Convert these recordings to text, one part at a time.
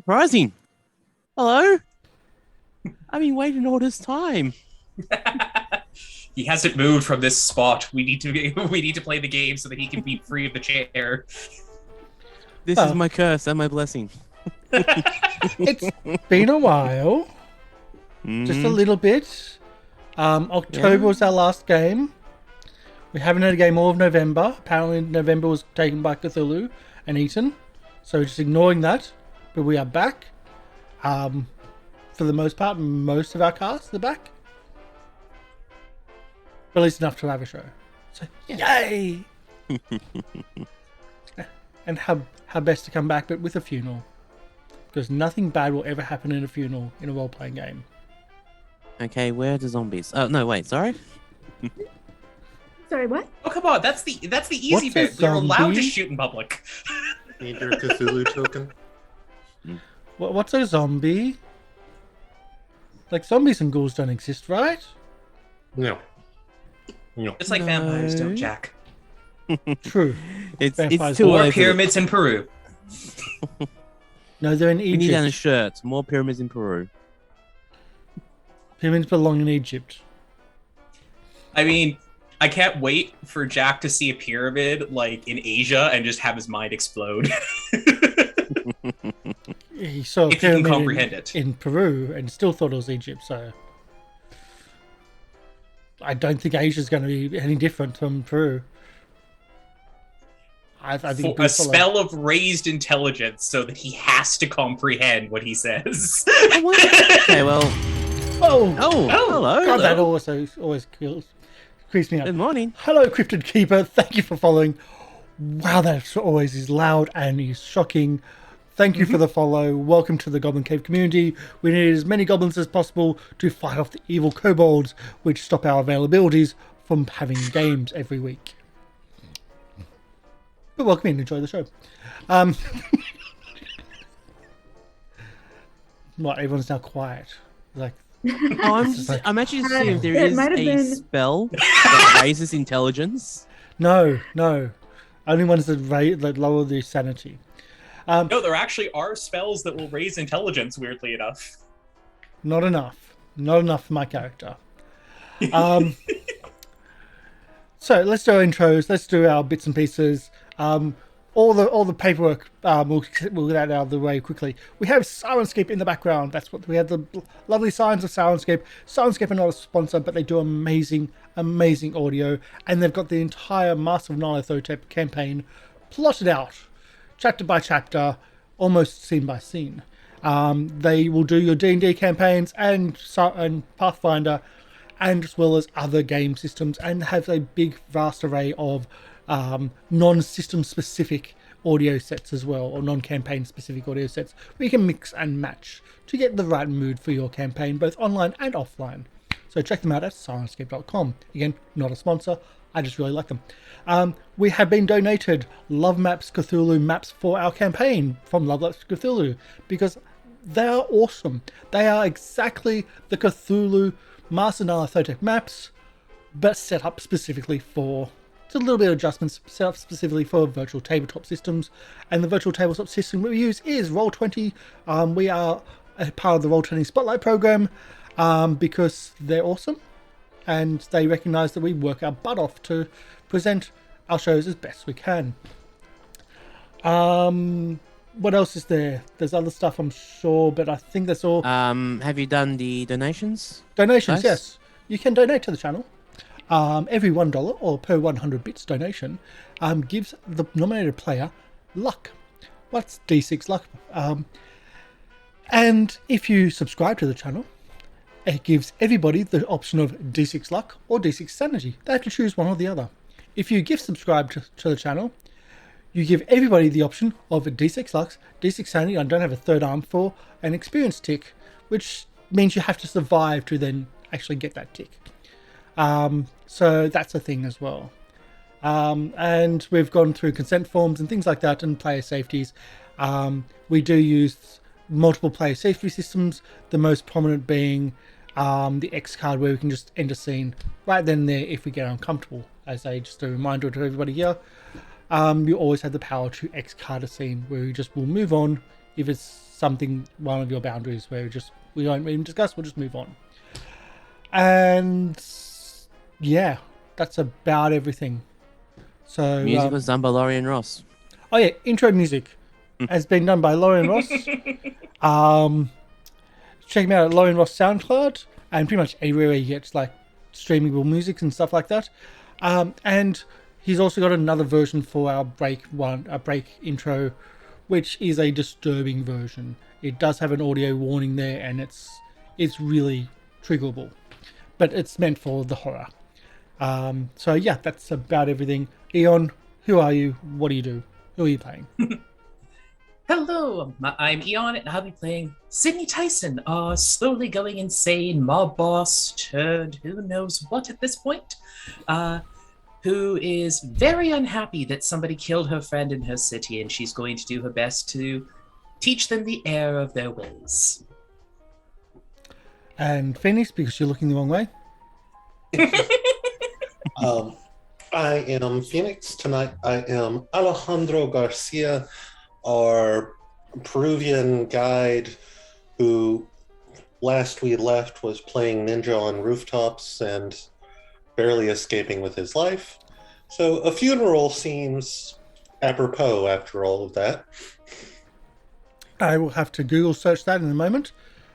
surprising. Hello? I've been waiting all this time. He hasn't moved from this spot. We need to play the game so that he can be free of the chair. This is my curse and my blessing. It's been a while. Just a little bit. October was our last game. We haven't had a game all of November. Apparently November was taken by Cthulhu and eaten. So just ignoring that. But we are back. For the most part, most of our cast are back. But at least enough to have a show. So yay! And how best to come back, but with a funeral. Because nothing bad will ever happen in a funeral in a role-playing game. Okay, where are the zombies? Oh, no, wait, sorry? Sorry, what? Oh, come on, that's the easy What's a bit. We're allowed to zombie? shoot in public. Need your Cthulhu token. What's a zombie? Like, zombies and ghouls don't exist, right? No. It's like vampires don't, Jack. True. It's Vampires too Or early. pyramids in Peru. No, they're in We need on a Egypt. shirt. More pyramids in Peru. Pyramids belong in Egypt. I mean, I can't wait for Jack to see a pyramid like in Asia and just have his mind explode. He saw a If you can pyramid comprehend it. in Peru and still thought it was Egypt, so... I don't think Asia's going to be any different from Peru. I think For a spell of raised intelligence so that he has to comprehend what he says. Okay, well... Oh! Oh, hello. God, that hello. always creeps me out. Good morning. Hello, Cryptid Keeper. Thank you for following. Wow, that always is loud and is shocking. Thank you for the follow. Welcome to the Goblin Cave community. We need as many goblins as possible to fight off the evil kobolds, which stop our availabilities from having games every week. But welcome in. Enjoy the show. What? Everyone's now quiet. Like, Oh, I'm actually seeing if there It is might have a been- spell that raises intelligence. no. Only ones that lower the sanity. No, there actually are spells that will raise intelligence, weirdly enough. Not enough. Not enough for my character. So let's do our intros. Let's do our bits and pieces. All the paperwork. We'll get that out of the way quickly. We have Syrinscape in the background. That's what we have. The lovely signs of Syrinscape. Syrinscape are not a sponsor, but they do amazing audio, and they've got the entire Master of Nyarlathotep campaign plotted out, chapter by chapter, almost scene by scene. They will do your D&D campaigns and Pathfinder, and as well as other game systems, and have a big vast array of non-system specific audio sets as well, or non-campaign specific audio sets where you can mix and match to get the right mood for your campaign, both online and offline. So check them out at syrinscape.com. Again, not a sponsor, I just really like them. We have been donated LoveMaps Cthulhu maps for our campaign from LoveMaps Cthulhu because they are awesome. They are exactly the Cthulhu Master Nyarlathotep maps, but set up specifically for... It's a little bit of adjustments set up specifically for virtual tabletop systems, and the virtual tabletop system we use is Roll20. We are a part of the Roll20 Spotlight program because they're awesome, and they recognise that we work our butt off to present our shows as best we can. What else is there? There's other stuff, I'm sure, but I think that's all. Have you done the donations? Donations, Nice. yes. You can donate to the channel. Every $1 or per 100 bits donation gives the nominated player luck. What's D6 luck? And if you subscribe to the channel, it gives everybody the option of D6 luck or D6 sanity. They have to choose one or the other. If you gift subscribe to the channel, you give everybody the option of a D6 luck, D6 sanity, and don't have a third arm for an experience tick, which means you have to survive to then actually get that tick. So that's a thing as well. And we've gone through consent forms and things like that and player safeties. We do use multiple player safety systems, the most prominent being the X card, where we can just end a scene right then and there if we get uncomfortable. As just a reminder to everybody here, you always have the power to X card a scene where you just will move on if it's something, one of your boundaries where we don't even discuss, we'll just move on. And yeah, that's about everything. So Music was done by Lorian Ross. oh yeah, intro music has been done by Lorian Ross. Check him out at Lorian Ross SoundCloud and pretty much everywhere you get like streamable music and stuff like that. And he's also got another version for our break intro, which is a disturbing version. It does have an audio warning there, and it's really triggerable, but it's meant for the horror. So yeah, that's about everything. Eon, who are you? What do you do? Who are you playing? Hello, I'm Eon, and I'll be playing Sidney Tyson, a slowly going insane mob boss turned who knows what at this point, who is very unhappy that somebody killed her friend in her city, and she's going to do her best to teach them the error of their ways. And Phoenix, because you're looking the wrong way. I am Phoenix. Tonight I am Alejandro Garcia, our Peruvian guide who last we left was playing ninja on rooftops and barely escaping with his life. So a funeral seems apropos after all of that. I will have to Google search that in a moment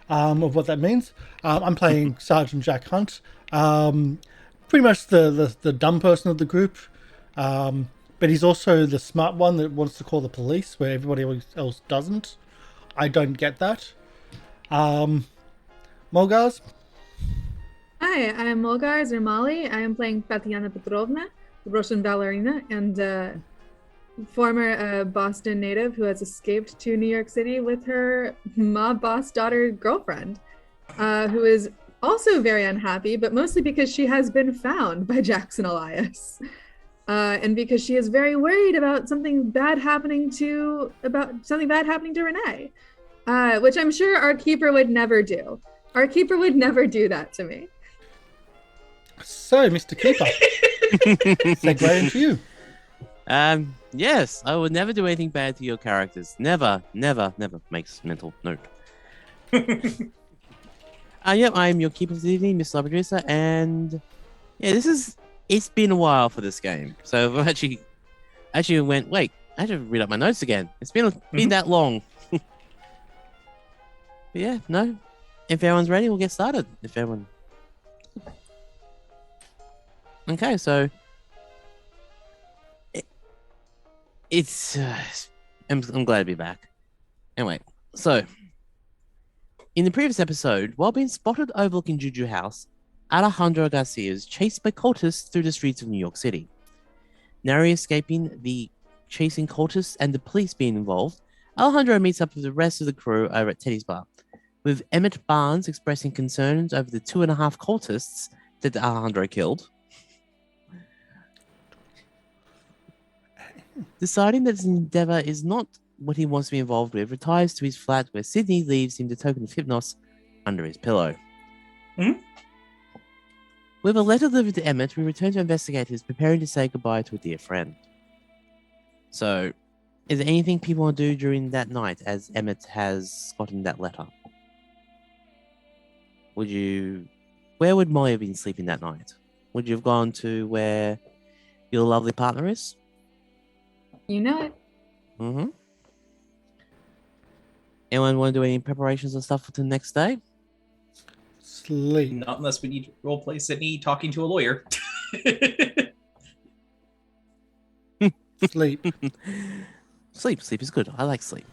of what that means. I'm playing Sergeant Jack Hunt, pretty much the dumb person of the group, but he's also the smart one that wants to call the police where everybody else doesn't. I don't get that. Molgars? Hi, I'm Molgars or Molly. I am playing Tatiana Petrovna, the Russian ballerina, and former Boston native who has escaped to New York City with her mob boss daughter girlfriend, who is also very unhappy, but mostly because she has been found by Jackson Elias. And because she is very worried about something bad happening to Renee, which I'm sure our keeper would never do. Our keeper would never do that to me. So, Mr. Keeper, segue into you. Yes, I would never do anything bad to your characters. Never, never, never. Makes mental note. Yep, I'm your keeper for the evening, MrLiveProducer, and yeah, it's been a while for this game. So I've actually went, wait, I have to read up my notes again. It's been that long. But yeah, no. If everyone's ready, we'll get started. Okay, so I'm glad to be back. Anyway, so in the previous episode, while being spotted overlooking Juju House, Alejandro Garcia is chased by cultists through the streets of New York City. Narrowly escaping the chasing cultists and the police being involved, Alejandro meets up with the rest of the crew over at Teddy's Bar, with Emmett Barnes expressing concerns over the 2.5 cultists that Alejandro killed. Deciding that his endeavor is not what he wants to be involved with, retires to his flat where Sidney leaves him the token of Hypnos under his pillow. Mm-hmm. With a letter delivered to Emmett, we return to investigators preparing to say goodbye to a dear friend. So, is there anything people want to do during that night as Emmett has gotten that letter? Where would Molly have been sleeping that night? Would you have gone to where your lovely partner is? You know it. Mm-hmm. Anyone want to do any preparations and stuff for the next day? Sleep. Not unless we need to roleplay Sidney talking to a lawyer. Sleep. Sleep is good. I like sleep.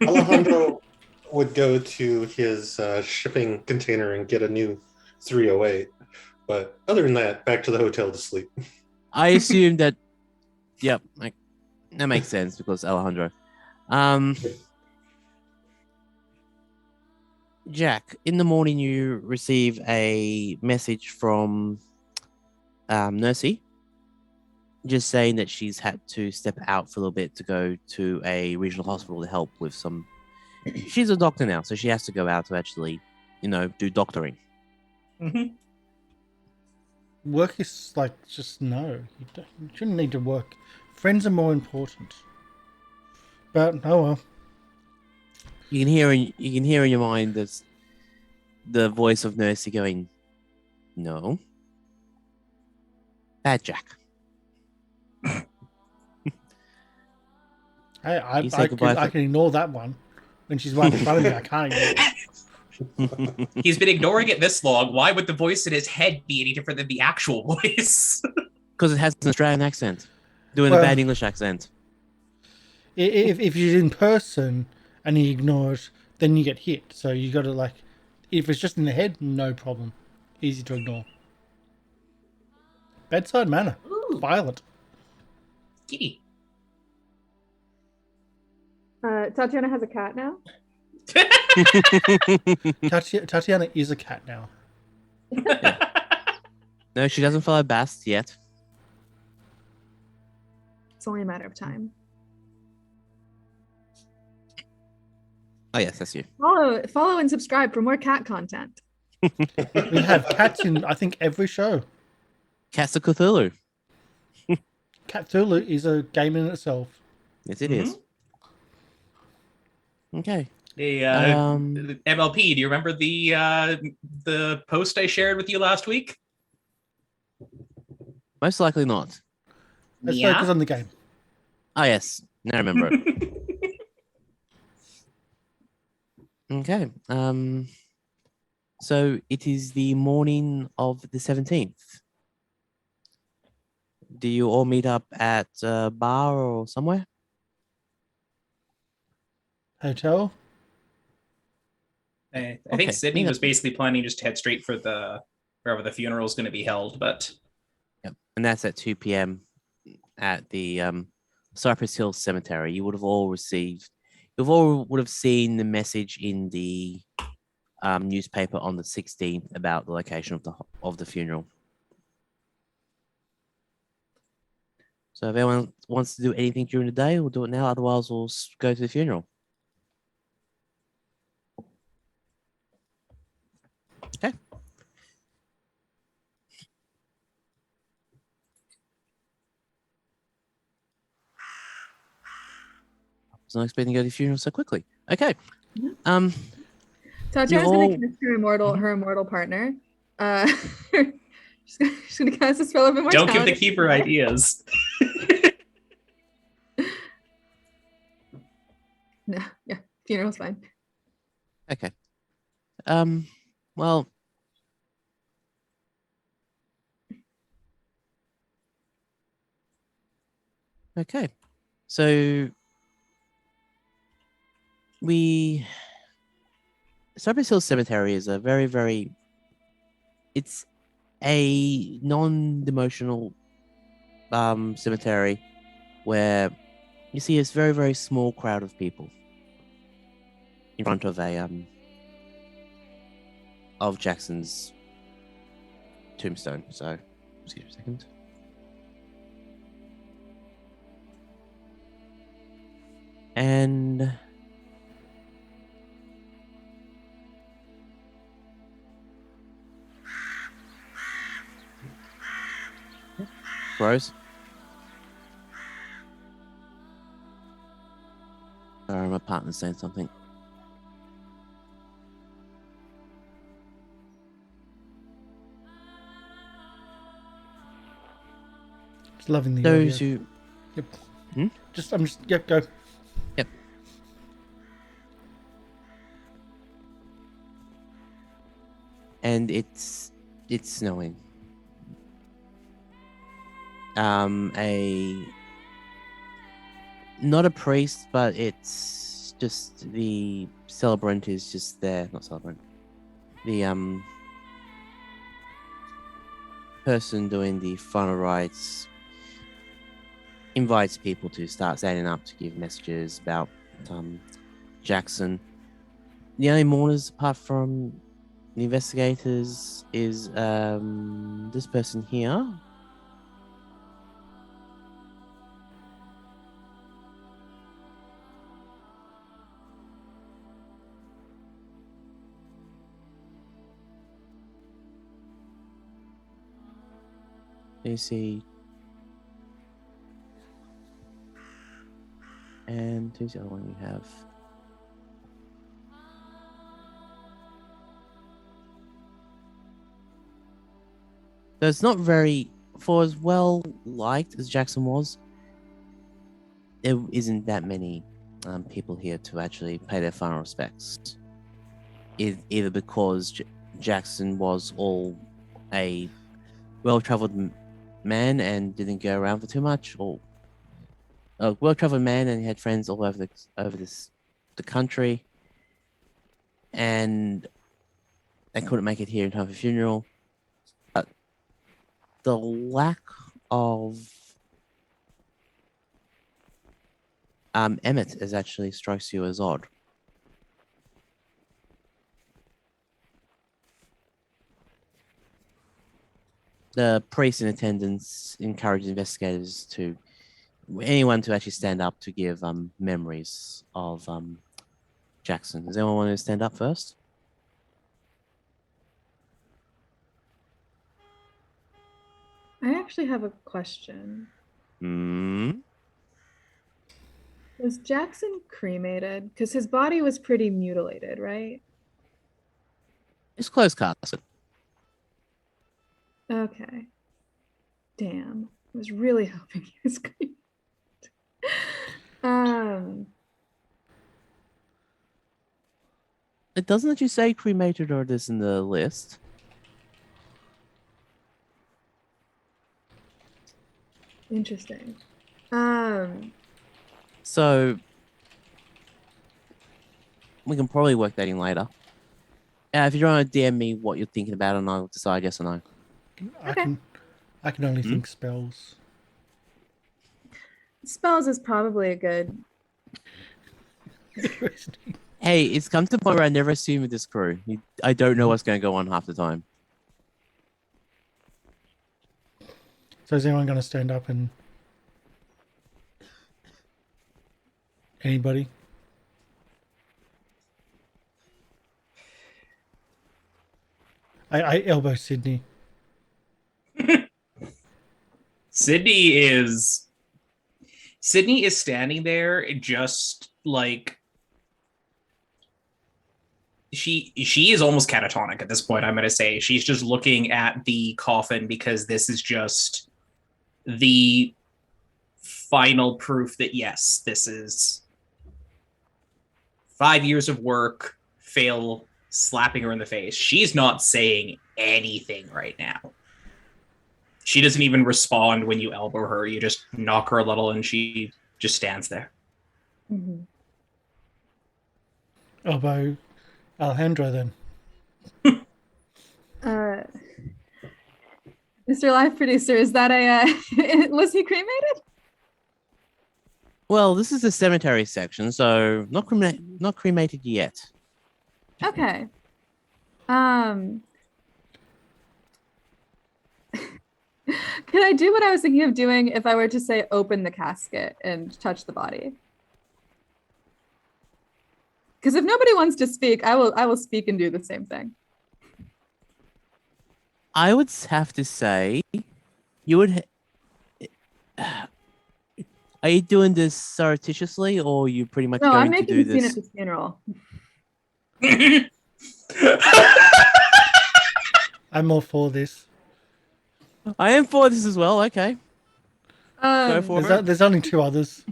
Alejandro would go to his shipping container and get a new 308. But other than that, back to the hotel to sleep. I assume that, yep, that makes sense because Alejandro. Jack, in the morning you receive a message from Nursey, just saying that she's had to step out for a little bit to go to a regional hospital to help with some. She's a doctor now, so she has to go out to actually, do doctoring. Mm-hmm. Work is just no. You shouldn't need to work. Friends are more important. But oh well. You can hear in your mind this the voice of Nursey going, "No, bad Jack." Hey, You say goodbye I can ignore that one. When she's right in front of me, I can't ignore it. He's been ignoring it this long. Why would the voice in his head be any different than the actual voice? Because it has an Australian accent, doing a Well- bad English accent. If she's in person and you ignore it, then you get hit. So you got to like, if it's just in the head, no problem, easy to ignore. Bedside manner, Ooh, violent. kitty. Tatiana has a cat now. Tatiana is a cat now. No, she doesn't follow Bast yet. It's only a matter of time. Oh yes, that's you. Follow and subscribe for more cat content. We have cats in, I think, every show. Cats of Cthulhu. Cthulhu is a game in itself. Yes, it is. Okay. The Um, MLP. Do you remember the post I shared with you last week? Most likely not. Let's focus on the game. Oh yes, now I remember it. Okay. So it is the morning of the 17th. Do you all meet up at a bar or somewhere? Hotel. I Okay, think Sidney meet was up. basically planning just to head straight for wherever the funeral is going to be held, but Yep. And that's at 2 p.m. at the Cypress Hill Cemetery. You would have all would have seen the message in the newspaper on the 16th about the location of the funeral. So if anyone wants to do anything during the day, we'll do it now. Otherwise, we'll go to the funeral. Okay. I was not expecting to go to the funeral so quickly. Okay. Tatiana's all- gonna cast her immortal partner. She's gonna cast a spell of immortality. don't give the keeper ideas. No, yeah, funeral's fine. Okay. Well. Okay. So Cypress Hill Cemetery is a very, very, it's a non-demotional cemetery where you see this very, very small crowd of people in front of of Jackson's tombstone. So, excuse me a second. And Rose. Sorry, my partner's saying something. Just loving the Those audio. who Yep. Hmm? Yep, go. Yep. And it's snowing. Not a priest, but it's just the celebrant is just there. Not celebrant. The person doing the final rites invites people to start standing up to give messages about Jackson. The only mourners, apart from the investigators, is this person here. You see, and who's the other one you have? Though it's not very, for as well liked as Jackson was, there isn't that many people here to actually pay their final respects. Either because Jackson was all a well-traveled man and didn't go around for too much, or a well-traveled man and he had friends all over the country, and they couldn't make it here in time for funeral. The lack of Emmett is actually strikes you as odd. The priest in attendance encouraged investigators anyone to actually stand up to give memories of Jackson. Does anyone want to stand up first? I actually have a question. Was Jackson cremated? Because his body was pretty mutilated, right? It's close casket. Okay. Damn. I was really hoping he was cremated. It doesn't actually say cremated or this in the list. Interesting. So we can probably work that in later. If you want to DM me what you're thinking about, and I'll decide yes or no. I can only think spells. Spells is probably a good. Hey, it's come to the point where I never assume with this crew. I don't know what's going to go on half the time. So is anyone going to stand up and... Anybody? I elbow Sidney. Sidney is standing there just like she is almost catatonic at this point. I'm going to say she's just looking at the coffin because this is just the final proof that yes, this is 5 years of work fail slapping her in the face. She's not saying anything right now. She doesn't even respond when you elbow her. You just knock her a little and she just stands there. Mm-hmm. Elbow Alejandro then. MrLiveProducer, is that was he cremated? Well, this is the cemetery section, so not cremated yet. Okay. Could I do what I was thinking of doing if I were to say open the casket and touch the body? Because if nobody wants to speak, I will speak and do the same thing. I would have to say, you would. Are you doing this surreptitiously, or are you pretty much No, I'm going to making do the scene this? at the funeral. I'm all for this. I am for this as well. Okay, go for it. There's only two others.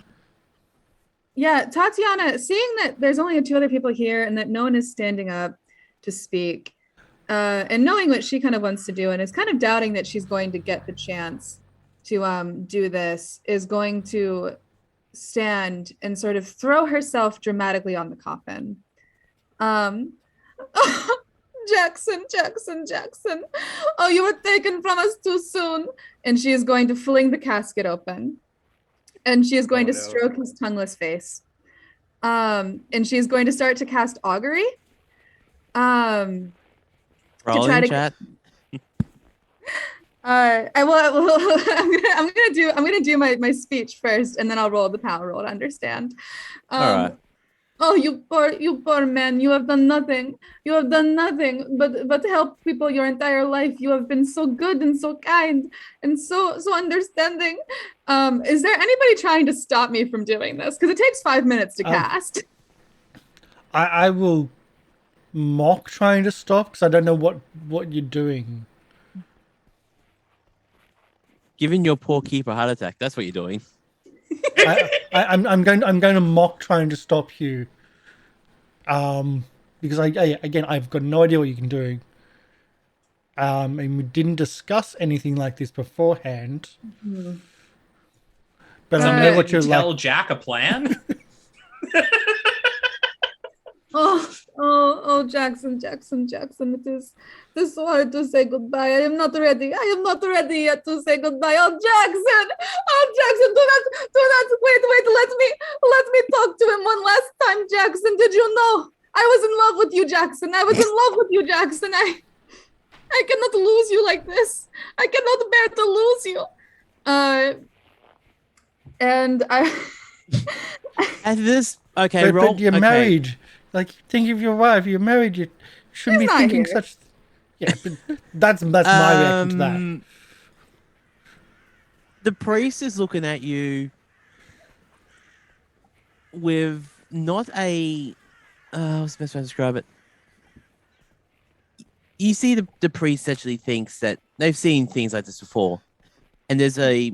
Yeah, Tatiana, seeing that there's only two other people here and that no one is standing up to speak, and knowing what she kind of wants to do and is kind of doubting that she's going to get the chance to do this, is going to stand and sort of throw herself dramatically on the coffin. Jackson. Oh, you were taken from us too soon. And she is going to fling the casket open. And she is going to stroke his tongueless face. And she is going to start to cast augury. Rolling chat. I'm gonna do my speech first, and then I'll roll the power roll to understand. All right. Oh, you poor man! You have done nothing. You have done nothing but help people your entire life. You have been so good and so kind and so understanding. Is there anybody trying to stop me from doing this? Because it takes 5 minutes to cast. I will mock trying to stop because I don't know what you're doing. Giving your poor keeper a heart attack. That's what you're doing. I'm going to mock trying to stop you. Because I've got no idea what you can do. And we didn't discuss anything like this beforehand. Mm-hmm. But I know what you're tell like. Jack a plan. Jackson. It is so hard to say goodbye. I am not ready. Yet to say goodbye. Oh, Jackson, do not. Wait. Let me talk to him one last time, Jackson. Did you know I was in love with you, Jackson? I cannot lose you like this. I cannot bear to lose you. And I. At this, okay, But you're married. Like, think of your wife. You're married. You shouldn't be thinking such. Yeah, but that's my reaction to that. The priest is looking at you with not a. What's the best way to describe it? You see, the priest actually thinks that they've seen things like this before, and there's a.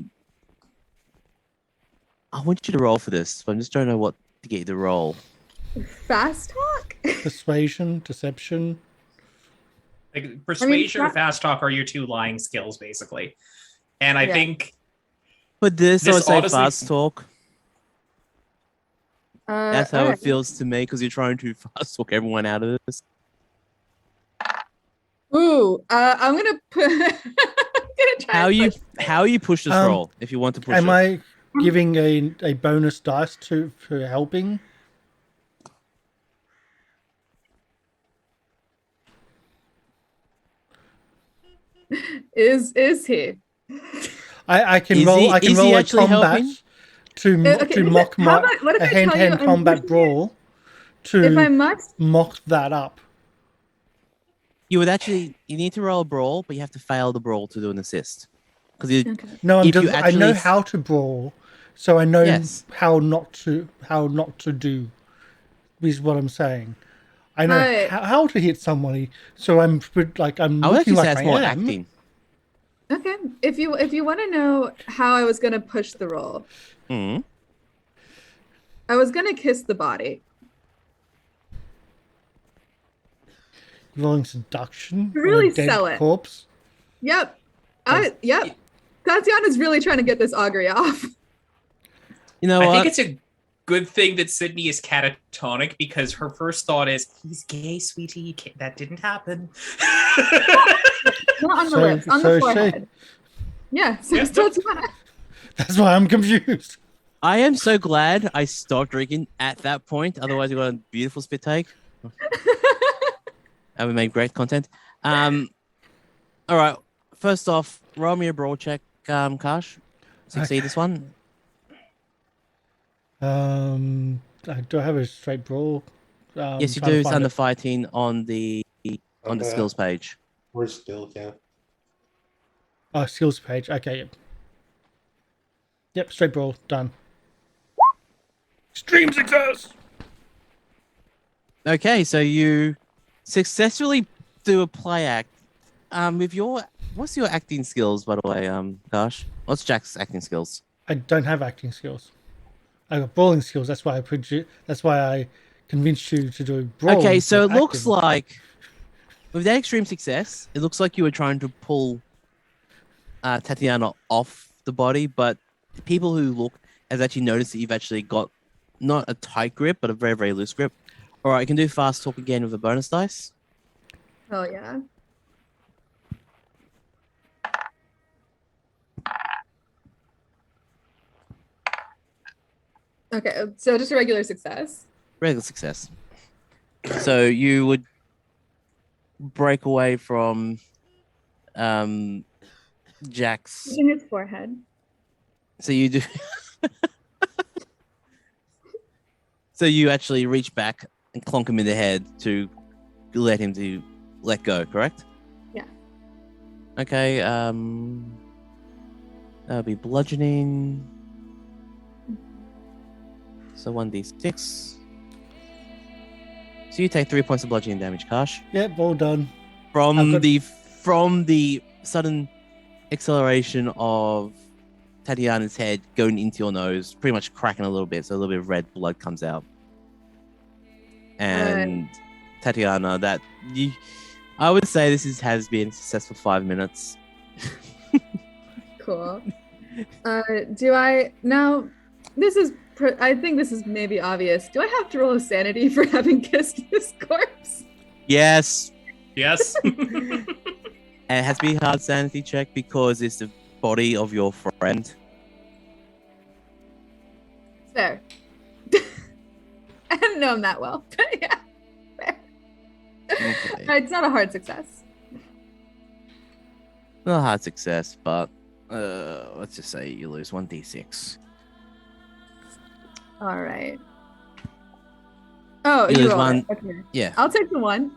I want you to roll for this, but I just don't know what to get you to roll. Fast talk? Persuasion, deception. Like persuasion or fast talk are your two lying skills, basically. And I think. But this I would say honestly, fast talk. That's how alright. it feels to me, because you're trying to fast talk everyone out of this. Ooh, I'm gonna put. I'm gonna try. How you push this roll if you want to push Am it. I giving a bonus dice for helping? Is he? I can Is roll. he- I can is he roll a actually combat helping? to mock how my about- what if a I tell you hand-to-hand I'm combat pushing brawl If I to must, mock that up. You need to roll a brawl, but you have to fail the brawl to do an assist. Because okay. No, If you I know actually- how to brawl, so I know Yes. how not to do. Is what I'm saying. I know Right. how to hit somebody, so I'm I would looking actually say like it's I more am. acting. Okay. If you want to know how I was gonna push the roll, Mm. I was gonna kiss the body. Rolling seduction Really on a dead sell it. corpse. Yep. Yep. Tatiana's really trying to get this augury off. You know I what? think it's a good thing that Sidney is catatonic, because her first thought is, he's gay, sweetie. That didn't happen. Not on the So- lips, on so the is she. forehead. Yeah, so it's Tatiana. That's why I'm confused. I am so glad I stopped drinking at that point. Otherwise, we got a beautiful spit take. And we made great content. All right. First off, roll me a brawl check, Karsh. Succeed this one. Do I have a straight brawl? Yes, you trying do. to It's find under it. fighting on the Okay. skills page. We're still, yeah. Oh, skills page. Okay, yep. Yep, straight brawl. Done. Extreme success! Okay, so you successfully do a play act. What's your acting skills, by the way, Karsh? What's Jack's acting skills? I don't have acting skills. I got brawling skills. That's why I convinced you to do brawling. Okay, so it instead of looks acting. like with that extreme success, it looks like you were trying to pull Tatiana off the body, but the people who look has actually noticed that you've actually got not a tight grip, but a very, very loose grip. All right, you can do fast talk again with a bonus dice. Oh yeah. Okay, so just a regular success. Regular success. So you would break away from Jack's. In his forehead. So you do. So you actually reach back and clonk him in the head to let him to let go, correct? Yeah. Okay, that'll be bludgeoning. So 1d6. So you take 3 points of bludgeoning damage, Karsh. Yep, all done. From I've got- the sudden acceleration of Tatiana's head going into your nose, pretty much cracking a little bit, so a little bit of red blood comes out. And Tatiana, I would say has been a success for 5 minutes. Cool. Do I now? I think this is maybe obvious. Do I have to roll a sanity for having kissed this corpse? Yes. Yes. And it has to be a hard sanity check because it's the body of your friend. Fair. I didn't know him that well, but yeah, fair. Okay. It's not a hard success. Not a hard success, but let's just say you lose 1d6. All right. Oh, You you lose rolled one. it. Okay. Yeah. I'll take the 1.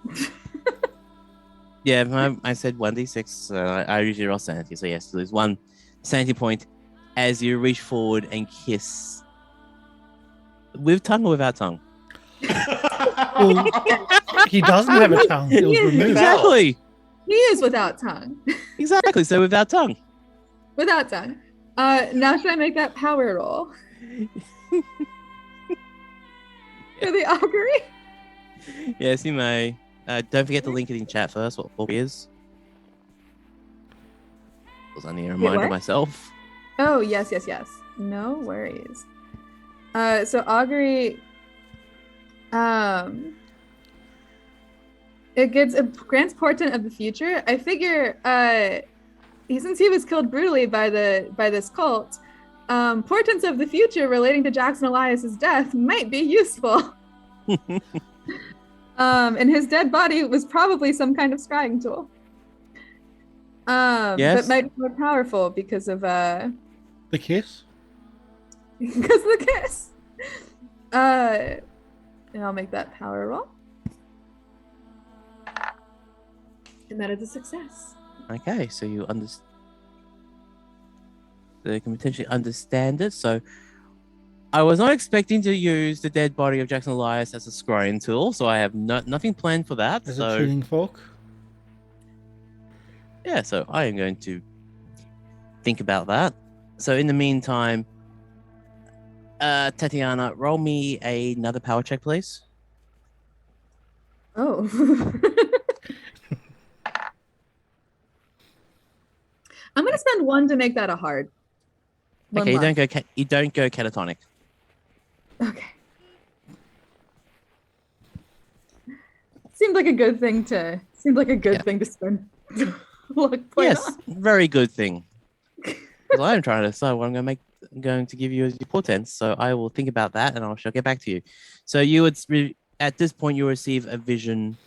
Yeah, I said 1d6, so I usually roll sanity, so yes, you lose 1 sanity point as you reach forward and kiss. With tongue or without tongue? Well, he doesn't have a tongue. It was He is removed. Exactly. He is without tongue. Exactly. So without tongue. Without tongue. Now should I make that power roll? For the augury? Yes, you may. Don't forget to link it in chat first. What it is? I need a reminder what? myself. Oh, yes. No worries. So augury, it grants portent of the future. I figure, since he was killed brutally by this cult, portents of the future relating to Jackson Elias's death might be useful. And his dead body was probably some kind of scrying tool. Yes. But might be more powerful because of The kiss? because of the kiss. And I'll make that power roll. And that is a success. Okay, so you understand. They can potentially understand it. So I was not expecting to use the dead body of Jackson Elias as a scrying tool, so I have nothing planned for that. As so a tuning fork? yeah, so I am going to think about that. So in the meantime, Tatiana, roll me another power check, please. Oh. I'm gonna spend 1 to make that a hard. One Okay, luck. you don't go catatonic. Okay. Seemed like a good thing to spend luck point Yes, on. very good thing. 'Cause I'm trying to decide what I'm going to give you as your portents, so I will think about that and I shall get back to you. So you would at this point you receive a vision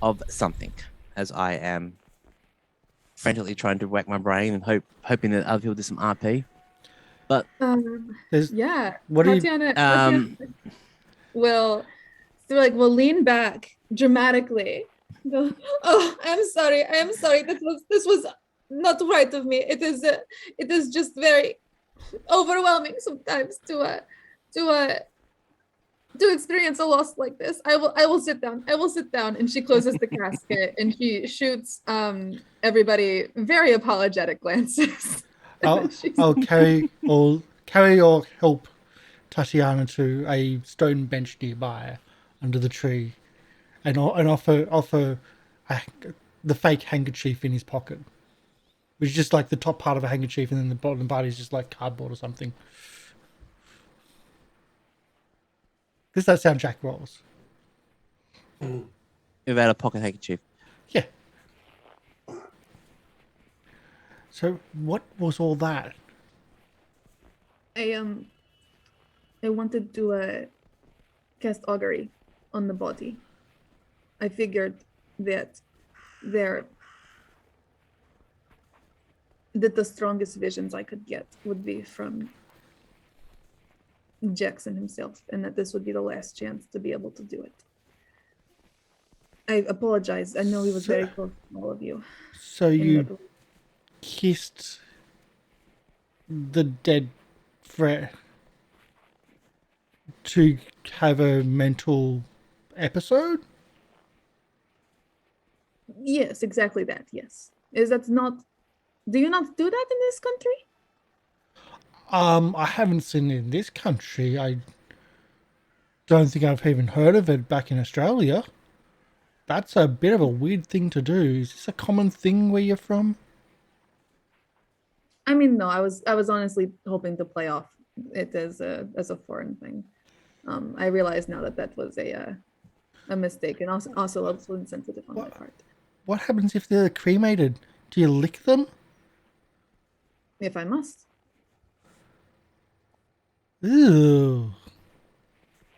of something, as I am frantically trying to whack my brain and hoping that other people do some RP. But Yeah. What do you- Tatiana will lean back dramatically. Go, oh, I'm sorry. This was not right of me. It is just very overwhelming sometimes to experience a loss like this. I will sit down. And she closes the casket and she shoots everybody very apologetic glances. I'll carry or help Tatiana to a stone bench nearby under the tree and offer the fake handkerchief in his pocket. Which is just like the top part of a handkerchief and then the bottom part is just like cardboard or something. This does sound Jack rolls. without a pocket handkerchief. Yeah. So what was all that? I wanted to cast augury on the body. I figured that the strongest visions I could get would be from Jackson himself, and that this would be the last chance to be able to do it. I apologize. I know he was very close to all of you. So you kissed the dead friend to have a mental episode? Yes, exactly that. Yes, that's not Do you not do that in this country? I haven't seen it in this country. I don't think I've even heard of it back in Australia. That's a bit of a weird thing to do. Is this a common thing where you're from? I mean, no. I was honestly hoping to play off it as a foreign thing. I realize now that was a mistake, and also insensitive on my part. What happens if they're cremated? Do you lick them? If I must. Ooh.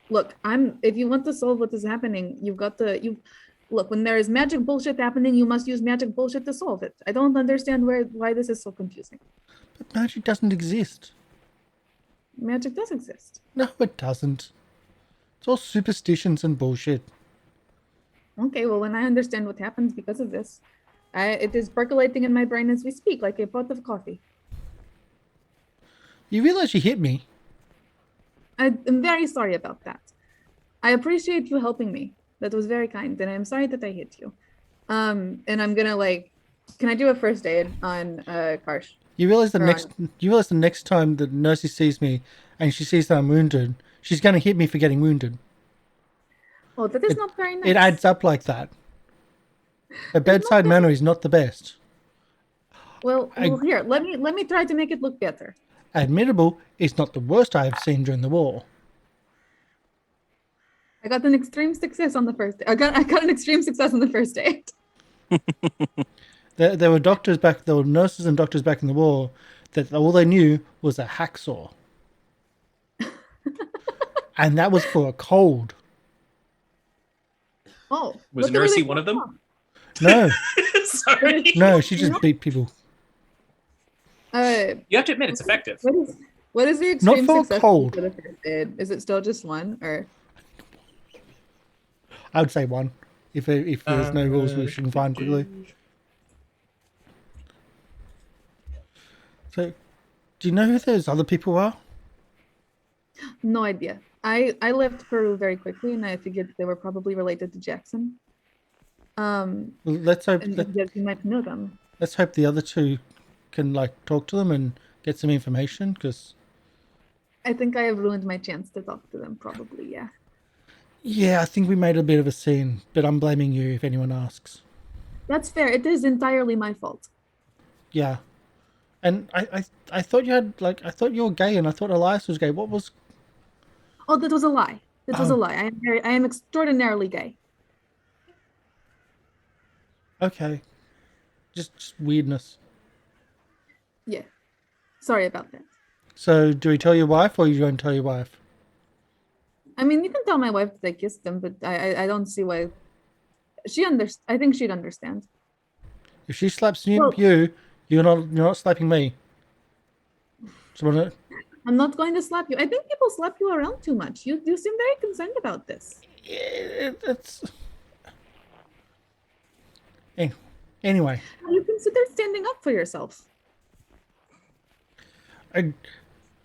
Look, if you want to solve what is happening, you've got to look, when there is magic bullshit happening, you must use magic bullshit to solve it. I don't understand why this is so confusing. But magic doesn't exist. Magic does exist. No, it doesn't. It's all superstitions and bullshit. Okay, well, when I understand what happens because of this, it is percolating in my brain as we speak, like a pot of coffee. You realize you hit me? I am very sorry about that. I appreciate you helping me. That was very kind, and I'm sorry that I hit you. And I'm gonna can I do a first aid on Karsh? You realize the next time the nurse sees me and she sees that I'm wounded, she's gonna hit me for getting wounded. Oh, that is not very nice. It adds up like that. A bedside manner is not the best. Well, here, let me try to make it look better. Admittable, it's not the worst I have seen during the war. I got an extreme success on the first. I got an extreme success on the first date. There were nurses and doctors back in the war that all they knew was a hacksaw, and that was for a cold. Oh, was Nursey one of them? No, sorry. No, she just beat people. You have to admit it's effective. What is the extreme not for success a cold? For the first aid? Is it still just one, or? I would say one. If there's no rules, we should find quickly. So, do you know who those other people are? No idea. I left Peru very quickly, and I figured they were probably related to Jackson. Let's hope that you might know them. Let's hope the other two can talk to them and get some information, because I think I have ruined my chance to talk to them. Probably, yeah. Yeah, I think we made a bit of a scene, but I'm blaming you if anyone asks. That's fair. It is entirely my fault. Yeah, and I thought you had I thought you were gay, and I thought Elias was gay. What was? Oh, that was a lie. That was a lie. I am extraordinarily gay. Okay, just weirdness. Yeah, sorry about that. So, do we tell your wife, or you don't tell your wife? I mean, you can tell my wife that I kissed him, but I don't see why. I think she'd understand. If she slaps you, you're not slapping me. So I'm not going to slap you. I think people slap you around too much. You seem very concerned about this. It's anyway. Have you considered standing up for yourself?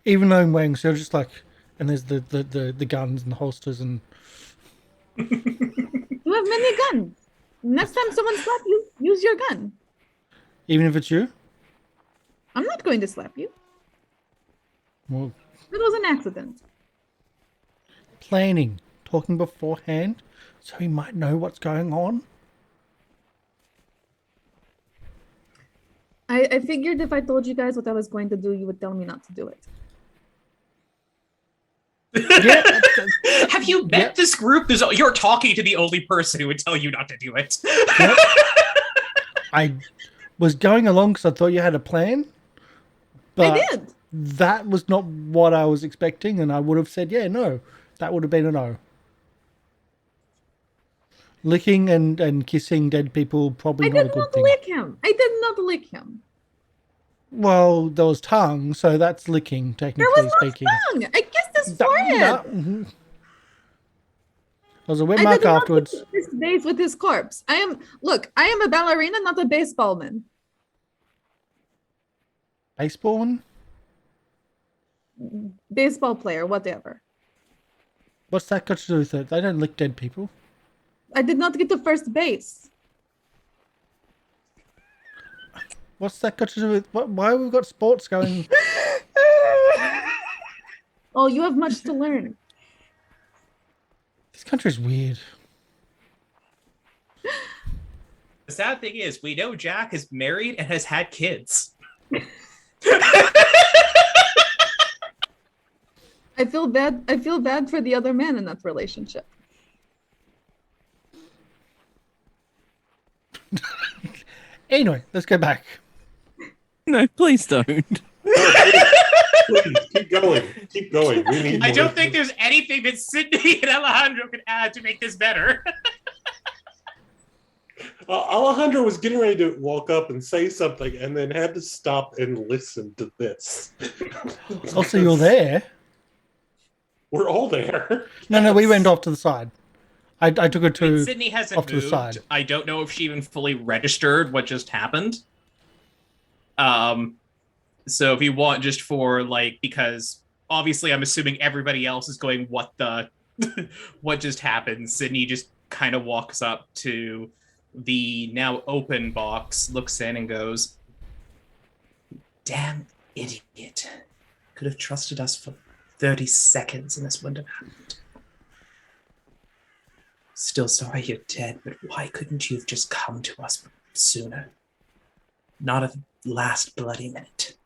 Even though I'm wearing, so just and there's the guns and the holsters and. You have many guns. Next time someone slaps you, use your gun. Even if it's you? I'm not going to slap you. Well, it was an accident. Planning, talking beforehand, so he might know what's going on. I figured if I told you guys what I was going to do, you would tell me not to do it. Yeah. Have you met this group? You're talking to the only person who would tell you not to do it. Yep. I was going along because I thought you had a plan. But I did. That was not what I was expecting, and I would have said, no. That would have been a no. Licking and kissing dead people, probably not a good thing. I did not lick him. Well, there was tongue, so that's licking, technically speaking. There was no tongue. I kissed his forehead. There was a wet mark afterwards. I did not days with his corpse. I am a ballerina, not a baseballman. Baseballman? Baseball player, whatever. What's that got to do with it? They don't lick dead people. I did not get to first base. What's that got to do with why have we got sports going? Oh, you have much to learn. This country's weird. The sad thing is, we know Jack is married and has had kids. I feel bad. I feel bad for the other man in that relationship. Anyway, let's go back. No, please don't. Please, keep going. Keep going. We need I more. don't think there's anything that Sidney and Alejandro can add to make this better. Alejandro was getting ready to walk up and say something and then had to stop and listen to this. Also, you're there. We're all there. No, we went off to the side. I took her to Sidney hasn't off to the moved. side. I don't know if she even fully registered what just happened. So if you want just for because obviously I'm assuming everybody else is going, what just happened? Sidney just kind of walks up to the now open box, looks in and goes, "Damn idiot. Could have trusted us for 30 seconds and this wouldn't have happened. Still sorry you're dead, but why couldn't you have just come to us sooner? Not at the last bloody minute."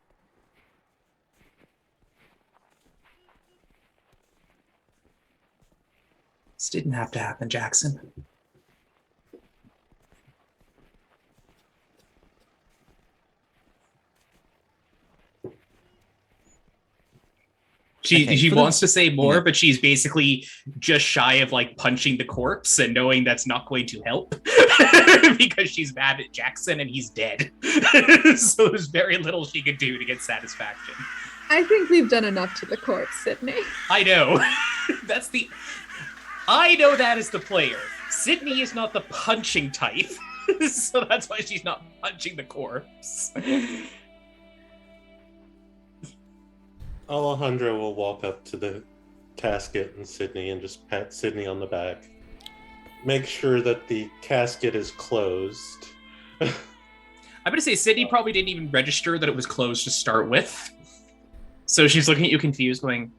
This didn't have to happen, Jackson. She wants to say more, but she's basically just shy of punching the corpse and knowing that's not going to help because she's mad at Jackson and he's dead. So there's very little she could do to get satisfaction. I think we've done enough to the corpse, Sidney. I know. I know that as the player. Sidney is not the punching type. So that's why she's not punching the corpse. Alejandro will walk up to the casket and Sidney and just pat Sidney on the back. Make sure that the casket is closed. I'm going to say Sidney probably didn't even register that it was closed to start with. So she's looking at you confused going,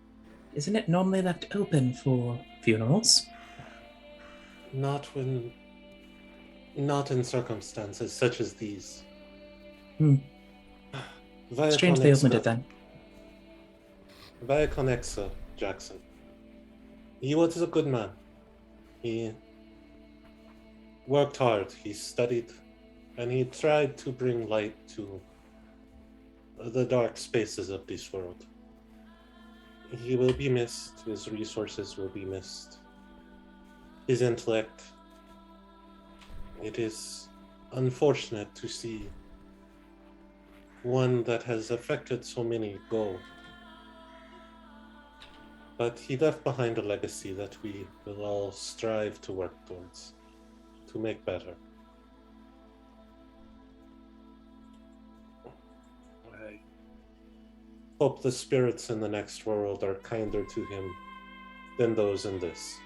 "Isn't it normally left open for funerals?" Not in circumstances such as these. Strange they opened it then. Vaya con Exa, Jackson. He was a good man. He worked hard, he studied, and he tried to bring light to the dark spaces of this world. He will be missed, his resources will be missed, his intellect. It is unfortunate to see one that has affected so many go. But he left behind a legacy that we will all strive to work towards, to make better. I hope the spirits in the next world are kinder to him than those in this.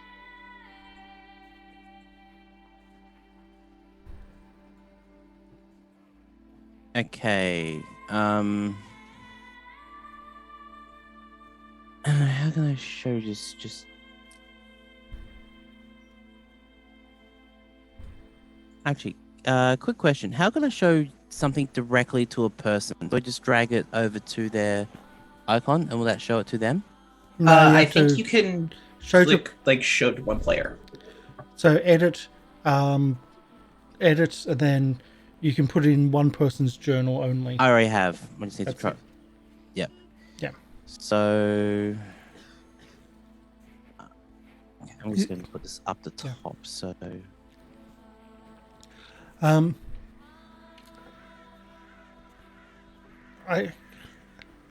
Okay. How can I show just actually quick question. How can I show something directly to a person? Do I just drag it over to their icon and will that show it to them? No, I think you can click show to one player. So edit, and then you can put it in one person's journal only. I already have. I just need to try. Yep. Yeah. So okay, I'm just going to put this up the top. So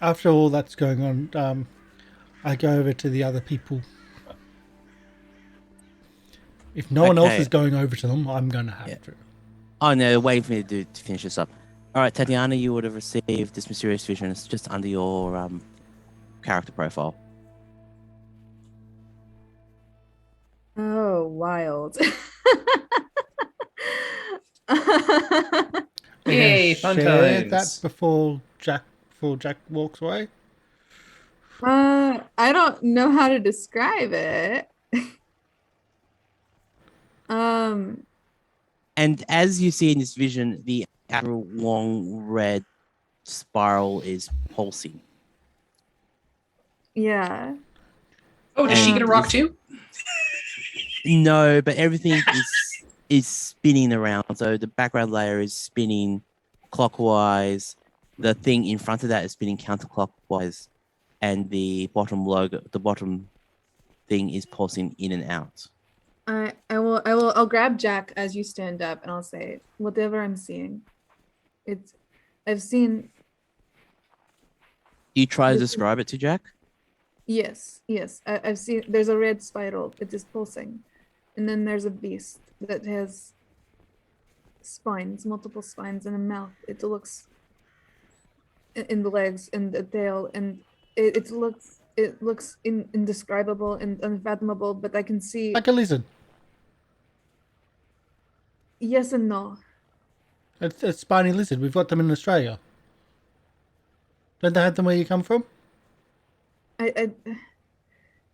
after all that's going on, I go over to the other people. If no one else is going over to them, I'm going to have to. Oh no, they're waiting for me to finish this up. All right, Tatiana, you would have received this mysterious vision. It's just under your character profile. Oh, wild. Hey, Yay, fun share times. that before Jack walks away? I don't know how to describe it. Um, And as you see in this vision, the outer long red spiral is pulsing. yeah. Oh, does she And get a rock it's- too? No, but everything is spinning around. So the background layer is spinning clockwise. The thing in front of that is spinning counterclockwise, and the bottom thing is pulsing in and out. I'll grab Jack as you stand up and I'll say, whatever I'm seeing. I've seen, You try to This is- describe it to Jack. yes, I've seen, there's a red spiral, it is pulsing. And then there's a beast that has spines, multiple spines and a mouth. It looks in the legs and the tail, and it looks indescribable and unfathomable, but I can see Like a lizard. yes and no. It's a spiny lizard. We've got them in Australia. Don't they have them where you come from? I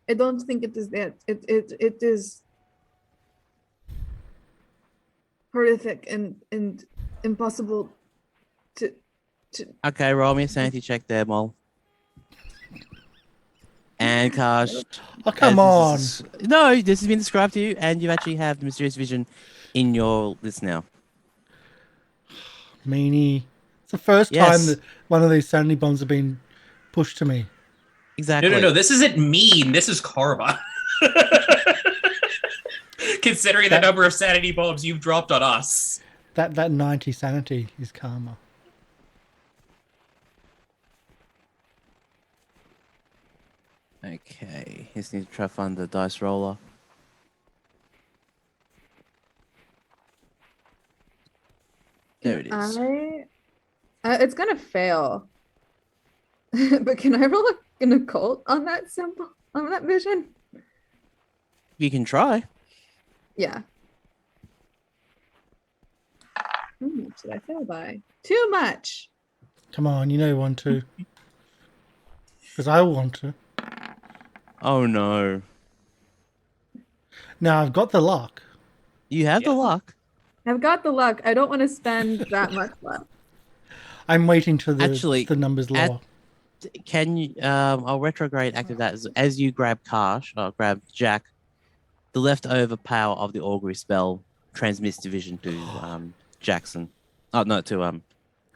don't think it is that. It is horrific and impossible to Okay, roll me a sanity check there, Mol. And Karsh. Oh, come on. No, this has been described to you, and you actually have the mysterious vision in your list now. Meanie. It's the first Yes. time that one of these sanity bombs have been pushed to me. Exactly. No. This isn't mean. This is karma. Considering the number of sanity bulbs you've dropped on us. That 90 sanity is karma. Okay, just need to try to find the dice roller. There it is. it's gonna fail. But can I roll an occult on that symbol, on that vision? You can try. Yeah. How much did I fail by? Too much. Come on, you know you want to. Because I want to. Oh no. Now I've got the luck. You have the Yeah. luck. I've got the luck. I don't want to spend that much luck. I'm waiting till Actually, the numbers at- lower. Can you I'll retrograde active that as you grab Karsh or grab Jack, the leftover power of the augury spell transmits division to Jackson. Oh no, to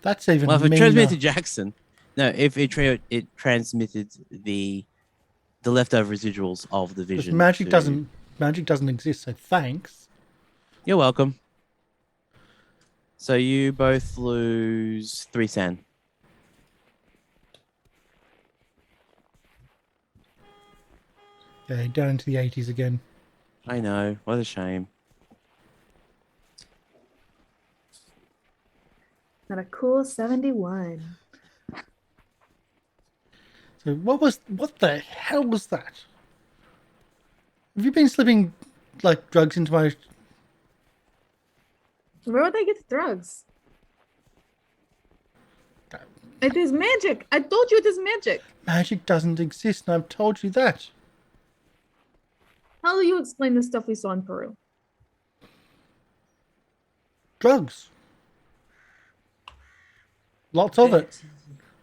That's even well, if it meaner. transmitted to Jackson. No, if it transmitted the leftover residuals of the Because vision. magic to- doesn't exist, so thanks. You're welcome. So you both lose 3 sand. Okay, down into the 80s again. I know. What a shame. Not a cool 71. So what the hell was that? Have you been slipping like drugs into my... Where would I get the drugs? It is magic. I told you it is magic. Magic doesn't exist, and I've told you that. How do you explain the stuff we saw in Peru? Drugs. Lots of it.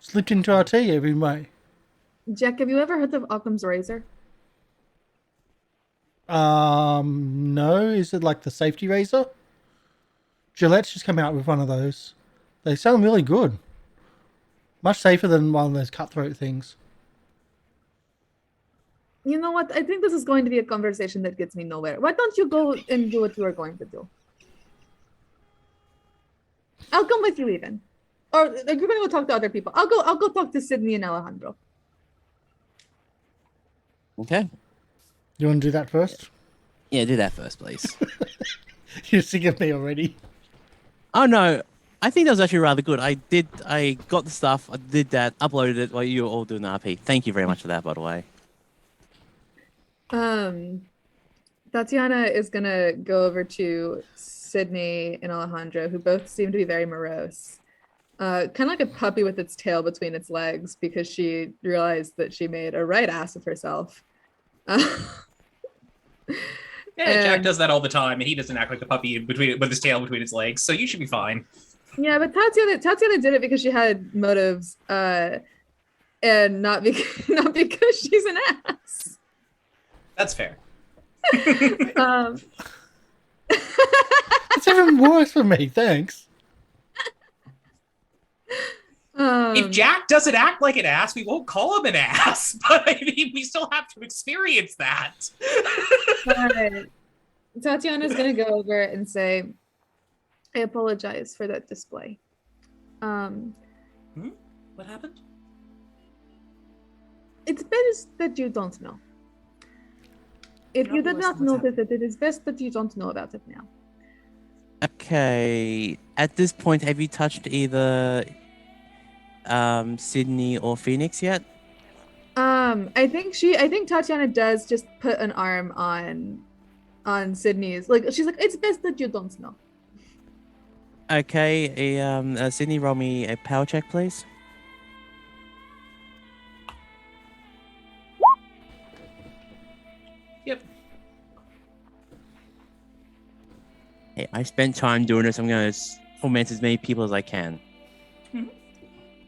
Slipped into our tea every way. Jack, have you ever heard of Occam's razor? No. Is it like the safety razor? Gillette's just come out with one of those. They sound really good. Much safer than one of those cutthroat things. You know what? I think this is going to be a conversation that gets me nowhere. Why don't you go and do what you are going to do? I'll come with you even. Or you're going to go talk to other people. I'll go talk to Sidney and Alejandro. Okay. You want to do that first? Yeah, do that first, please. You're sick of me already. Oh no, I think that was actually rather good. I got the stuff, I did that, uploaded it while you were all doing the RP. Thank you very much for that, by the way. Tatiana is going to go over to Sidney and Alejandro, who both seem to be very morose. kind of like a puppy with its tail between its legs, because she realized that she made a right ass of herself. Yeah, Jack And- does that all the time, and he doesn't act like the puppy with his tail between his legs, so you should be fine. Yeah, but Tatiana did it because she had motives, and not because not because she's an ass. That's fair. It's even worse for me, thanks. If Jack doesn't act like an ass, we won't call him an ass. But I mean, we still have to experience that. Tatiana's gonna go over and say, "I apologize for that display." What happened? It's best that you don't know. If you did not notice it, it is best that you don't know about it now. Okay. At this point, have you touched either Sidney or Phoenix yet? I think Tatiana does just put an arm on Sydney's. Like, she's like, it's best that you don't know. Okay. Sidney, roll me a power check, please. Yep. Hey, I spent time doing this. I'm gonna torment as many people as I can.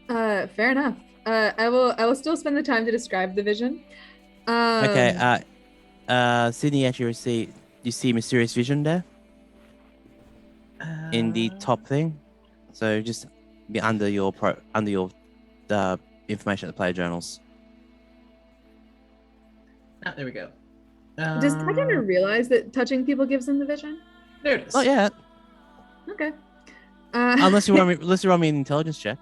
Fair enough. I will still spend the time to describe the vision. Okay. Sydney, actually you see mysterious vision there in the top thing. So just be under your information at the player journals. Ah, there we go. Does Tatiana realize that touching people gives them the vision? There it is. Not yet. Okay. Unless you want me an intelligence check.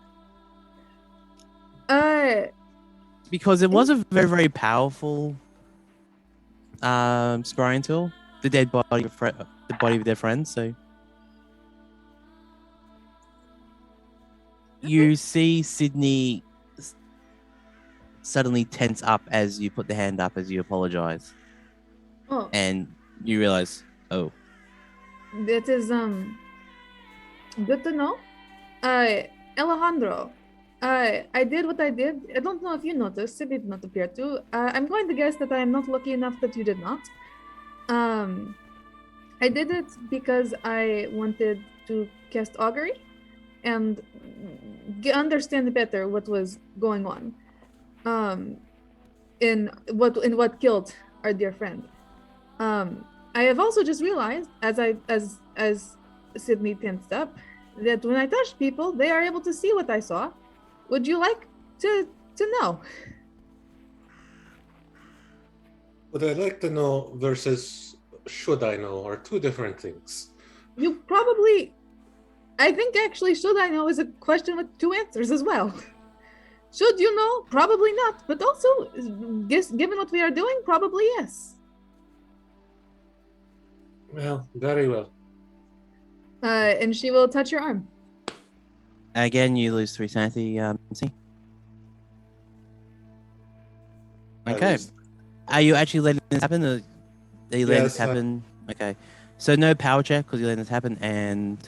Because it was a very, very powerful scrying tool. The dead body of their friends, so you see Sidney suddenly tense up as you put the hand up as you apologize. Oh. And you realize, oh. That is good to know. Alejandro, I did what I did. I don't know if you noticed. It did not appear to. I'm going to guess that I am not lucky enough that you did not. I did it because I wanted to cast augury and understand better what was going on. In what killed our dear friend. I have also just realized, as Sidney tensed up, that when I touch people, they are able to see what I saw. Would you like to know? Would I like to know versus should I know are two different things. You probably, I think actually, should I know is a question with two answers as well. Should you know? Probably not. But also, given what we are doing, probably yes. Well, very well. And she will touch your arm. Again, you lose 3 sanity, see? Okay. Are you actually letting this happen? Or are you letting this happen? Okay. So no power check because you're letting this happen, and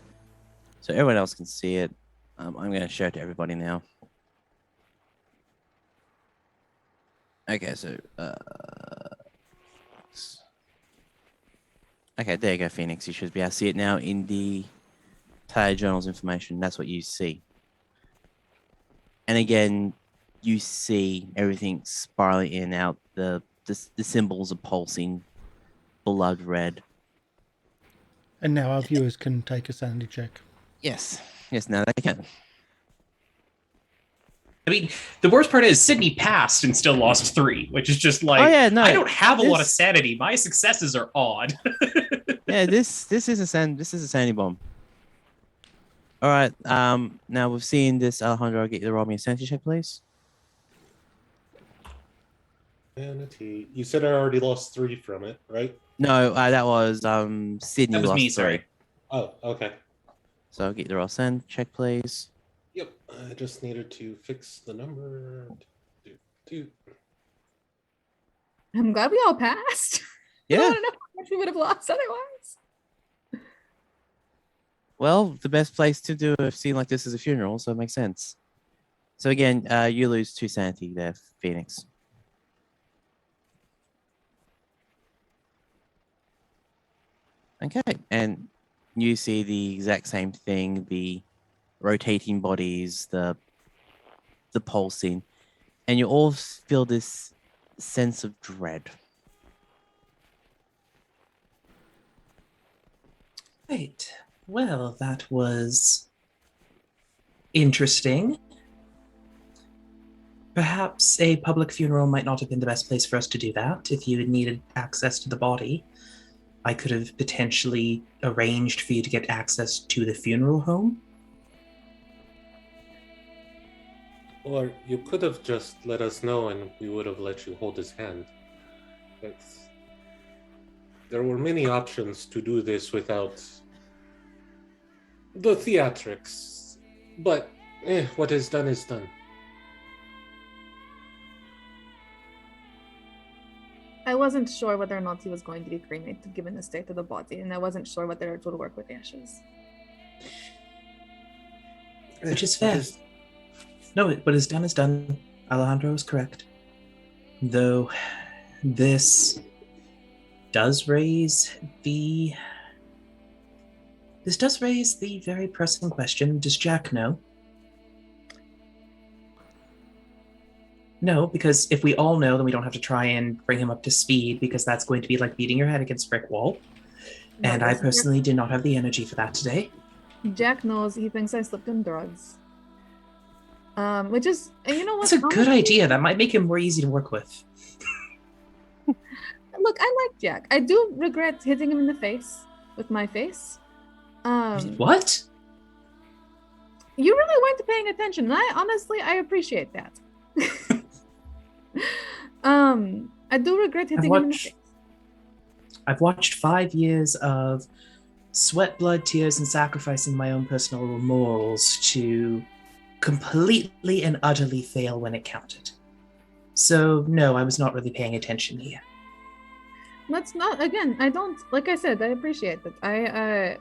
so everyone else can see it. I'm going to show it to everybody now. Okay, so okay, there you go, Phoenix. You should be able to see it now in the player journals information. That's what you see. And again, you see everything spiraling in and out. The symbols are pulsing blood red. And now our viewers can take a sanity check. Yes, now they can. I mean, the worst part is Sidney passed and still lost 3, which is just like, Oh, yeah, no, I don't have a lot of sanity. My successes are odd. Yeah, this is a sanity bomb. All right. Now we've seen this. Alejandro, I'll get you to roll me a sanity check, please. Sanity. You said I already lost 3 from it, right? No, that was Sidney. That was lost me, 3. sorry. Oh, okay. So I'll get you to roll sanity check, please. Yep. I just needed to fix the number. I'm glad we all passed. I Yeah. don't know how much we would have lost otherwise. Well, the best place to do a scene like this is a funeral, so it makes sense. So again, you lose 2 sanity there, Phoenix. Okay, and you see the exact same thing, the rotating bodies, the pulsing, and you all feel this sense of dread. Right. Well, that was interesting. Perhaps a public funeral might not have been the best place for us to do that. If you had needed access to the body, I could have potentially arranged for you to get access to the funeral home. Or you could have just let us know and we would have let you hold his hand. There were many options to do this without the theatrics. But what is done is done. I wasn't sure whether or not he was going to be cremated given the state of the body, and I wasn't sure whether it would work with ashes. Which is fair. No, what is done is done. Alejandro is correct. Though this does raise the very pressing question. Does Jack know? No, because if we all know, then we don't have to try and bring him up to speed, because that's going to be like beating your head against a brick wall. No, And I personally did not have the energy for that today. Jack knows. He thinks I slipped in drugs. Which is, and you know what? That's a good idea. That might make him more easy to work with. Look, I like Jack. I do regret hitting him in the face with my face. What? You really weren't paying attention. And I appreciate that. I do regret hitting him in the face. I've watched 5 years of sweat, blood, tears, and sacrificing my own personal morals to completely and utterly fail when it counted. So, no, I was not really paying attention here. Let's not, again, I don't, like I said, I appreciate it.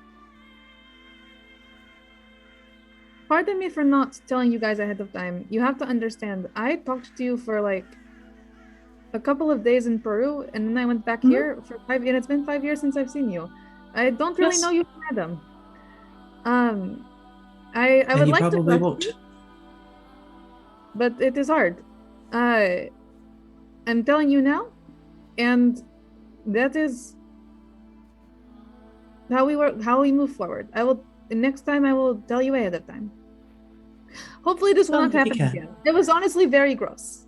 Pardon me for not telling you guys ahead of time. You have to understand, I talked to you for like a couple of days in Peru, and then I went back here for 5 years. It's been 5 years since I've seen you. I don't really know you from Adam. I would like to trust you, but it is hard. I'm telling you now, and that is how we move forward. Next time I will tell you ahead of time. Hopefully this will not happen again. It was honestly very gross.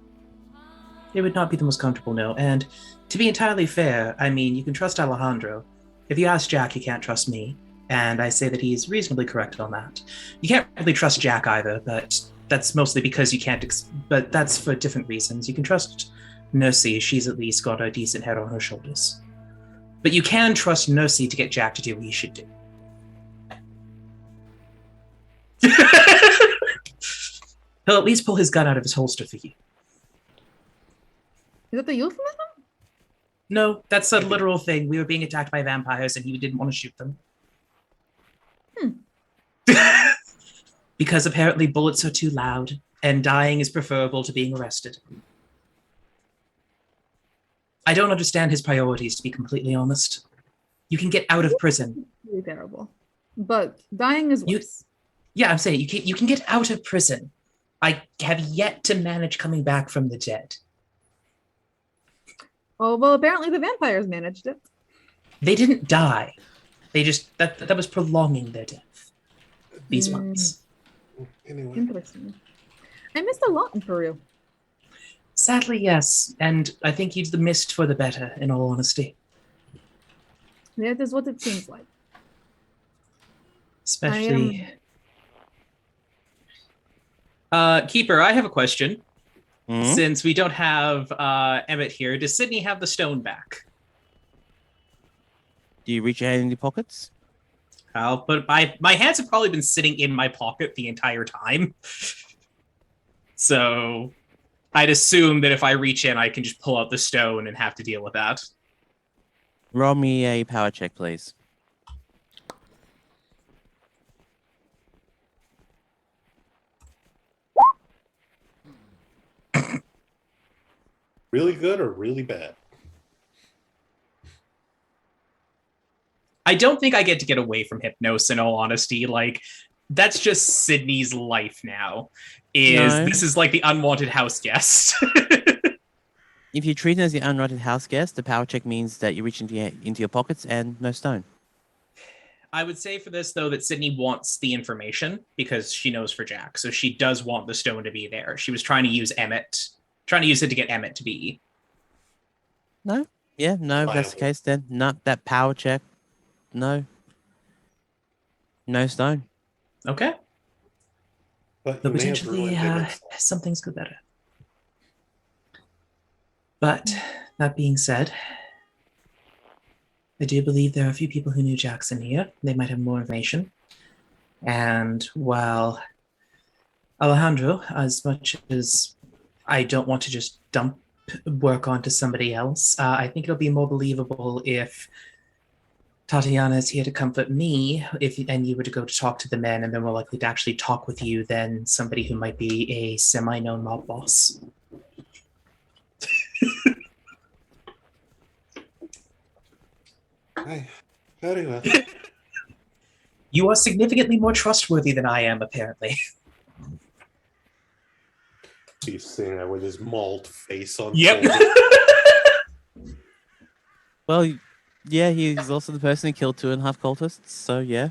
It would not be the most comfortable, no. And to be entirely fair, I mean, you can trust Alejandro. If you ask Jack, you can't trust me. And I say that he's reasonably correct on that. You can't really trust Jack either, but that's mostly because you can't, but that's for different reasons. You can trust Nursey. She's at least got a decent head on her shoulders. But you can trust Nursey to get Jack to do what he should do. He'll at least pull his gun out of his holster for you. Is that the euphemism? No, that's a literal thing. We were being attacked by vampires and he didn't want to shoot them. Because apparently bullets are too loud and dying is preferable to being arrested. I don't understand his priorities, to be completely honest. You can get out of prison. It's really terrible. But dying is worse. Yeah, I'm saying you can get out of prison. I have yet to manage coming back from the dead. Oh, well, apparently the vampires managed it. They didn't die. They just, that was prolonging their death. These ones. Anyway. Interesting. I missed a lot in Peru. Sadly, yes. And I think you'd missed for the better, in all honesty. That is what it seems like. Especially... Keeper, I have a question. Mm-hmm. Since we don't have Emmett here, does Sidney have the stone back? Do you reach your hand in your pockets? But my hands have probably been sitting in my pocket the entire time. So I'd assume that if I reach in, I can just pull out the stone and have to deal with that. Roll me a power check, please. Really good or really bad? I don't think I get away from hypnosis, in all honesty. Like, that's just Sydney's life now. This is like the unwanted house guest. If you treat it as the unwanted house guest, the power check means that you reach into your pockets and no stone. I would say for this, though, that Sydney wants the information because she knows for Jack. So she does want the stone to be there. She was trying to use it to get Emmett to be. No? Yeah, no, if that's the case then. Not that power check. No. No stone. Okay. But So potentially something's good better. But that being said, I do believe there are a few people who knew Jackson here. They might have more information. And while Alejandro, as much as I don't want to just dump work onto somebody else, I think it'll be more believable if Tatiana is here to comfort me, and you were to go to talk to the men, and they're more likely to actually talk with you than somebody who might be a semi-known mob boss. Very well. You are significantly more trustworthy than I am, apparently. He's sitting there with his mauled face on. Yep. Well, yeah, he's also the person who killed 2.5 cultists, so yeah.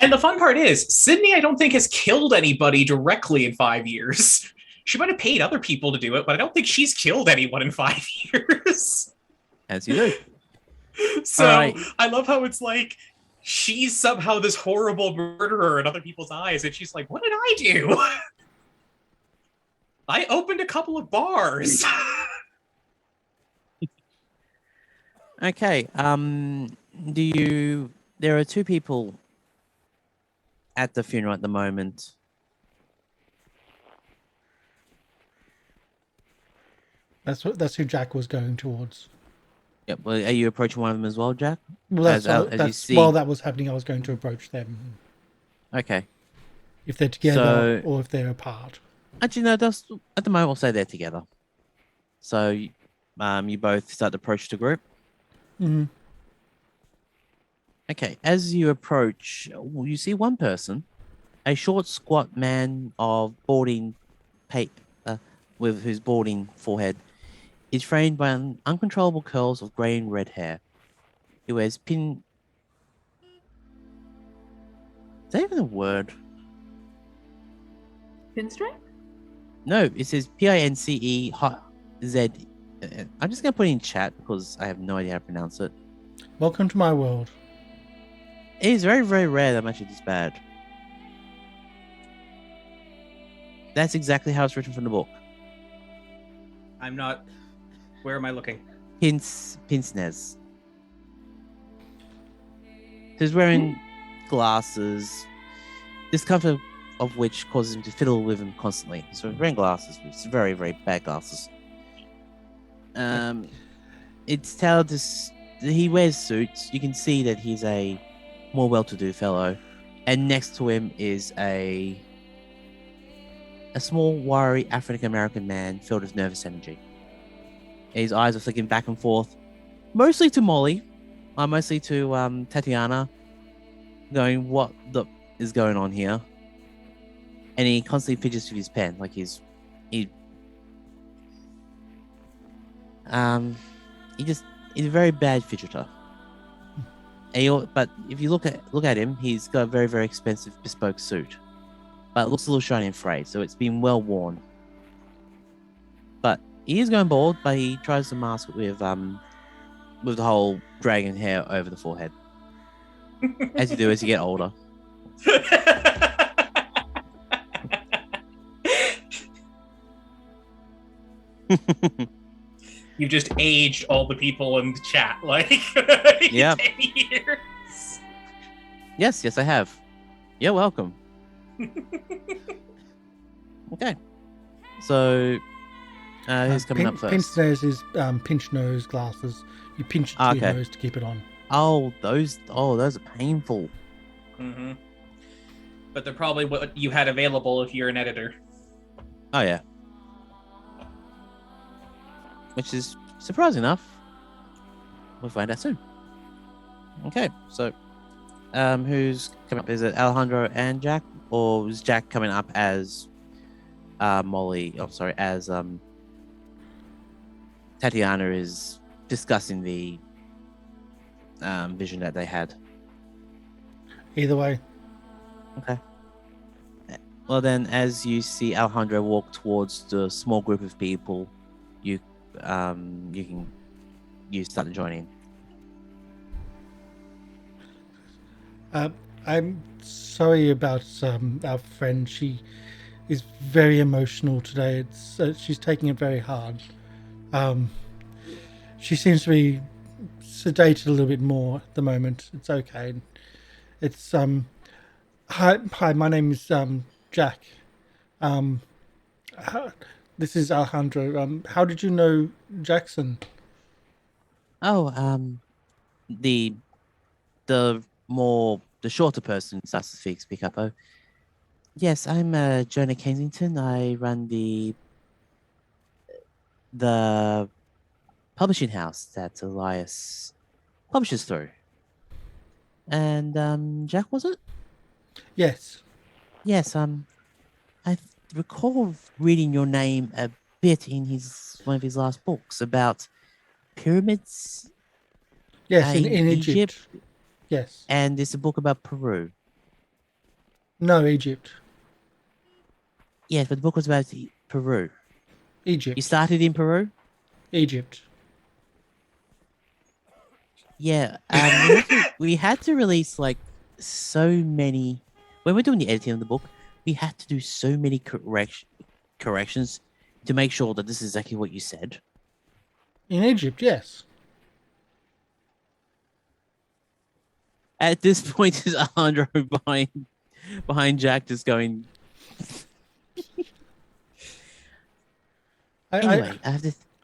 And the fun part is, Sydney, I don't think, has killed anybody directly in 5 years. She might have paid other people to do it, but I don't think she's killed anyone in 5 years. As you do. So right. I love how it's like she's somehow this horrible murderer in other people's eyes, and she's like, what did I do? I opened a couple of bars. Okay, there are 2 people at the funeral at the moment. That's who Jack was going towards. Yep. Well, are you approaching one of them as well, Jack? Well, while that was happening, I was going to approach them. Okay. If they're together or if they're apart. Actually, no. At the moment, we'll say they're together. So, you both start to approach the group. Mm-hmm. Okay. As you approach, you see one person, a short, squat man of balding with whose balding forehead is framed by uncontrollable curls of grey and red hair. He wears Is that even a word? Pinstripe? No, it says PINCE Z. I'm just going to put it in chat because I have no idea how to pronounce it. Welcome to my world. It is very, very rare that I'm actually this bad. That's exactly how it's written from the book. I'm not... Where am I looking? Pince-nez. He's wearing glasses, discomfort of which causes him to fiddle with him constantly. So he's wearing glasses, it's very, very bad glasses. It's told he wears suits. You can see that he's a more well-to-do fellow, and next to him is a small, wiry African-American man filled with nervous energy. His eyes are flicking back and forth, mostly to Molly, mostly to Tatiana, going, what the is going on here? And he constantly fidgets with his pen, like he's a very bad fidgeter. But if you look at him, he's got a very, very expensive bespoke suit, but it looks a little shiny and frayed, so it's been well worn. But he is going bald, but he tries to mask it with the whole dragon hair over the forehead, as you do as you get older. You've just aged all the people in the chat, like, yeah. 10 years. Yes, I have. You're welcome. Okay. So, who's coming up first? Pinch nose is pinch nose glasses. You pinch it to your nose to keep it on. Oh, those are painful. Mm-hmm. But they're probably what you had available if you're an editor. Oh, yeah. which is surprising enough. We'll find out soon. Okay, so who's coming up? Is it Alejandro and Jack, or is Jack coming up as Molly? Oh, sorry, as Tatiana is discussing the vision that they had. Either way. Okay. Well, then, as you see Alejandro walk towards the small group of people, you start to join in. I'm sorry about our friend. She is very emotional today. It's she's taking it very hard. She seems to be sedated a little bit more at the moment. It's okay. It's hi. My name is Jack. This is Alejandro. How did you know Jackson? Oh, the shorter person starts to speak up. Oh, yes, I'm Jonah Kensington. I run the publishing house that Elias publishes through. And Jack, was it? Yes. Yes. I recall reading your name a bit in one of his last books about pyramids. Yes, in Egypt. Yes. And there's a book about Peru. No, Egypt. Yes, but the book was about Peru. Egypt. You started in Peru? Egypt. Yeah. We had to release like so many. When we're doing the editing of the book, we had to do so many corrections to make sure that this is exactly what you said. In Egypt, yes. At this point, is Alejandro behind Jack, just going. Anyway,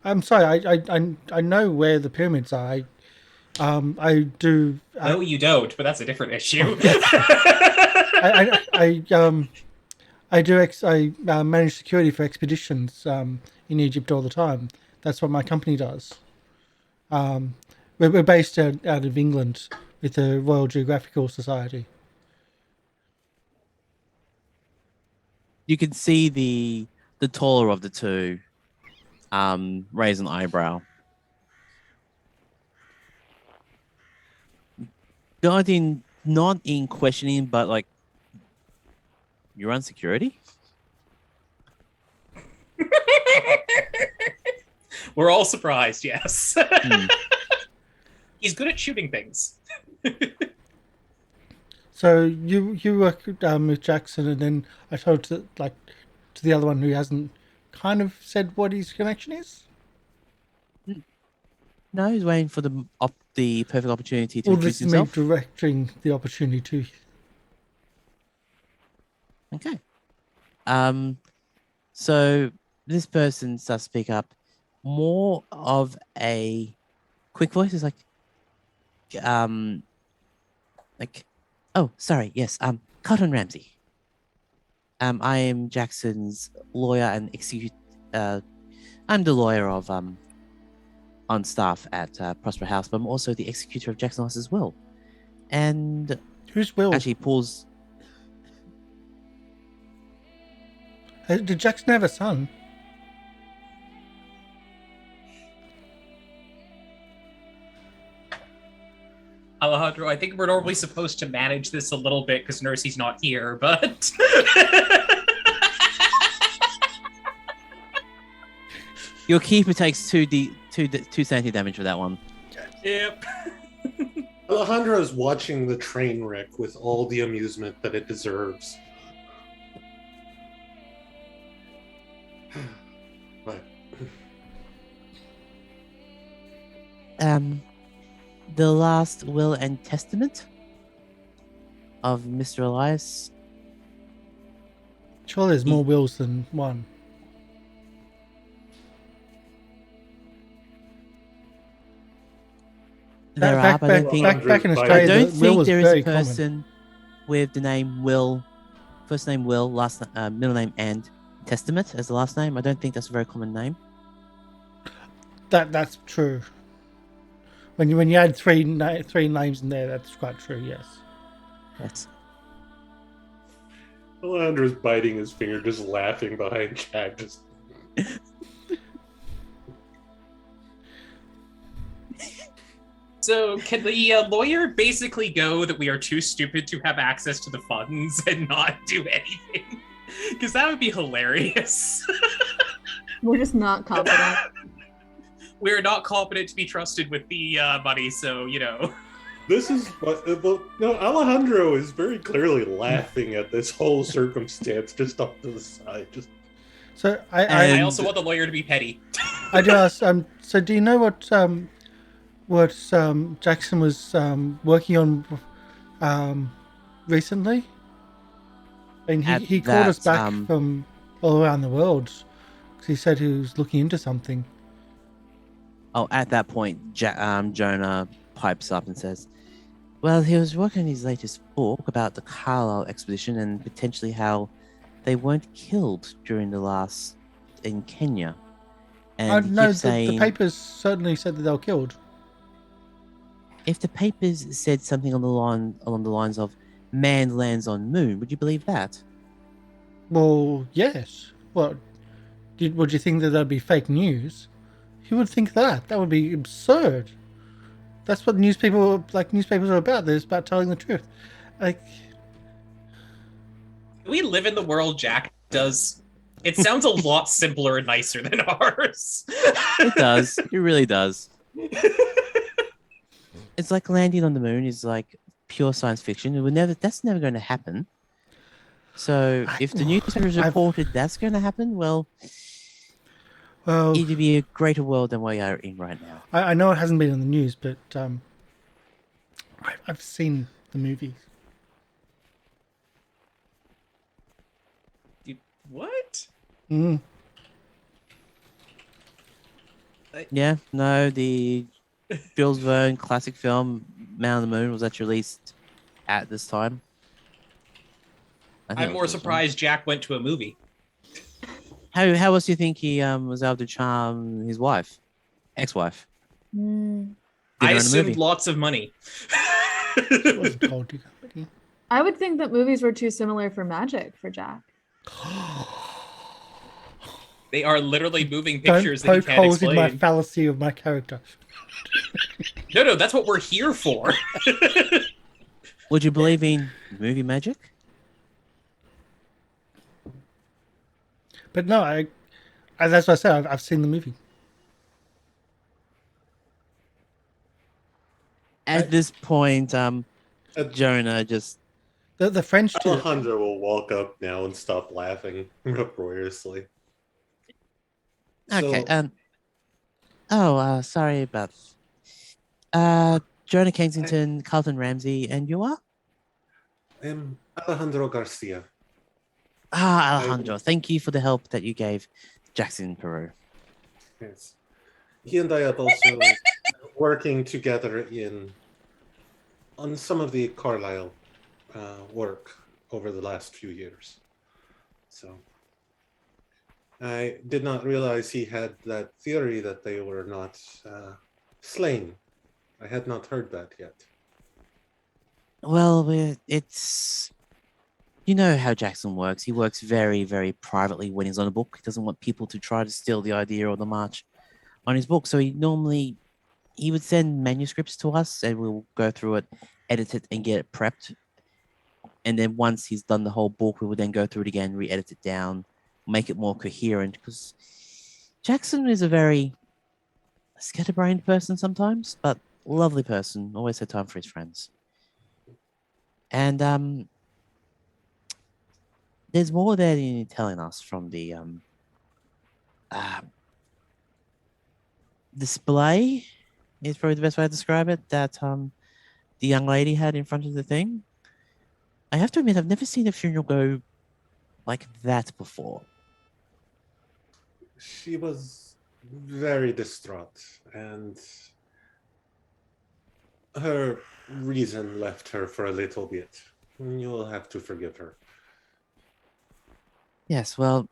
I'm sorry. I know where the pyramids are. I do. No, you don't. But that's a different issue. I manage security for expeditions in Egypt all the time. That's what my company does. We're based out of England with the Royal Geographical Society. You can see the taller of the two raise an eyebrow. Not in questioning, but like, you run security? We're all surprised, yes. He's good at shooting things. So you work with Jackson, and then I told to the other one who hasn't kind of said what his connection is. No, he's waiting for the perfect opportunity to introduce This is himself. me directing the opportunity to you. Okay. So this person starts to speak up, more of a quick voice. Is like, oh, sorry, yes, Cotton Ramsey. I am Jackson's lawyer and I'm the lawyer of on staff at Prosper House, but I'm also the executor of Jackson Ross's will. And whose will? Actually pulls. Did Jackson have a son? Alejandro, I think we're normally supposed to manage this a little bit because Nursey's not here, but... Your keeper takes two sanity damage for that one. Yep. Alejandro's watching the train wreck with all the amusement that it deserves. But... The last will and testament of Mr. Elias. Sure, there's more wills than one. Back in Australia, I don't think there is a person with the name Will, first name Will, last middle name and Testament as the last name. I don't think that's a very common name. That's true. When you add three names in there, that's quite true. Yes. Yes. Alejandro's biting his finger, just laughing behind Jack. Just So can the lawyer basically go that we are too stupid to have access to the funds and not do anything? Because that would be hilarious. We're just not confident. We're not competent to be trusted with the money, so, you know. this is what. Well, no, Alejandro is very clearly laughing at this whole circumstance, just off to the side. Just So I And- also want the lawyer to be petty. I do ask. So do you know what Jackson was working on recently? And At he called us that, back from all around the world because he said he was looking into something. Oh, at that point, Jonah pipes up and says, well, he was working on his latest book about the Carlisle expedition and potentially how they weren't killed during the last in Kenya. And he No, keeps saying, the papers certainly said that they were killed. if the papers said something along the lines of man lands on moon, would you believe that? Well, yes. What? Would you think that that'd be fake news? Who would think that? That would be absurd. That's what newspapers are about. They're about telling the truth. Like, We live in the world Jack does. It sounds a lot simpler and nicer than ours. It does. It really does. It's like landing on the moon is like pure science fiction. That's never going to happen. So if the newspapers reported that's going to happen, well, it'd be a greater world than we are in right now. I know it hasn't been in the news, but I've seen the movie. What? Mm. Yeah, no, the Jules Verne classic film Man on the Moon was actually released at this time. I think I'm it more was this one. surprised Jack went to a movie. How else do you think he was able to charm his wife, ex-wife? Mm. I Dinner and a assumed movie. lots of money. It wasn't told you, but yeah. I would think that movies were too similar for magic for Jack. They are literally moving Don't pictures that he poke can't holes in my explain. fallacy of my character. No, that's what we're here for. Would you believe in movie magic? But no, that's what I said. I've seen the movie. At this point, Jonah just The French did it. Alejandro will walk up now and stop laughing uproariously. okay. So- Sorry about. Jonah Kensington, Carlton Ramsey, and you are? I'm Alejandro Garcia. Alejandro, thank you for the help that you gave Jackson in Peru. Yes. He and I have also working together on some of the Carlisle work over the last few years. So I did not realize he had that theory that they were not slain. I had not heard that yet. Well, it's... You know how Jackson works. He works very, very privately when he's on a book. He doesn't want people to try to steal the idea or the march on his book. So he would send manuscripts to us and we'll go through it, edit it, and get it prepped. And then once he's done the whole book, we would then go through it again, re-edit it down, make it more coherent. Because Jackson is a very scatterbrained person sometimes, but lovely person. Always had time for his friends. And there's more there than you're telling us from the display is probably the best way to describe it, that the young lady had in front of the thing. I have to admit, I've never seen a funeral go like that before. She was very distraught, and her reason left her for a little bit. You'll have to forgive her. Yes, well,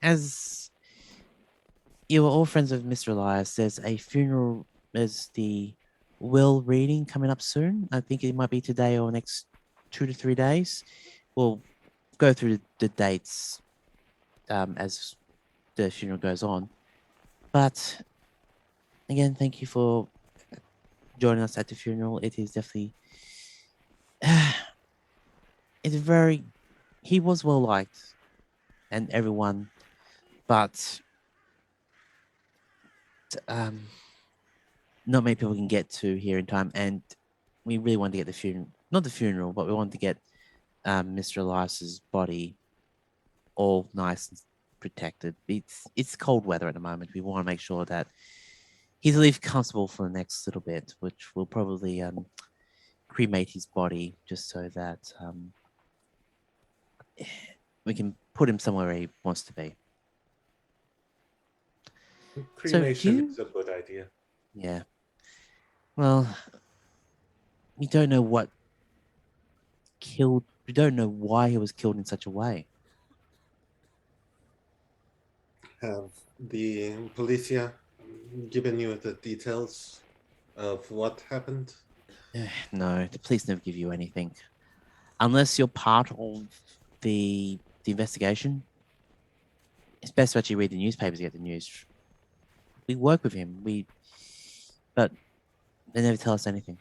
as You are all friends of Mr. Elias. There's a funeral, there's the will reading coming up soon. I think it might be today or next 2 to 3 days. We'll go through the dates as the funeral goes on. But again, thank you for joining us at the funeral. It is definitely, it's very, he was well liked and everyone, but not many people can get to here in time. And we really wanted to get the funeral, not the funeral, but we wanted to get Mr. Elias's body all nice and protected. It's cold weather at the moment. We want to make sure that he's at least comfortable for the next little bit, which will probably cremate his body just so that we can put him somewhere he wants to be. Cremation is a good idea. Yeah. Well, we don't know what killed. We don't know why he was killed in such a way. Have the policia given you the details of what happened? No, the police never give you anything. Unless you're part of the investigation. It's best to actually read the newspapers to get the news. We work with him. But they never tell us anything.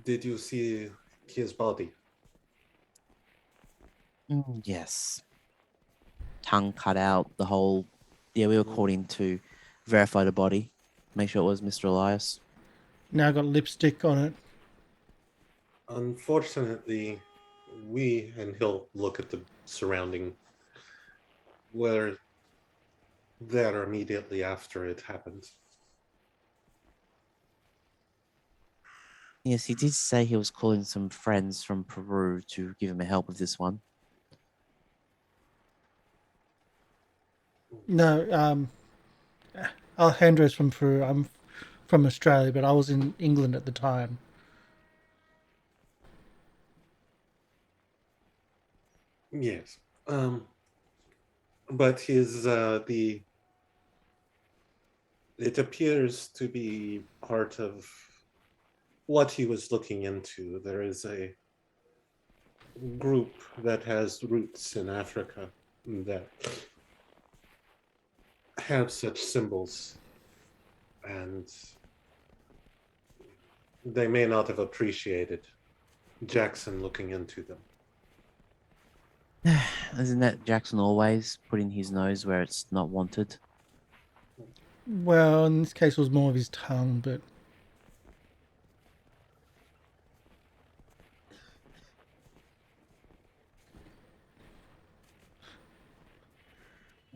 Did you see his body? Yes. Tongue cut out, the whole... Yeah, we were called in to verify the body. Make sure it was Mr. Elias. Now got lipstick on it. Unfortunately, and he'll look at the surrounding, were there immediately after it happened. Yes, he did say he was calling some friends from Peru to give him a help with this one. No, Alejandro's from Peru. I'm from Australia, but I was in England at the time. Yes. But it appears to be part of what he was looking into. There is a group that has roots in Africa that have such symbols, and they may not have appreciated Jackson looking into them. Isn't that Jackson always putting his nose where it's not wanted? Well, in this case, it was more of his tongue, but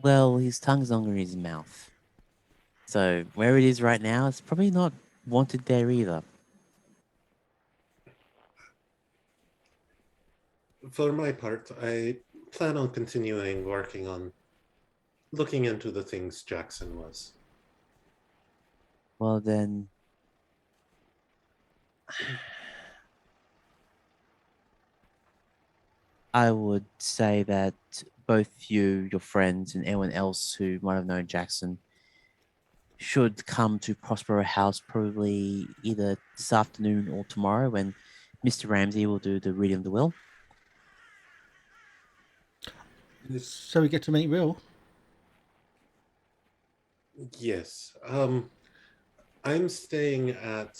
Well, his tongue's longer in his mouth. So where it is right now, it's probably not wanted there either. For my part, I plan on continuing working on looking into the things Jackson was. Well then, I would say that both you, your friends, and anyone else who might have known Jackson should come to Prospero House probably either this afternoon or tomorrow when Mr. Ramsey will do the reading of the will. so we get to meet Will. Yes. I'm staying at,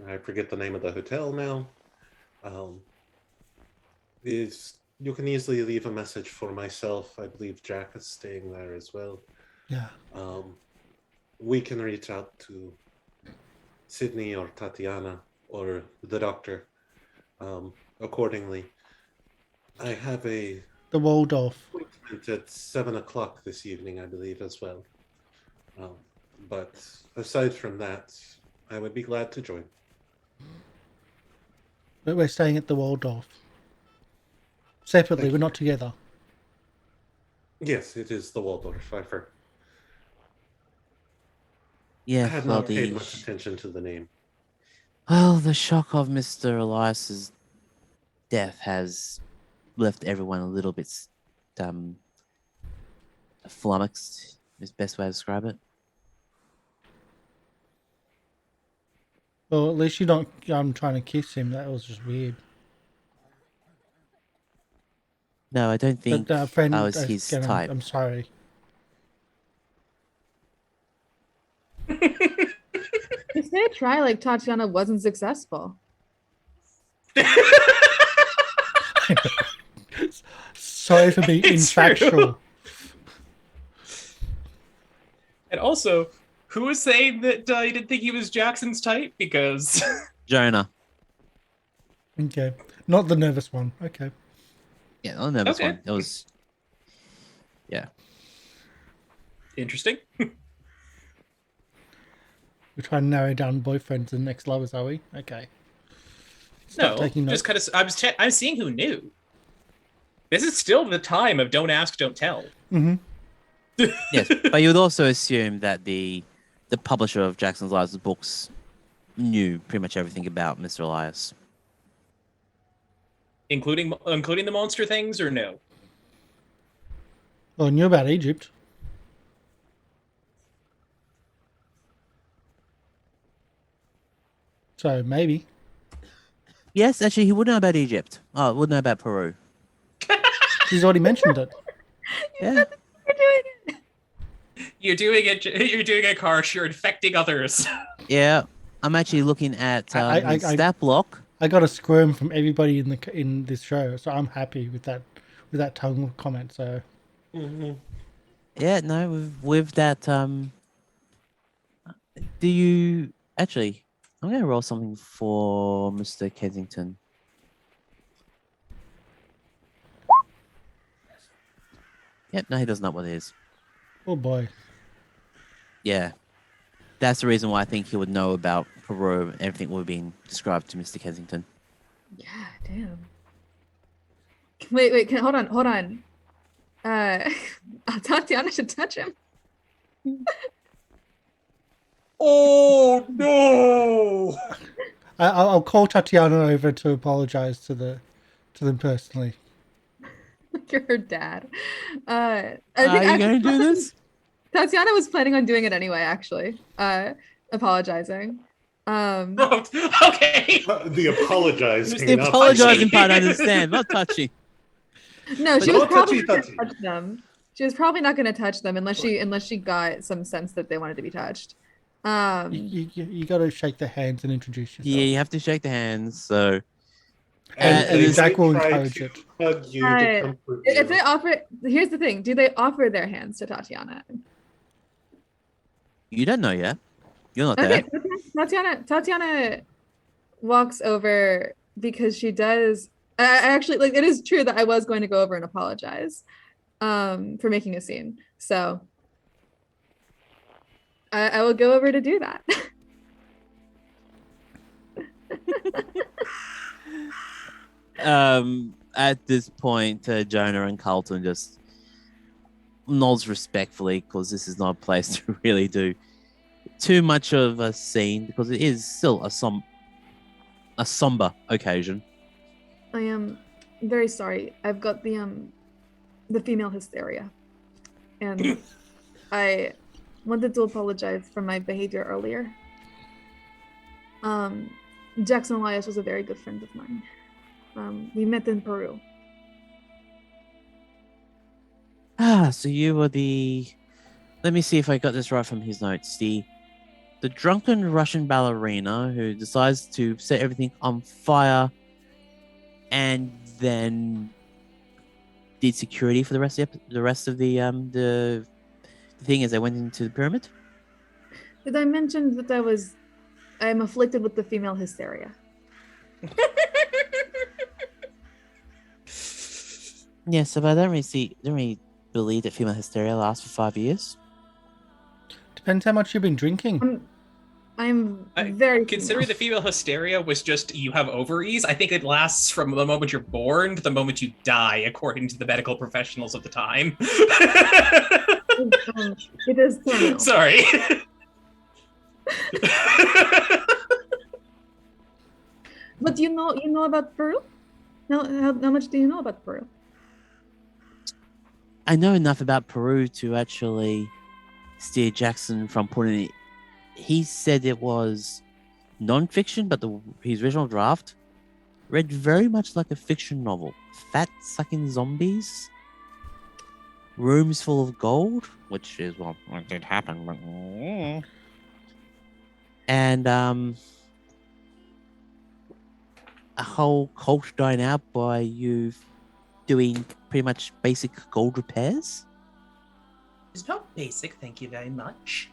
I forget the name of the hotel now. You can easily leave a message for myself. I believe Jack is staying there as well. Yeah. We can reach out to Sidney or Tatiana or the doctor accordingly. I have the Waldorf. appointment at 7 o'clock this evening, I believe, as well. But aside from that, I would be glad to join. But we're staying at the Waldorf. Separately, we're not together. Yes, it is the Waldorf. Yeah, I had not paid much attention to the name. Well, the shock of Mr. Elias's death has left everyone a little bit flummoxed. Is the best way to describe it. Well, at least you don't. I'm trying to kiss him. That was just weird. No, I don't think But friend, I was his again, type. I'm sorry. You say try like Tatiana wasn't successful. Sorry for being It's infactual. true. And also, who was saying that you didn't think he was Jackson's type? Because Jonah. Okay, not the nervous one. Okay. Yeah, not the nervous Okay. one. It was. Yeah. interesting. We're trying to narrow down boyfriends and next lovers, are we? Okay. No, taking just notes. kind of. I'm seeing who knew. This is still the time of don't ask, don't tell. Mm-hmm. Yes, but you would also assume that the publisher of Jackson's Lives books knew pretty much everything about Mr. Elias. Including the monster things, or no? Well, I knew about Egypt. So maybe. Yes, actually, he would know about Egypt. Oh, would know about Peru. He's already mentioned it. Yeah. You're doing it. You're doing it, Karsh. You're infecting others. Yeah. I'm actually looking at his stat block. I got a squirm from everybody in this show, so I'm happy with that tongue comment. So Yeah, no, with that, do you actually? I'm gonna roll something for Mr. Kensington. Yep, no, he doesn't know what it is. oh boy, Yeah, that's the reason why I think he would know about Peru and everything would have been described to Mr. Kensington. Yeah, damn. Wait, hold on. Tatiana should touch him. Oh no! I'll call Tatiana over to apologize to them personally. You're her dad. I Are think you going to do this? Tatiana was planning on doing it anyway, actually. Apologizing. Okay. The apologizing. The not apologizing touching. part I understand, not touching. No, she But was don't probably touchy, going to touchy. touch them. She was probably not going to touch them unless she got some sense that they wanted to be touched. You got to shake their hands and introduce yourself. Yeah, you have to shake the hands. So And And they Zach will try encourage to it. hug you Right. to comfort If you. they offer, here's the thing: do they offer their hands to Tatiana? you don't know yet. You're not Okay, there. Tatiana walks over because she does. I actually like. It is true that I was going to go over and apologize, for making a scene. So I will go over to do that. At this point, Jonah and Carlton just nods respectfully because this is not a place to really do too much of a scene because it is still a somber occasion. I am very sorry. I've got the female hysteria, and I wanted to apologize for my behavior earlier. Jackson Elias was a very good friend of mine. We met in Peru. So you were the. Let me see if I got this right from his notes. The drunken Russian ballerina who decides to set everything on fire, and then did security for the rest of the thing as they went into the pyramid. Did I mention that I am afflicted with the female hysteria? Yes, but I don't really believe that female hysteria lasts for 5 years. Depends how much you've been drinking. I'm very Considering the female hysteria was just you have ovaries, I think it lasts from the moment you're born to the moment you die, according to the medical professionals of the time. It is terminal. Sorry. But you know about Peru? How much do you know about Peru? I know enough about Peru to actually steer Jackson from putting it. He said it was non-fiction, but his original draft read very much like a fiction novel. Fat-sucking zombies, rooms full of gold, which is what did happen. But... and a whole cult dying out by you doing pretty much basic gold repairs. It's not basic, thank you very much.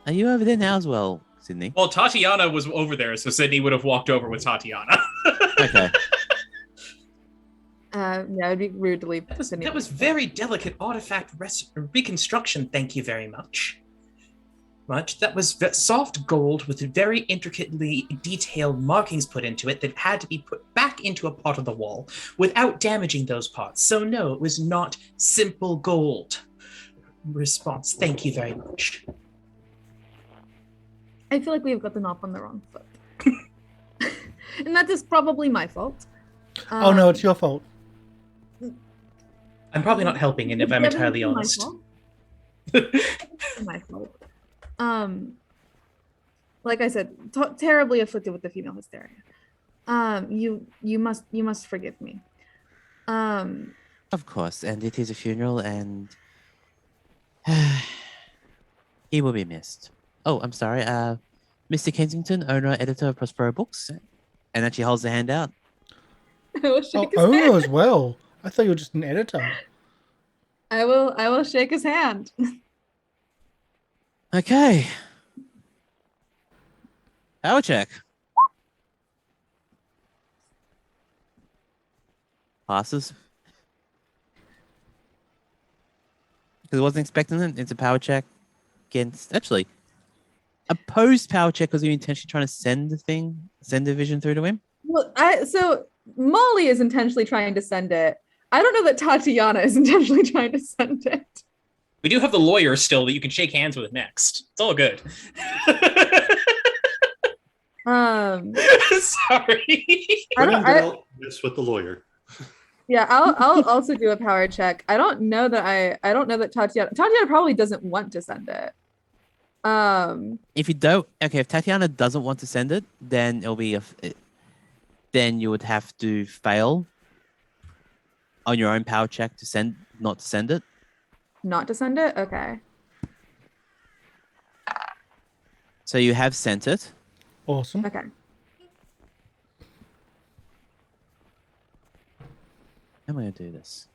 Are you over there now as well, Sidney? Well, Tatiana was over there, so Sidney would have walked over with Tatiana. Okay. Yeah, it'd be rude to leave. That was very delicate artifact reconstruction, thank you very much. That was soft gold with very intricately detailed markings put into it that had to be put back into a part of the wall without damaging those parts. So no, it was not simple gold. Response, thank you very much. I feel like we've gotten off on the wrong foot. And that is probably my fault. Oh no, it's your fault. I'm probably not helping, and if I'm entirely honest. My fault. Like I said, terribly afflicted with the female hysteria. You must forgive me. Of course, and it is a funeral, and he will be missed. Oh, I'm sorry. Mr. Kensington, owner, editor of Prospero Books, and actually holds the hand out. I will shake his Owner hand. as well. I thought you were just an editor. I will shake his hand. Okay. Power check. Passes. Because I wasn't expecting it. It's a power check against... Actually, opposed power check because you're intentionally trying to send the vision through to him. Well, so Molly is intentionally trying to send it. I don't know that Tatiana is intentionally trying to send it. We do have the lawyer still that you can shake hands with next. It's all good. Sorry. This with the lawyer. Yeah, I'll also do a power check. I don't know that Tatiana probably doesn't want to send it. If Tatiana doesn't want to send it, then it'll be then you would have to fail on your own power check to not to send it. Not to send it? Okay. So you have sent it. Awesome. Okay. How am I going to do this?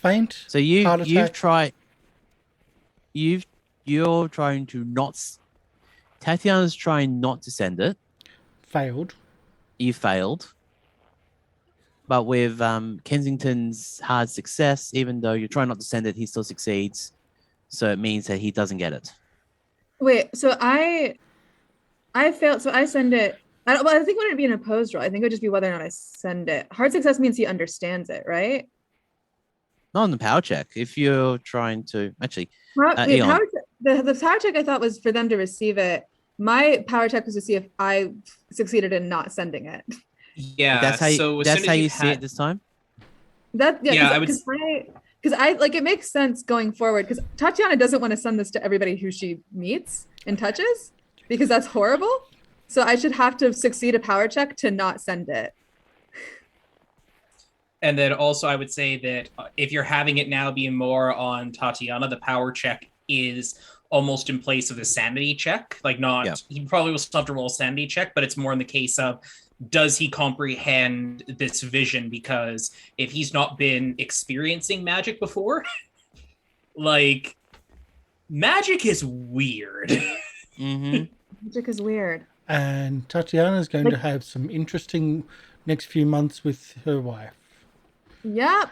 Faint. So you're trying to not. Tatiana's trying not to send it. Failed. You failed. But with Kensington's hard success, even though you're trying not to send it, he still succeeds. So it means that he doesn't get it. Wait, so I failed. So I send it. I think it wouldn't be an opposed roll. I think it would just be whether or not I send it. Hard success means he understands it, right? Not on the power check. If you're trying to actually, the power check I thought was for them to receive it. My power check was to see if I succeeded in not sending it. Yeah, that's how you see it this time. Because I like it makes sense going forward because Tatiana doesn't want to send this to everybody who she meets and touches because that's horrible. So I should have to succeed a power check to not send it. And then also I would say that if you're having it now be more on Tatiana, the power check is almost in place of the sanity check. He probably will still have to roll a sanity check, but it's more in the case of does he comprehend this vision? Because if he's not been experiencing magic before, magic is weird. Mm-hmm. Magic is weird. And Tatiana is going to have some interesting next few months with her wife. Yep.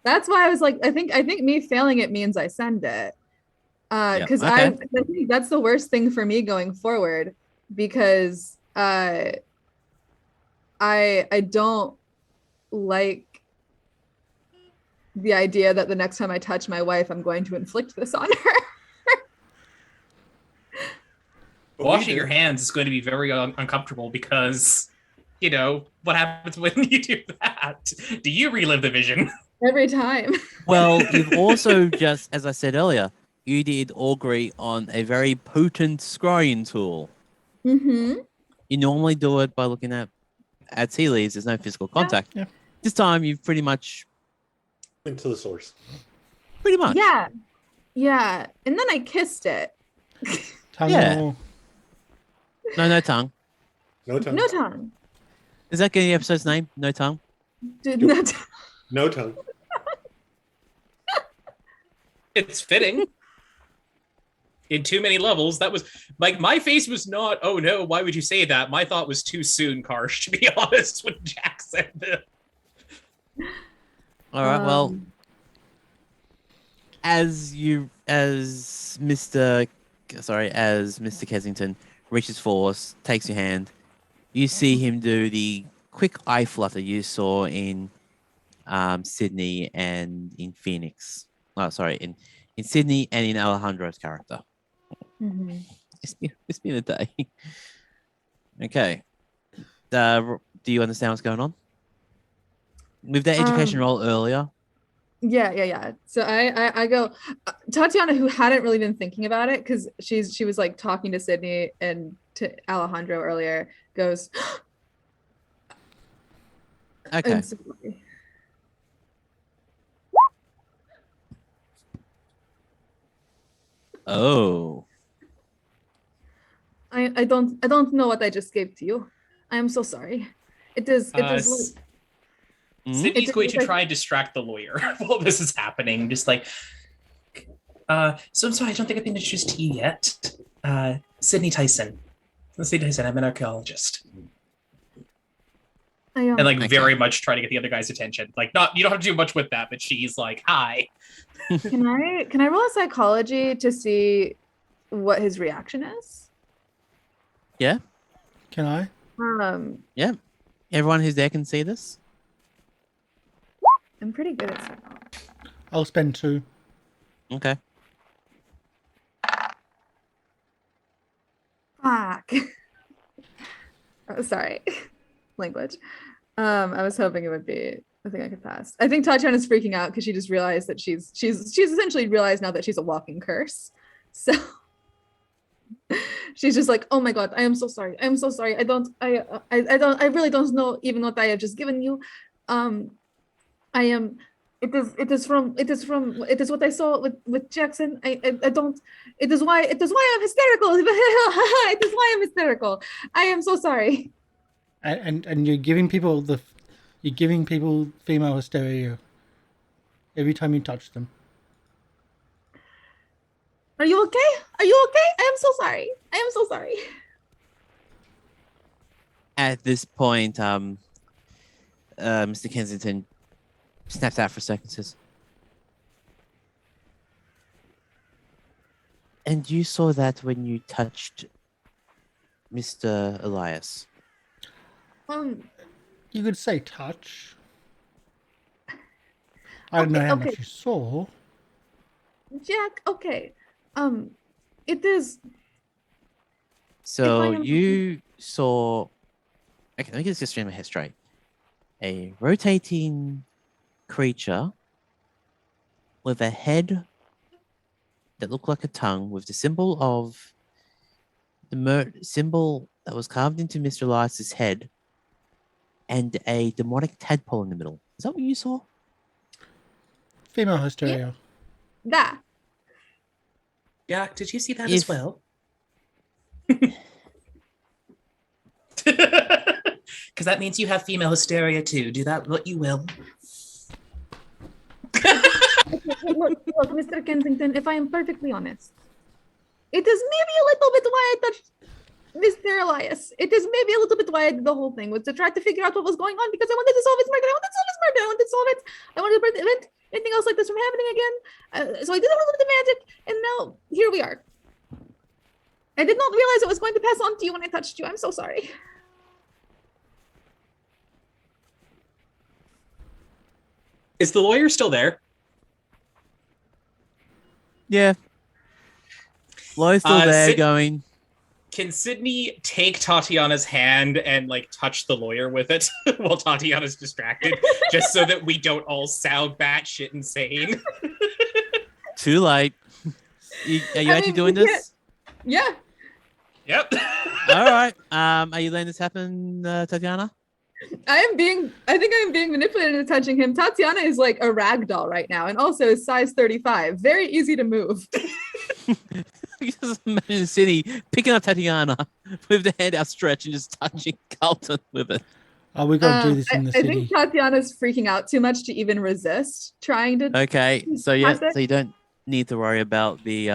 That's why I was like, I think me failing it means I send it. Because I think that's the worst thing for me going forward because I don't like the idea that the next time I touch my wife, I'm going to inflict this on her. Washing your hands is going to be very uncomfortable because, what happens when you do that? Do you relive the vision? Every time. Well, you've also just, as I said earlier, you did augury on a very potent scrying tool. Mm-hmm. You normally do it by looking at tea leaves. There's no physical contact. Yeah. This time, you've pretty much. Went to the source. Pretty much. Yeah. Yeah. And then I kissed it. Tongue Yeah. or- No tongue. No tongue. No tongue. Is that getting the episode's name? No tongue. Dude, Nope. no tongue. No tongue. It's fitting. In too many levels, that was like my face was not. Oh no! Why would you say that? My thought was too soon, Karsh. To be honest, when Jack said that. All right. Well, Um, as Mr. Kensington reaches forward, takes your hand, you see him do the quick eye flutter you saw in Sydney and in Phoenix. Oh, sorry, in Sydney and in Alejandro's character. mhm. It's been a day. Okay. Do you understand what's going on? With that education role earlier. Yeah. So I go, Tatiana, who hadn't really been thinking about it because she was like talking to Sydney and to Alejandro earlier, goes, Okay. I'm sorry. Oh. I don't know what I just gave to you. I am so sorry. It is Mhm. Sydney's It's going to like- try and distract the lawyer while this is happening. Just like, so I'm sorry, I don't think I've been introduced to you yet. Sydney Tyson. Sydney Tyson, I'm an archaeologist. I am. And like Okay. very much try to get the other guy's attention. Like not you don't have to do much with that, but she's like, hi. Can I roll a psychology to see what his reaction is? Can I? Everyone who's there can see this. I'm pretty good at psychology. I'll spend 2. Okay. Fuck. Oh, sorry. Language. I was hoping it would be. I think I could pass. I think Tatiana's freaking out because she just realized that she's essentially realized now that she's a walking curse. So she's just like, oh my god, I am so sorry. I am so sorry. I really don't know even what I have just given you. I am. It is what I saw with Jackson. I don't. It is why I'm hysterical. It is why I'm hysterical. I am so sorry. And you're giving people female hysteria every time you touch them. Are you okay? Are you okay? I am so sorry. I am so sorry. At this point, Mr. Kensington snaps out for a second, says, "And you saw that when you touched Mr. Elias?" You could say touch. I don't know Okay, how okay. much you saw. Jack, okay. It is. So If I am- you saw. Okay, let me get this stream of head straight. A rotating creature with a head that looked like a tongue, with the symbol of symbol that was carved into Mr. Elias's head, and a demonic tadpole in the middle. Is that what you saw? Female hysteria. That. Jack, did you see that If- as well? Because that means you have female hysteria too. Do that what you will. Look, Mr. Kensington, if I am perfectly honest, it is maybe a little bit why I touched Mr. Elias. It is maybe a little bit why I did the whole thing, was to try to figure out what was going on because I wanted to solve his murder. I wanted to prevent anything else like this from happening again. So I did a little bit of magic, and now here we are. I did not realize it was going to pass on to you when I touched you. I'm so sorry. Is the lawyer still there? Yeah. Lo's still there Sid- going. Can Sidney take Tatiana's hand and like touch the lawyer with it while Tatiana's distracted, just so that we don't all sound batshit insane? Too late. Are you actually doing this? Yeah. Yep. All right. Are you letting this happen, Tatiana? I think I'm being manipulated into touching him. Tatiana is like a rag doll right now, and also is size 35. Very easy to move. Just imagine Sidney picking up Tatiana with the hand outstretched and just touching Carlton with it. Oh, we've got to do this in the I city. think Tatiana's freaking out too much to even resist trying to. Okay, so yeah, pass it. so you don't need to worry about the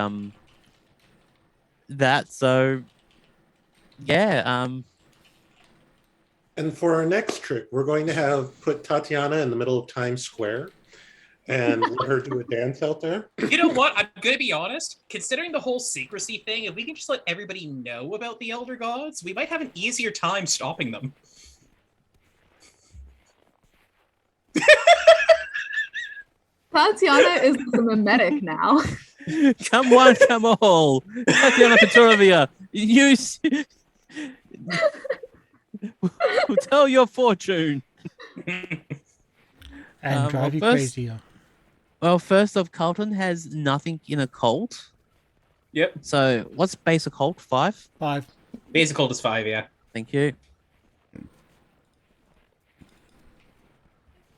that. So yeah, And for our next trick, we're going to put Tatiana in the middle of Times Square and let her do a dance out there. You know what? I'm going to be honest. Considering the whole secrecy thing, if we can just let everybody know about the Elder Gods, we might have an easier time stopping them. Tatiana is the mimetic now. come one, come all. Tatiana Petrovna, you will tell your fortune. And drive you well, crazier. Well, first off, Carlton has nothing in occult. Yep. So what's base occult? 5? 5. Basic hold is 5, yeah. Thank you.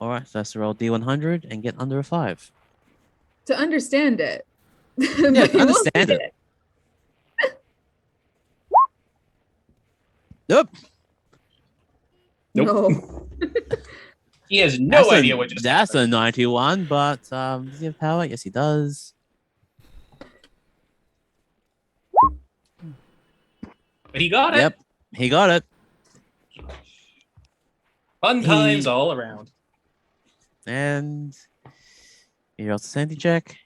All right, so that's to roll D100 and get under a 5. To understand it. Yeah, But you will understand see it. Nope. No. He has no idea what just That's happened. a 91, but does he have power? Yes, he does. But he got it. Yep, he got it. Fun times all around. And he rolls a sanity check.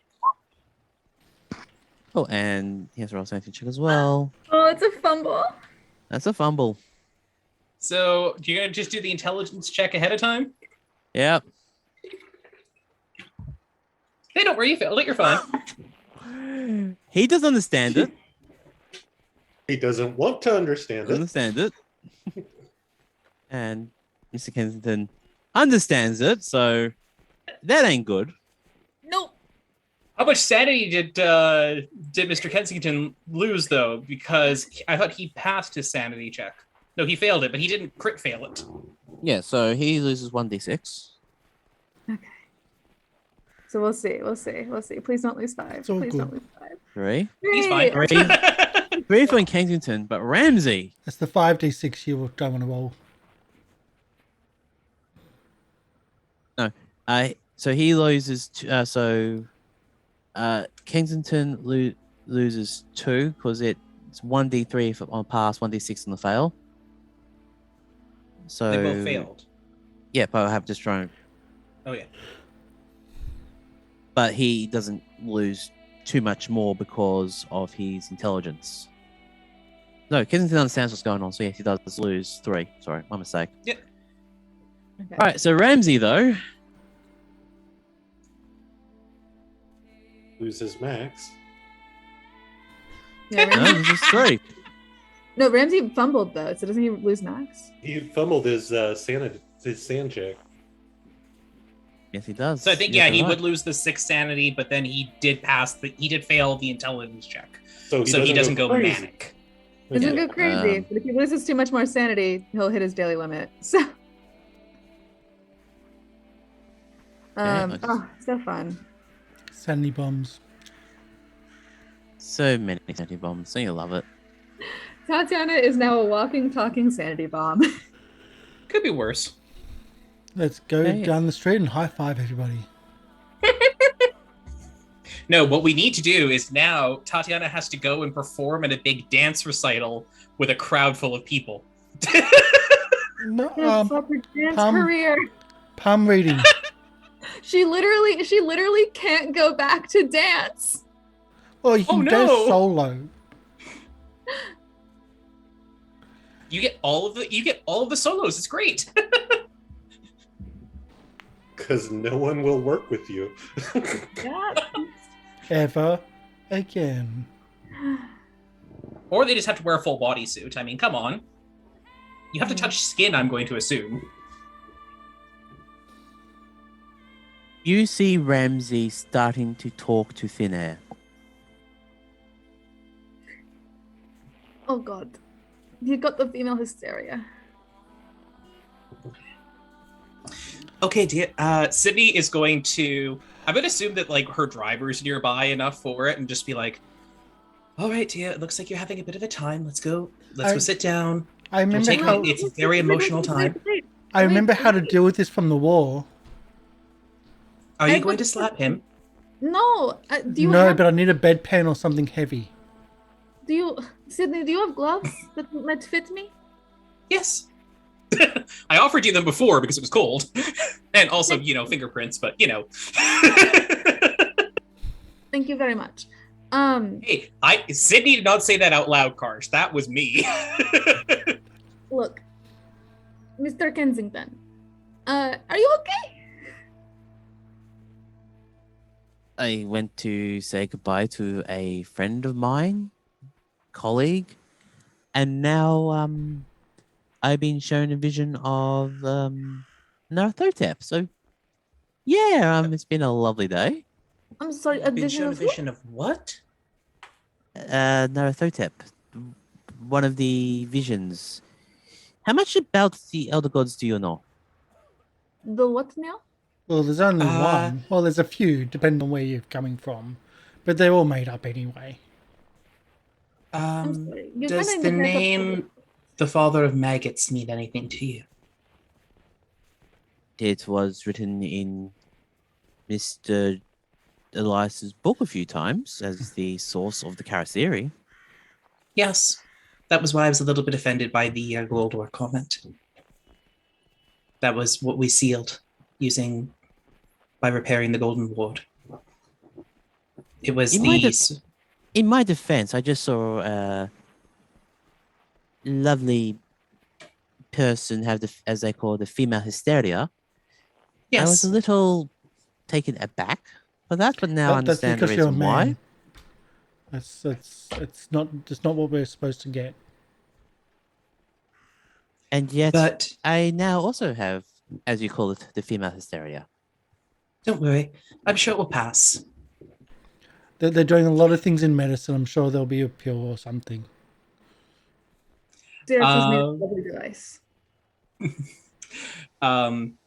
Oh, and he has to roll a sanity check as well. Oh, it's a fumble. That's a fumble. So, do you gonna just do the intelligence check ahead of time? Yep. Hey, don't worry, you failed it. You're fine. He doesn't understand it. He doesn't want to understand it. Understand it. And Mr. Kensington understands it, so that ain't good. Nope. How much sanity did Mr. Kensington lose, though? Because I thought he passed his sanity check. No, he failed it, but he didn't crit fail it. Yeah, so he loses 1d6. Okay. So we'll see. Please don't lose 5. It's all Please good. don't lose 5. 3. He's Yay. fine. 3 for Kensington, but Ramsey. That's the 5d6 you don't want to roll. So he loses. Kensington loses 2 because it's 1d3 on pass, 1d6 on the fail. So They both failed. Yeah, but I have just thrown. Oh, yeah. But he doesn't lose too much more because of his intelligence. No, Kensington understands what's going on, so yes, he does lose 3. Sorry, my mistake. Yep. Okay. All right, so Ramsey though. Loses max. Yeah, No, Ramsey, this is 3. no, Ramsey fumbled though, so doesn't he lose max? He fumbled his sand check. Yes, he does. So I think, Yes, yeah, he you're would right. lose the 6 sanity, but then he did fail the intelligence check. So So he doesn't go crazy. manic. Doesn't Okay. go crazy, but if he loses too much more sanity, he'll hit his daily limit. So, Okay. so fun. Sandy bombs. So many sanity bombs. So you love it. Tatiana is now a walking, talking sanity bomb. Could be worse. Let's go Hey. down the street and high five everybody. No, what we need to do is now Tatiana has to go and perform at a big dance recital with a crowd full of people. No, That's such a dance palm- career. palm reading. She literally can't go back to dance. Well, you Oh, can no. go solo. You get all of the solos. It's great. Because no one will work with you. Yeah. Ever again. Or they just have to wear a full bodysuit. I mean, come on. You have to touch skin, I'm going to assume. You see Ramsey starting to talk to thin air. Oh god. You got the female hysteria. Okay, dear. Sidney is going to... I'm going to assume that, like, her driver's nearby enough for it and just be like, all right, dear, it looks like you're having a bit of a time. Let's go sit down. I remember It's a very emotional time. I remember how to deal with this from the war. Are you going to slap him? No. But I need a bedpan or something heavy. Sidney, do you have gloves that might fit me? Yes. I offered you them before because it was cold. And also, fingerprints, but, Thank you very much. Hey, Sidney did not say that out loud, Karsh. That was me. Look, Mr. Kensington, are you okay? I went to say goodbye to a friend of mine, colleague, and now I've been shown a vision of Nyarlathotep. So yeah, it's been a lovely day. I'm sorry, a vision of what? Nyarlathotep, one of the visions. How much about the elder gods do you know? The what now? Well, there's only one. Well, there's a few, depending on where you're coming from. But they're all made up anyway. Does the name the Father of Maggots mean anything to you? It was written in Mr. Elias's book a few times as the source of the Karsh. Yes. That was why I was a little bit offended by the World War comment. That was what we sealed by repairing the Golden Ward. It was in my defense, I just saw a lovely person have as they call the female hysteria. Yes. I was a little taken aback by that, but now I understand the reason why. It's not what we're supposed to get. And yet, I now also have, as you call it, the female hysteria. Don't worry. I'm sure it will pass. They're doing a lot of things in medicine. I'm sure there'll be a pill or something. Therapy's made a lovely device.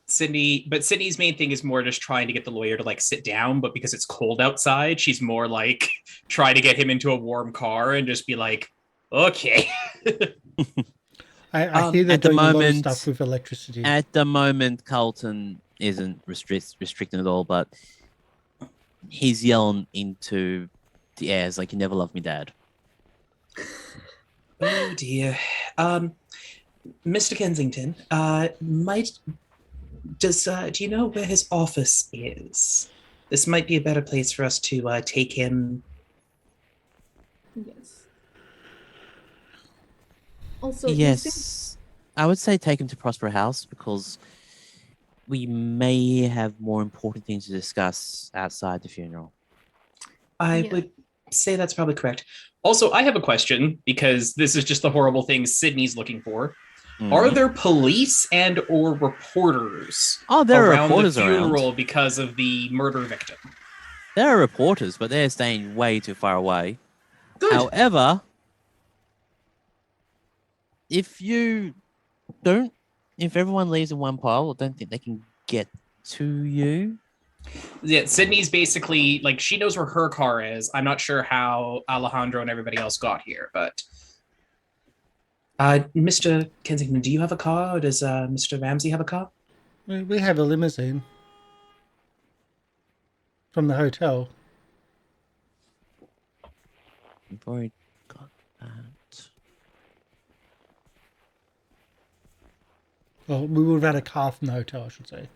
Sydney's main thing is more just trying to get the lawyer to sit down, but because it's cold outside, she's more trying to get him into a warm car and just be like, okay. I hear they're doing a lot of stuff with electricity. At the moment, Carlton isn't restricted at all, but he's yelling into the airs like, "You never loved me, Dad." Oh dear. Mr. Kensington, do you know where his office is? This might be a better place for us to take him. Yes. Also, yes, I would say take him to Prosper House because we may have more important things to discuss outside the funeral. I would say that's probably correct. Also, I have a question because this is just the horrible thing Sydney's looking for. Mm-hmm. Are there police and or reporters there around are reporters the funeral because of the murder victim? There are reporters, but they're staying way too far away. Good. However, if everyone leaves in one pile, I don't think they can get to you. Yeah, Sydney's basically she knows where her car is. I'm not sure how Alejandro and everybody else got here, but Mr. Kensington, do you have a car, or does Mr. Ramsey have a car? We have a limousine from the hotel. We've already got that. Well, we would have had a car from the hotel, I should say.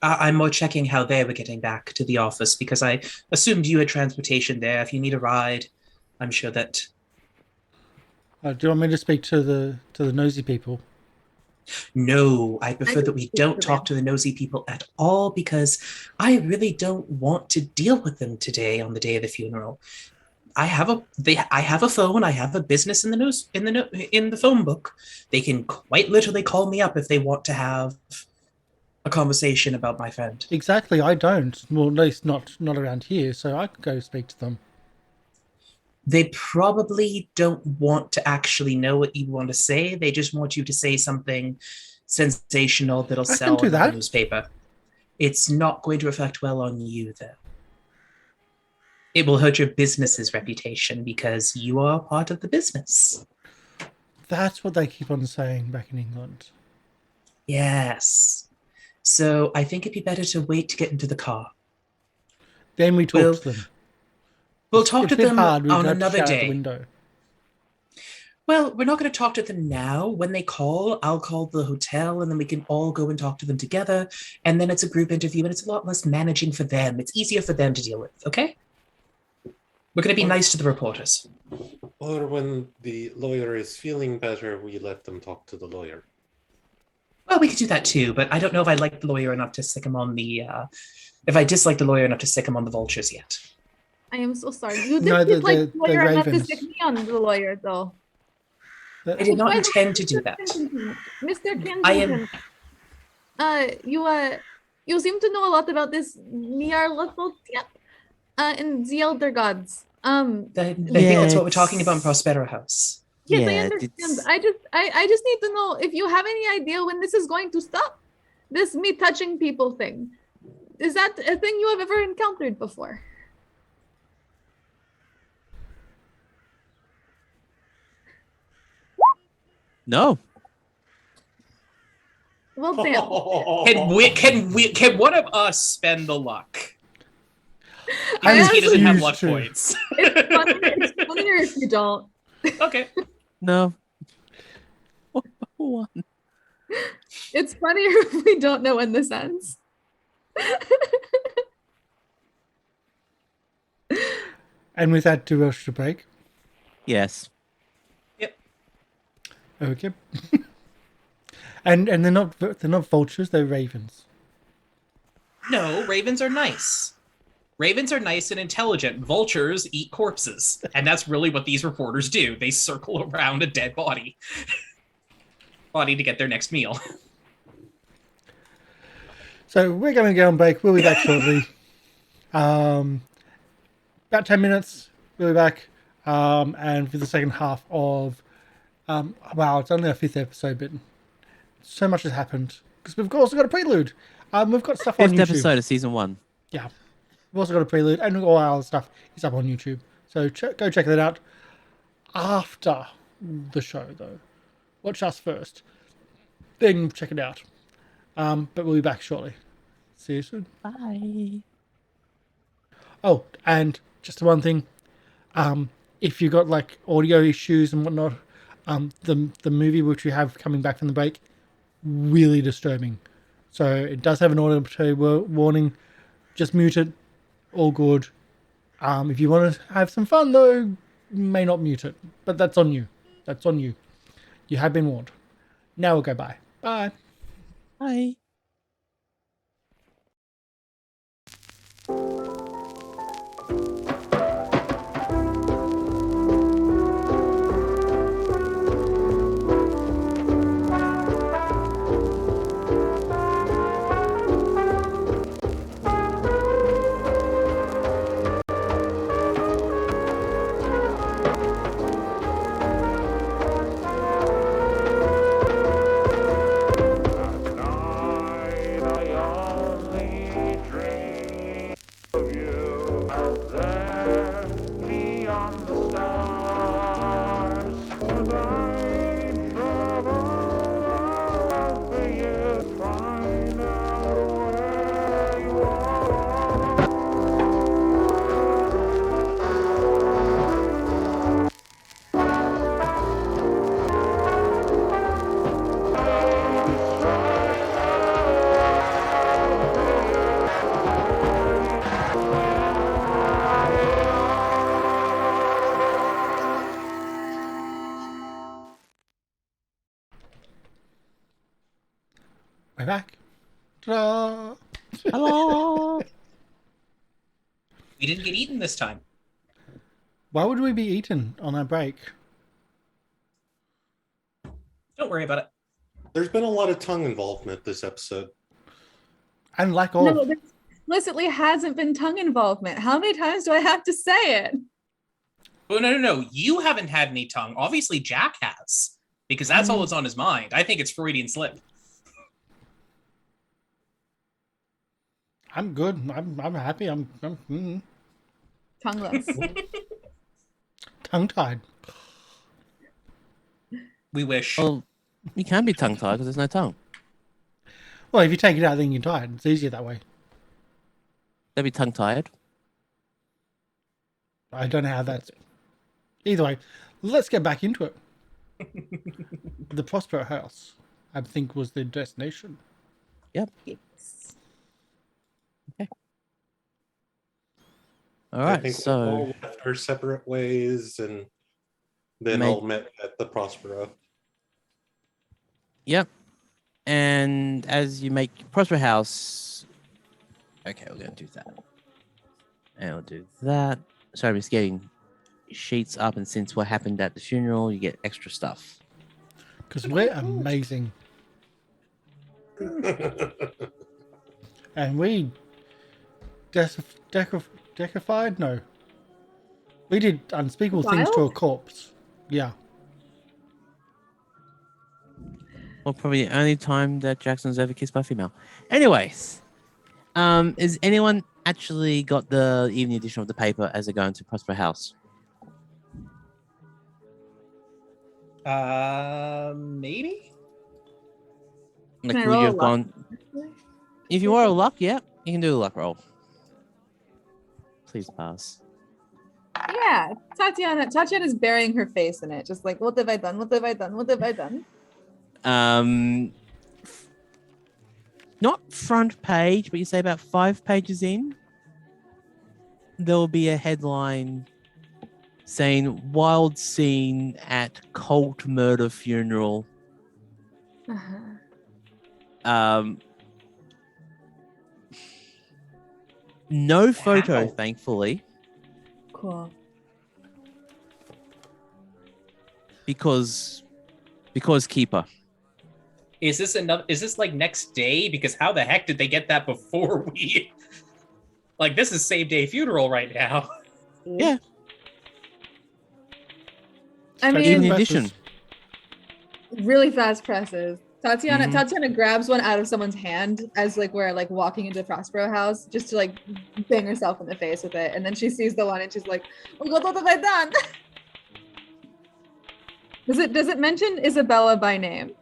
I'm more checking how they were getting back to the office because I assumed you had transportation there. If you need a ride, I'm sure that. Do you want me to speak to the nosy people? No, I prefer that we don't talk to the nosy people at all because I really don't want to deal with them today on the day of the funeral. I have a phone. I have a business in the news in the phone book. They can quite literally call me up if they want to have a conversation about my friend. Exactly, I don't. Well, at least not around here, so I could go speak to them. They probably don't want to actually know what you want to say. They just want you to say something sensational that'll I sell can do in the that. newspaper. It's not going to reflect well on you, though. It will hurt your business's reputation because you are part of the business. That's what they keep on saying back in England. Yes. So I think it'd be better to wait to get into the car. Then we talk to them. We'll talk to them hard. on have to another shout out the day. window. Well, we're not going to talk to them now. When they call, I'll call the hotel and then we can all go and talk to them together. And then it's a group interview and it's a lot less managing for them. It's easier for them to deal with, okay? We're going to be nice to the reporters. Or when the lawyer is feeling better, we let them talk to the lawyer. Well, we could do that too, but I don't know if I like the lawyer enough to stick him on the... if I dislike the lawyer enough to stick him on the vultures yet. I am so sorry. You didn't No, like the lawyer enough to ravens. stick me on the lawyer, though. I did not intend to do that. Mr. Kensington, you seem to know a lot about this Nyarlathotep and the Elder Gods. I think that's what we're talking about in Prospero House. Yes, Yeah, I understand. I just need to know if you have any idea when this is going to stop. This me touching people thing. Is that a thing you have ever encountered before? No. Well, damn. Can one of us spend the luck? I Because he doesn't have refuse luck to. points. It's funnier if you don't. Okay. No. One. It's funnier if we don't know when this ends. And with that, do we rush to break? Yes. Okay. and they're not vultures, they're ravens. No, ravens are nice. Ravens are nice and intelligent. Vultures eat corpses. And that's really what these reporters do. They circle around a dead body. To get their next meal. So we're going to go on break. We'll be back shortly. About 10 minutes. We'll be back. And for the second half of... wow, it's only our 5th episode, but so much has happened. Because we've also got a prelude. We've got stuff on 5th YouTube. episode of season 1. Yeah. We've also got a prelude, and all our other stuff is up on YouTube. So go check that out after the show, though. Watch us first. Then check it out. But we'll be back shortly. See you soon. Bye. Oh, and just one thing. If you've got like audio issues and whatnot, the movie which we have coming back from the break, really disturbing. So it does have an audio warning. Just mute it. All good. If you want to have some fun though, you may not mute it. But that's on you. That's on you. You have been warned. Now we'll go bye. Bye. Bye. We're back. Ta-da! Hello. We didn't get eaten this time. Why would we be eaten on our break? Don't worry about it. There's been a lot of tongue involvement this episode. And lack of. No, there explicitly hasn't been tongue involvement. How many times do I have to say it? Oh, no. You haven't had any tongue. Obviously, Jack has, because that's all that's on his mind. I think it's Freudian slip. I'm good. I'm happy. I'm Tongueless. tongue-tied. We wish. Well, you can be tongue-tied because there's no tongue. Well, if you take it out, then you're tied. It's easier that way. They'll be tongue-tied. I don't know how that's... Either way, let's get back into it. The Prospero House, I think, was the destination. Yep. Yes. All I right, think we so all left our separate ways and then all met at the Prospero. yep. And as you make Prospero House, okay, we're gonna do that, and we'll do that. Sorry, I'm just getting sheets up, and since what happened at the funeral, you get extra stuff. Because we're amazing. And we decaphied? No. We did unspeakable things to a corpse. Yeah. Well, probably the only time that Jackson's ever kissed by a female. Anyways, is anyone actually got the evening edition of the paper as they're going to Prospero House? Maybe? Like, Can I would roll you a have luck? gone? If you were a luck, yeah, you can do a luck roll. Please pass. Yeah, Tatiana's burying her face in it, just like, what have I done? What have I done? What have I done? Not front page, but you say about 5 pages in, there will be a headline saying "Wild Scene at Cult Murder Funeral." No photo, Wow. thankfully, Cool. because keeper. Is this like next day? Because how the heck did they get that before we... Like, this is same day funeral right now. Yeah. I Start mean, doing In presses. addition, really fast presses. Tatiana Mhm. Tatiana grabs one out of someone's hand as like we're like walking into Prospero House just to like bang herself in the face with it, and then she sees the one and she's like, "Oh God, what have I done?" Does it mention Isabella by name?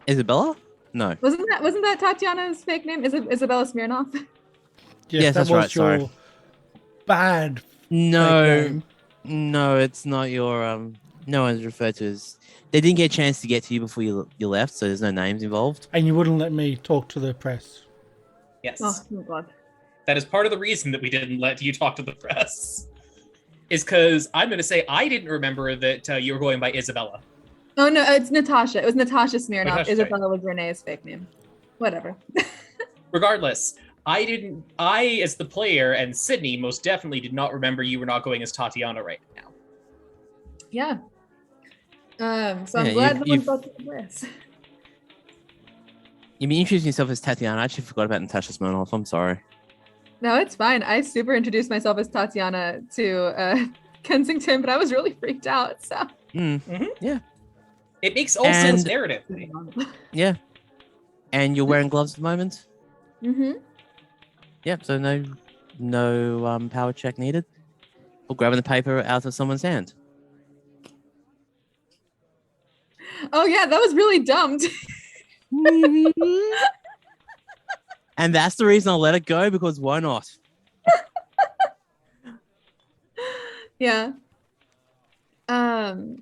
Isabella? No. Wasn't that Tatiana's fake name? Isabella Smirnoff? Yes, that that's was right, sorry. your bad fake No, name. no, it's not your no one's referred to as. They didn't get a chance to get to you before you left, so there's no names involved. And you wouldn't let me talk to the press. Yes. Oh my God. That is part of the reason that we didn't let you talk to the press. Is because I'm going to say I didn't remember that you were going by Isabella. Oh no, it's Natasha. It was Natasha Smirnoff. Natasha, Isabella was Renee's fake name. Whatever. Regardless, I, as the player, and Sidney most definitely did not remember you were not going as Tatiana right now. Yeah. So I'm Yeah, glad no one you've- thought to the press. You've been introducing yourself as Tatiana. I actually forgot about Natasha Smirnoff. I'm sorry. No, it's fine. I super introduced myself as Tatiana to Kensington, but I was really freaked out. So It makes all sense And- narrative. Yeah. And you're wearing gloves at the moment? mm-hmm. Yep, so no power check needed. Or grabbing the paper out of someone's hand. Oh yeah, that was really dumb. And that's the reason I'll let it go, because why not? Yeah. Oh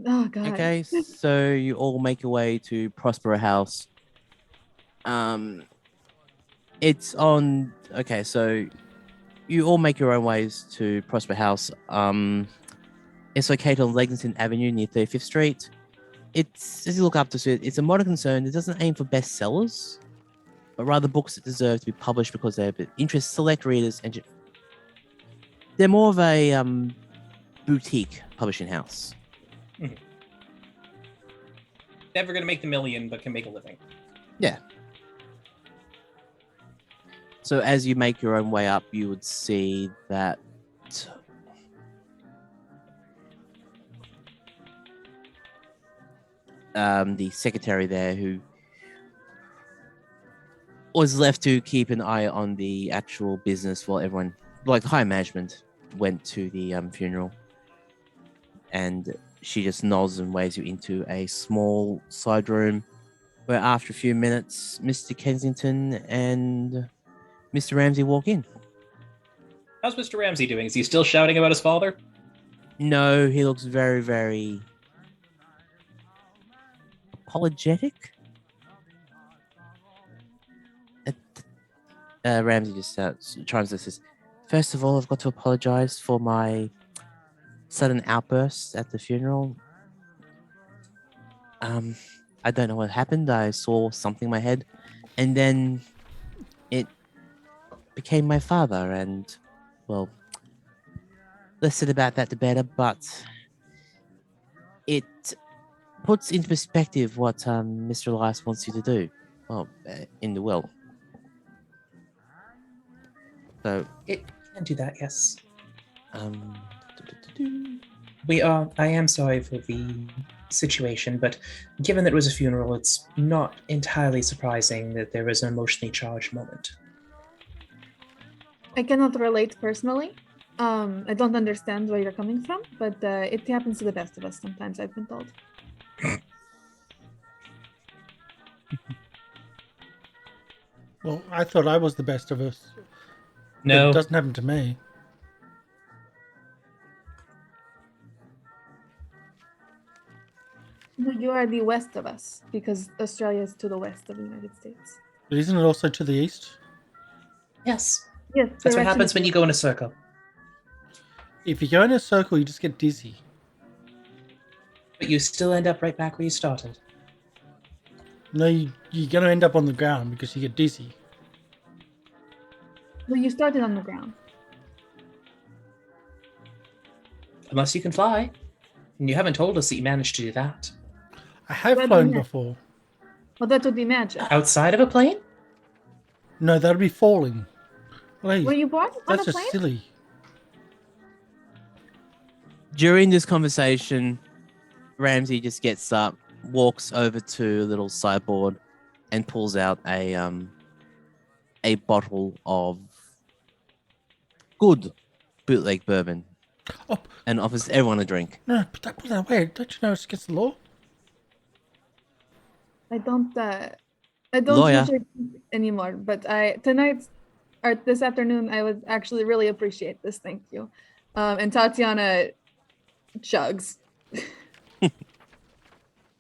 God. Okay, so you all make your way to Prospero House. It's on. Okay, so you all make your own ways to Prospero House. It's located on Legington Avenue near 35th Street. It's, as you look up to it, it's a modern concern. It doesn't aim for bestsellers. but rather books that deserve to be published because they interest select readers and they're more of a boutique publishing house. Never going to make the million, but can make a living. Yeah. So as you make your own way up, you would see that the secretary there, who was left to keep an eye on the actual business while everyone, like high management, went to the funeral. And she just nods and waves you into a small side room where after a few minutes, Mr. Kensington and Mr. Ramsey walk in. How's Mr. Ramsey doing? Is he still shouting about his father? No, he looks very, very apologetic. Ramsey just chimes in and says, "First of all, I've got to apologize for my sudden outburst at the funeral. I don't know what happened. I saw something in my head, and then it became my father, and, well, less said about that the better, but it puts into perspective what Mr. Elias wants you to do, well, in the will. So It can do that, yes. I am sorry for the situation, but given that it was a funeral, it's not entirely surprising that there was an emotionally charged moment. I cannot relate personally. I don't understand where you're coming from, but it happens to the best of us sometimes, I've been told. Well, I thought I was the best of us. No. It doesn't happen to me. No, you are the west of us, because Australia is to the west of the United States. But isn't it also to the east? Yes. Yes, That's what happens when you go in a circle. If you go in a circle, you just get dizzy. But you still end up right back where you started. No, you're going to end up on the ground because you get dizzy. Well, you started on the ground. Unless you can fly. And you haven't told us that you managed to do that. I have Well, flown yeah. before. Well, that would be magic. Outside of a plane? No, that would be falling. Please, Were you born on that's a just plane? silly. During this conversation, Ramsey just gets up, walks over to a little sideboard, and pulls out a bottle of good bootleg bourbon, Oh, and offers everyone a drink. no, put that away. Don't you know it's against the law? I don't Lawyer. usually drink anymore, but this afternoon, I would actually really appreciate this. Thank you. And Tatiana chugs.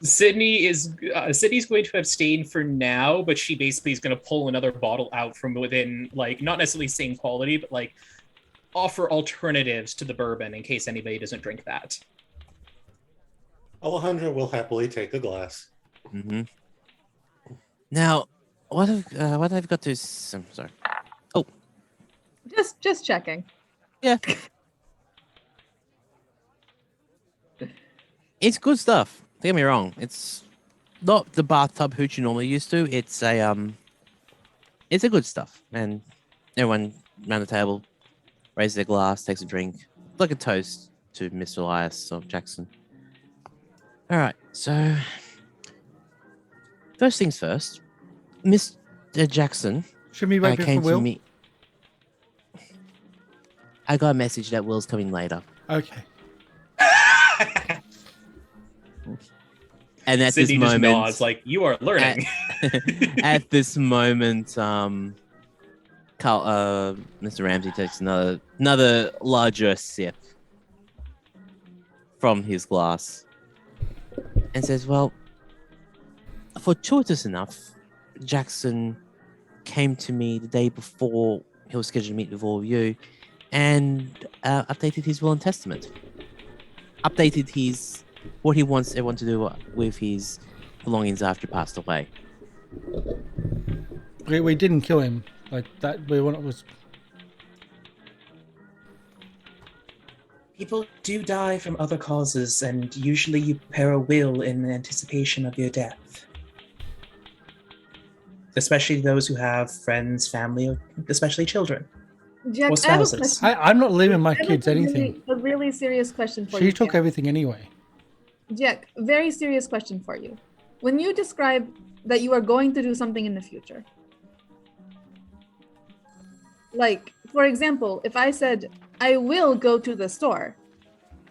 Sidney's going to abstain for now, but she basically is going to pull another bottle out from within, like, not necessarily same quality, but like offer alternatives to the bourbon in case anybody doesn't drink that. Alejandro will happily take a glass. Mm-hmm. Now, what I've got to... I'm sorry. Oh, Just checking. yeah. It's good stuff. Don't get me wrong. It's not the bathtub hooch you normally used to. It's a good stuff. And everyone around the table raises their glass, takes a drink. Like a toast to Mr. Elias or Jackson. All right, so first things first, Mr. Jackson Should we wait for came Will? to me. I got a message that Will's coming later. Okay. And at Sidney this just moment, nods like, you are learning. at this moment, Mr. Ramsey takes another larger sip from his glass and says, "Well, fortuitous enough, Jackson came to me the day before he was scheduled to meet with all of you and updated his will and testament. Updated what he wants everyone to do with his belongings after he passed away. We didn't kill him. Like that, we was. People do die from other causes, and usually you prepare a will in anticipation of your death. Especially those who have friends, family, or especially children. Jack, Or I have a spouses. question. I'm not leaving my I have kids anything. A really serious question for you. She took Jack. everything anyway. Jack, very serious question for you. When you describe that you are going to do something in the future, like, for example, if I said, I will go to the store,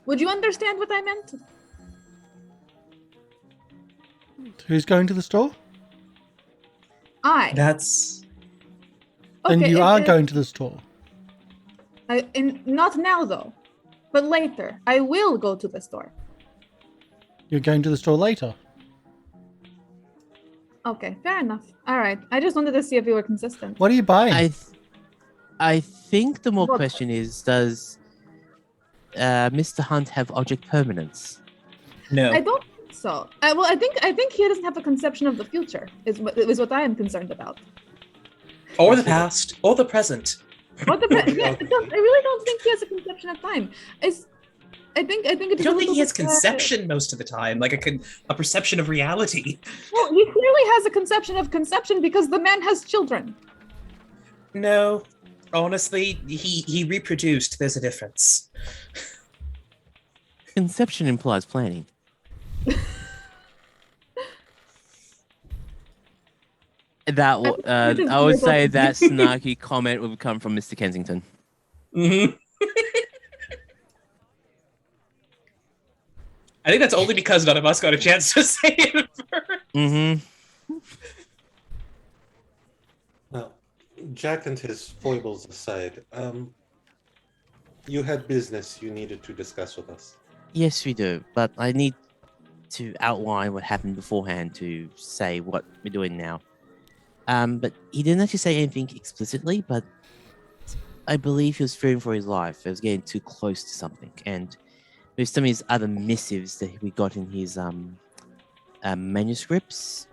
would you understand what I meant? Who's going to the store? I. That's... Then you are going to the store. Not now, though, but later. I will go to the store. You're going to the store later. Okay, fair enough. All right. I just wanted to see if you were consistent. What are you buying? I think the more What? question is, does Mr. Hunt have object permanence? No. I don't think so. I think he doesn't have a conception of the future. Is what I am concerned about. Or the past, or the present. Or the I really don't think he has a conception of time. I think I it's. don't think he has conception most of the time, like a perception of reality. Well, he clearly has a conception of conception because the man has children. No, honestly, he reproduced. There's a difference. Conception implies planning. I would say that snarky comment would come from Mr. Kensington. Mm-hmm. I think that's only because none of us got a chance to say it first. Mm-hmm. Now, Jack and his foibles aside, you had business you needed to discuss with us. Yes, we do, but I need to outline what happened beforehand to say what we're doing now. But he didn't actually say anything explicitly, but I believe he was fearing for his life. He was getting too close to something, and with some of his other missives that we got in his manuscripts,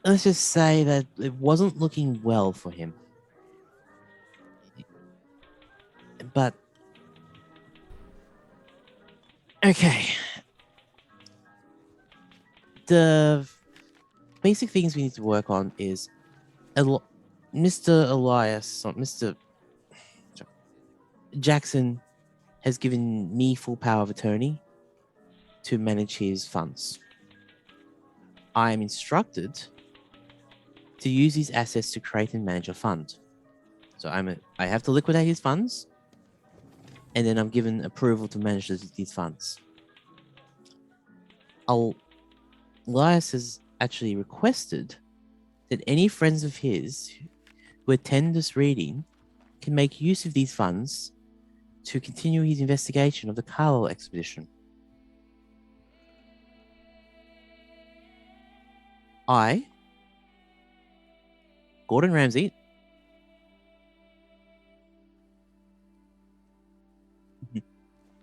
let's just say that it wasn't looking well for him. But okay, the basic things we need to work on is Mr. Jackson has given me full power of attorney to manage his funds. I am instructed to use his assets to create and manage a fund. So I have to liquidate his funds, and then I'm given approval to manage these funds. Elias has actually requested that any friends of his who attend this reading can make use of these funds to continue his investigation of the Carlisle expedition. I, Gordon Ramsay,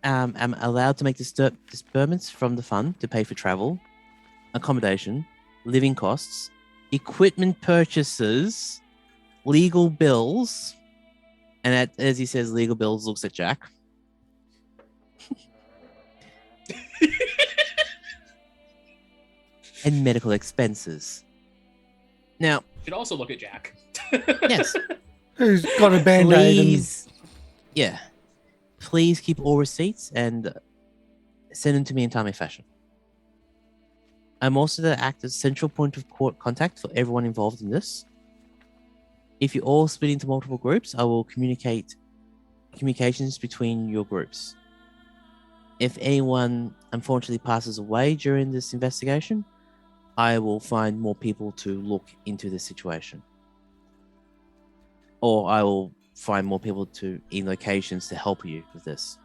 am allowed to make disbursements from the fund to pay for travel, accommodation, living costs, equipment purchases, legal bills, and as he says, legal bills, looks at Jack. And medical expenses. Now, Should also look at Jack. yes, Who's got a band-aid? please, yeah, please keep all receipts and send them to me in timely fashion. I'm also to act as central point of contact for everyone involved in this. If you all split into multiple groups, I will communications between your groups. If anyone unfortunately passes away during this investigation, I will find more people to look into the situation. Or I will find more people in locations to help you with this.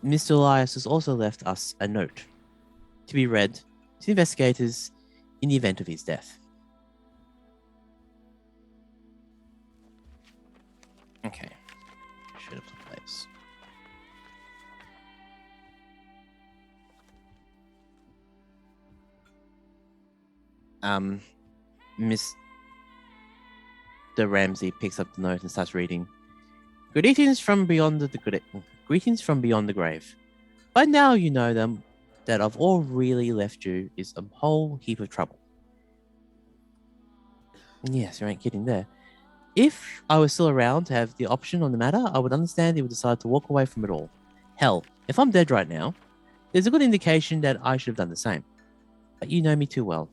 Mr. Elias has also left us a note to be read to the investigators in the event of his death. Okay. Should have put those. Mr. Ramsey picks up the note and starts reading. Greetings from beyond the grave. By now you know them that of all really left you is a whole heap of trouble. Yes, you ain't kidding there. If I was still around to have the option on the matter, I would understand he would decide to walk away from it all. Hell, if I'm dead right now, there's a good indication that I should have done the same. But you know me too well.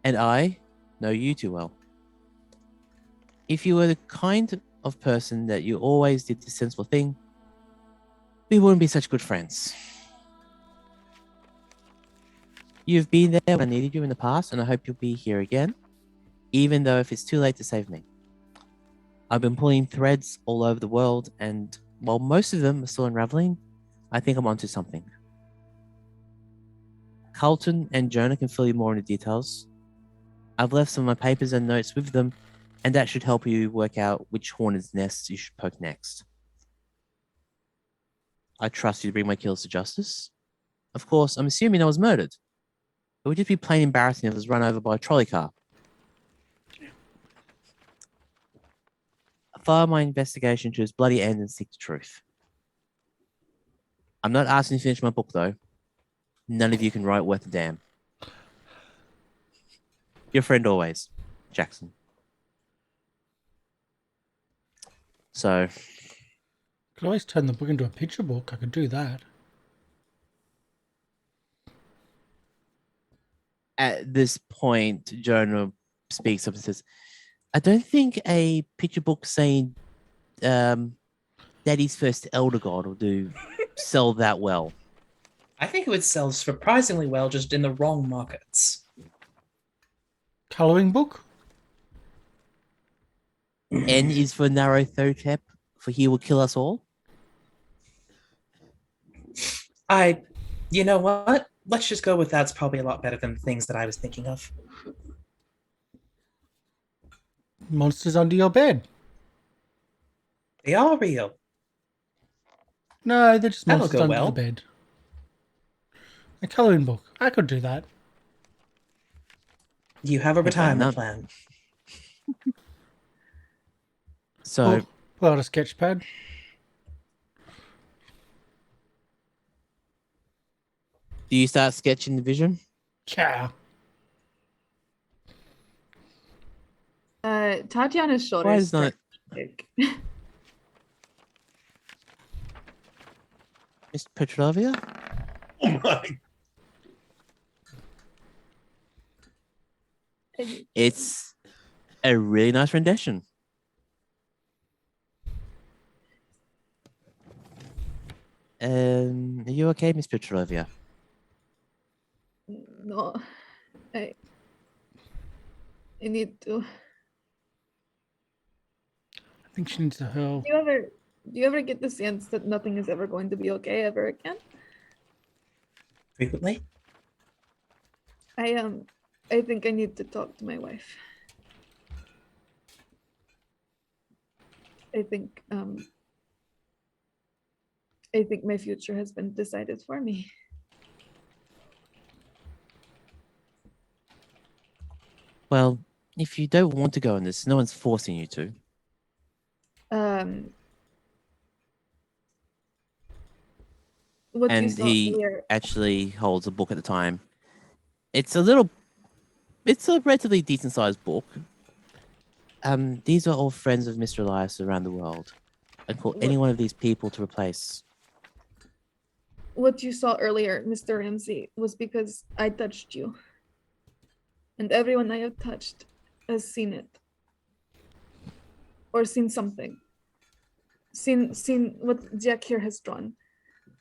And I know you too well. If you were the kind of person that you always did the sensible thing, we wouldn't be such good friends. You've been there when I needed you in the past, and I hope you'll be here again, even though if it's too late to save me. I've been pulling threads all over the world, and while most of them are still unraveling, I think I'm onto something. Carlton and Jonah can fill you more in the details. I've left some of my papers and notes with them, and that should help you work out which hornet's nests you should poke next. I trust you to bring my kills to justice. Of course, I'm assuming I was murdered. It would just be plain embarrassing if I was run over by a trolley car. I follow my investigation to its bloody end and seek the truth. I'm not asking you to finish my book, though. None of you can write worth a damn. Your friend always, Jackson. So, Could always turn the book into a picture book. I could do that. at this point, Jonah speaks up and says, I don't think a picture book saying Daddy's first elder god will sell that well. I think it would sell surprisingly well, just in the wrong markets. Colouring book? N is for Nyarlathotep, for he will kill us all. You know what? Let's just go with that's probably a lot better than the things that I was thinking of. Monsters under your bed. They are real. No, they're just That'll monsters go under well. the bed. A colouring book. I could do that. You have a retirement plan. So, Pull out a sketch pad. do you start sketching the vision? Ciao. Tatiana's Why shoulders. is not Miss Petrovna? Oh my. It's a really nice rendition. Are you okay, Miss Petrovna? No, I need to. I think she needs to hurl. Do you ever get the sense that nothing is ever going to be okay ever again? Frequently? I think I need to talk to my wife. I think my future has been decided for me. Well, if you don't want to go on this, no one's forcing you to. What you And saw he earlier, actually holds a book at the time. It's a relatively decent sized book. These are all friends of Mr. Elias around the world. I call any one of these people to replace. what you saw earlier, Mr. Ramsey, was because I touched you. And everyone I have touched has seen it. Or seen something. Seen what Jack here has drawn.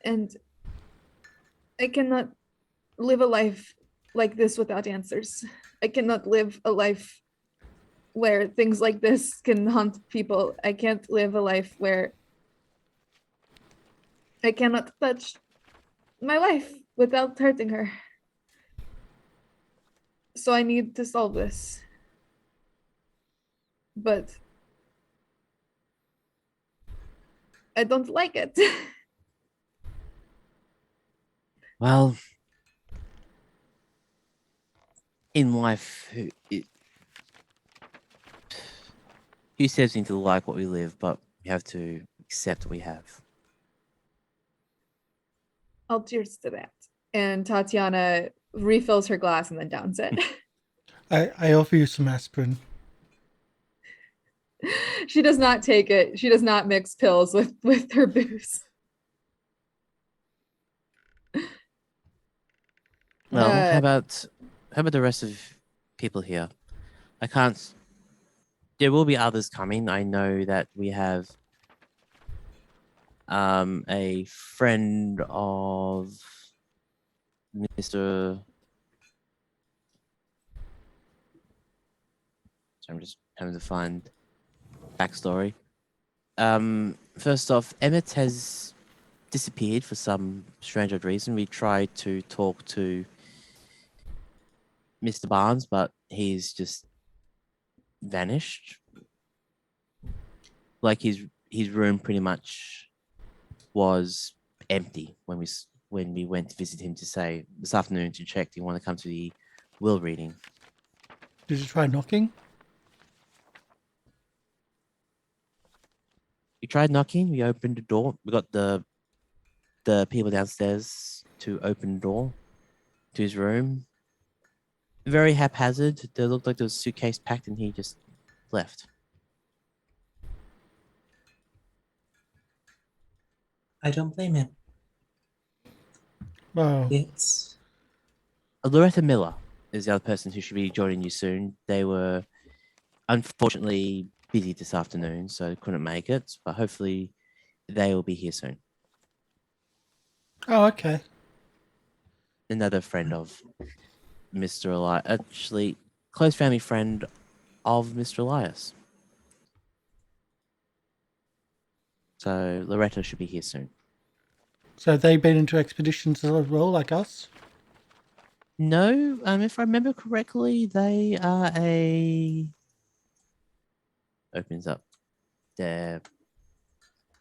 And I cannot live a life like this without answers. I cannot live a life where things like this can haunt people. I can't live a life where I cannot touch my wife without hurting her. So I need to solve this. But I don't like it. Well, in life, who says we need to like what we live, but we have to accept what we have. I'll cheers to that. And Tatiana refills her glass and then downs it. I offer you some aspirin. She does not take it. She does not mix pills with her booze. Well, how about the rest of people here? I can't. There will be others coming. I know that we have a friend of Mr. So I'm just having to find backstory. First off, Emmett has disappeared for some strange odd reason. We tried to talk to Mr. Barnes, but he's just vanished. Like his room pretty much was empty when we went to visit him to say this afternoon to check. Do you want to come to the will reading? Did you try knocking? We tried knocking. We opened the door. We got the people downstairs to open the door to his room. Very haphazard. There looked like there was a suitcase packed, and he just left. I don't blame him. Wow. It's Loretta Miller is the other person who should be joining you soon. They were unfortunately busy this afternoon, so couldn't make it. But hopefully, they will be here soon. Oh, okay. Another friend of Mr. Elias, actually, close family friend of Mr. Elias. So Loretta should be here soon. So they've been into expeditions as well, like us? No, if I remember correctly, they are opens up their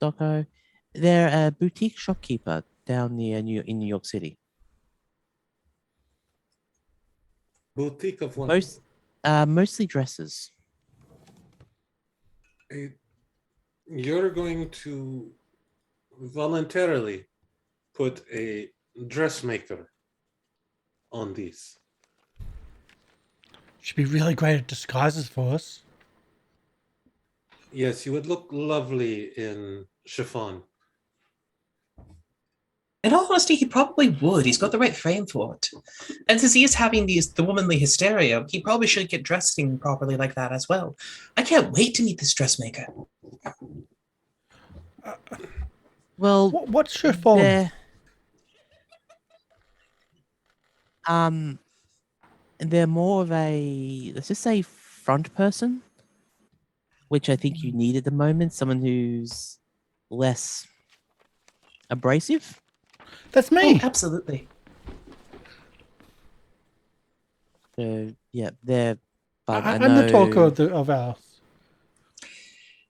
doco. They're a boutique shopkeeper down near in New York City. Boutique of what? Mostly dresses. You're going to voluntarily put a dressmaker on these. Should be really great at disguises for us. Yes, you would look lovely in chiffon. in all honesty, he probably would. He's got the right frame for it. And since he is having the womanly hysteria, he probably should get dressing properly like that as well. I can't wait to meet this dressmaker. Well, What's chiffon? They're more of a, let's just say, front person, which I think you need at the moment. Someone who's less abrasive. That's me. Oh, absolutely. So yeah, they're. But I'm the talker of ours.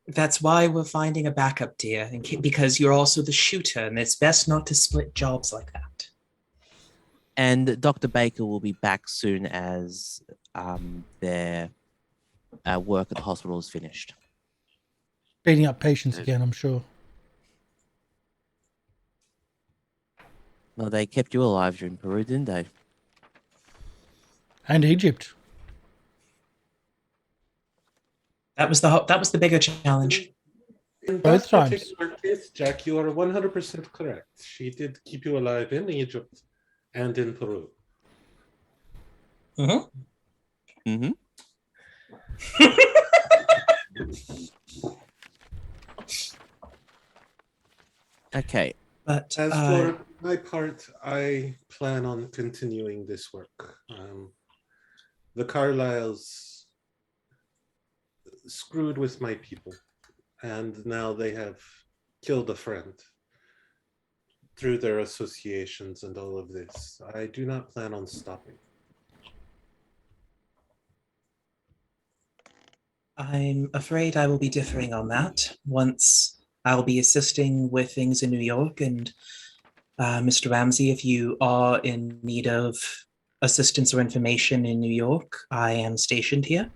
That's why we're finding a backup, dear, because you're also the shooter, and it's best not to split jobs like that. And Dr. Baker will be back soon as their work at the hospital is finished. Beating up patients again, I'm sure. Well, they kept you alive during Peru, didn't they? And Egypt. That was the bigger challenge. In Both that times. particular case, Jack, you are 100% correct. She did keep you alive in Egypt and in Peru. Mm-hmm. Mm-hmm. Okay. But As for my part, I plan on continuing this work. The Carlyles screwed with my people, and now they have killed a friend through their associations and all of this. I do not plan on stopping. I'm afraid I will be differing on that. Once I'll be assisting with things in New York, and Mr. Ramsey, if you are in need of assistance or information in New York, I am stationed here.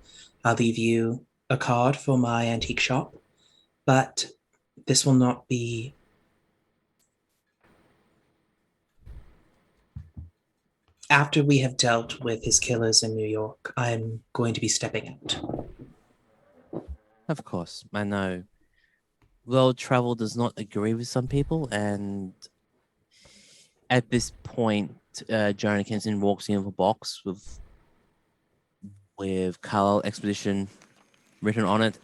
I'll leave you a card for my antique shop, but this will not be... After we have dealt with his killers in New York, I'm going to be stepping out. Of course, I know. World travel does not agree with some people, and at this point, Jonah Kenson walks in with a box with Carlisle Expedition written on it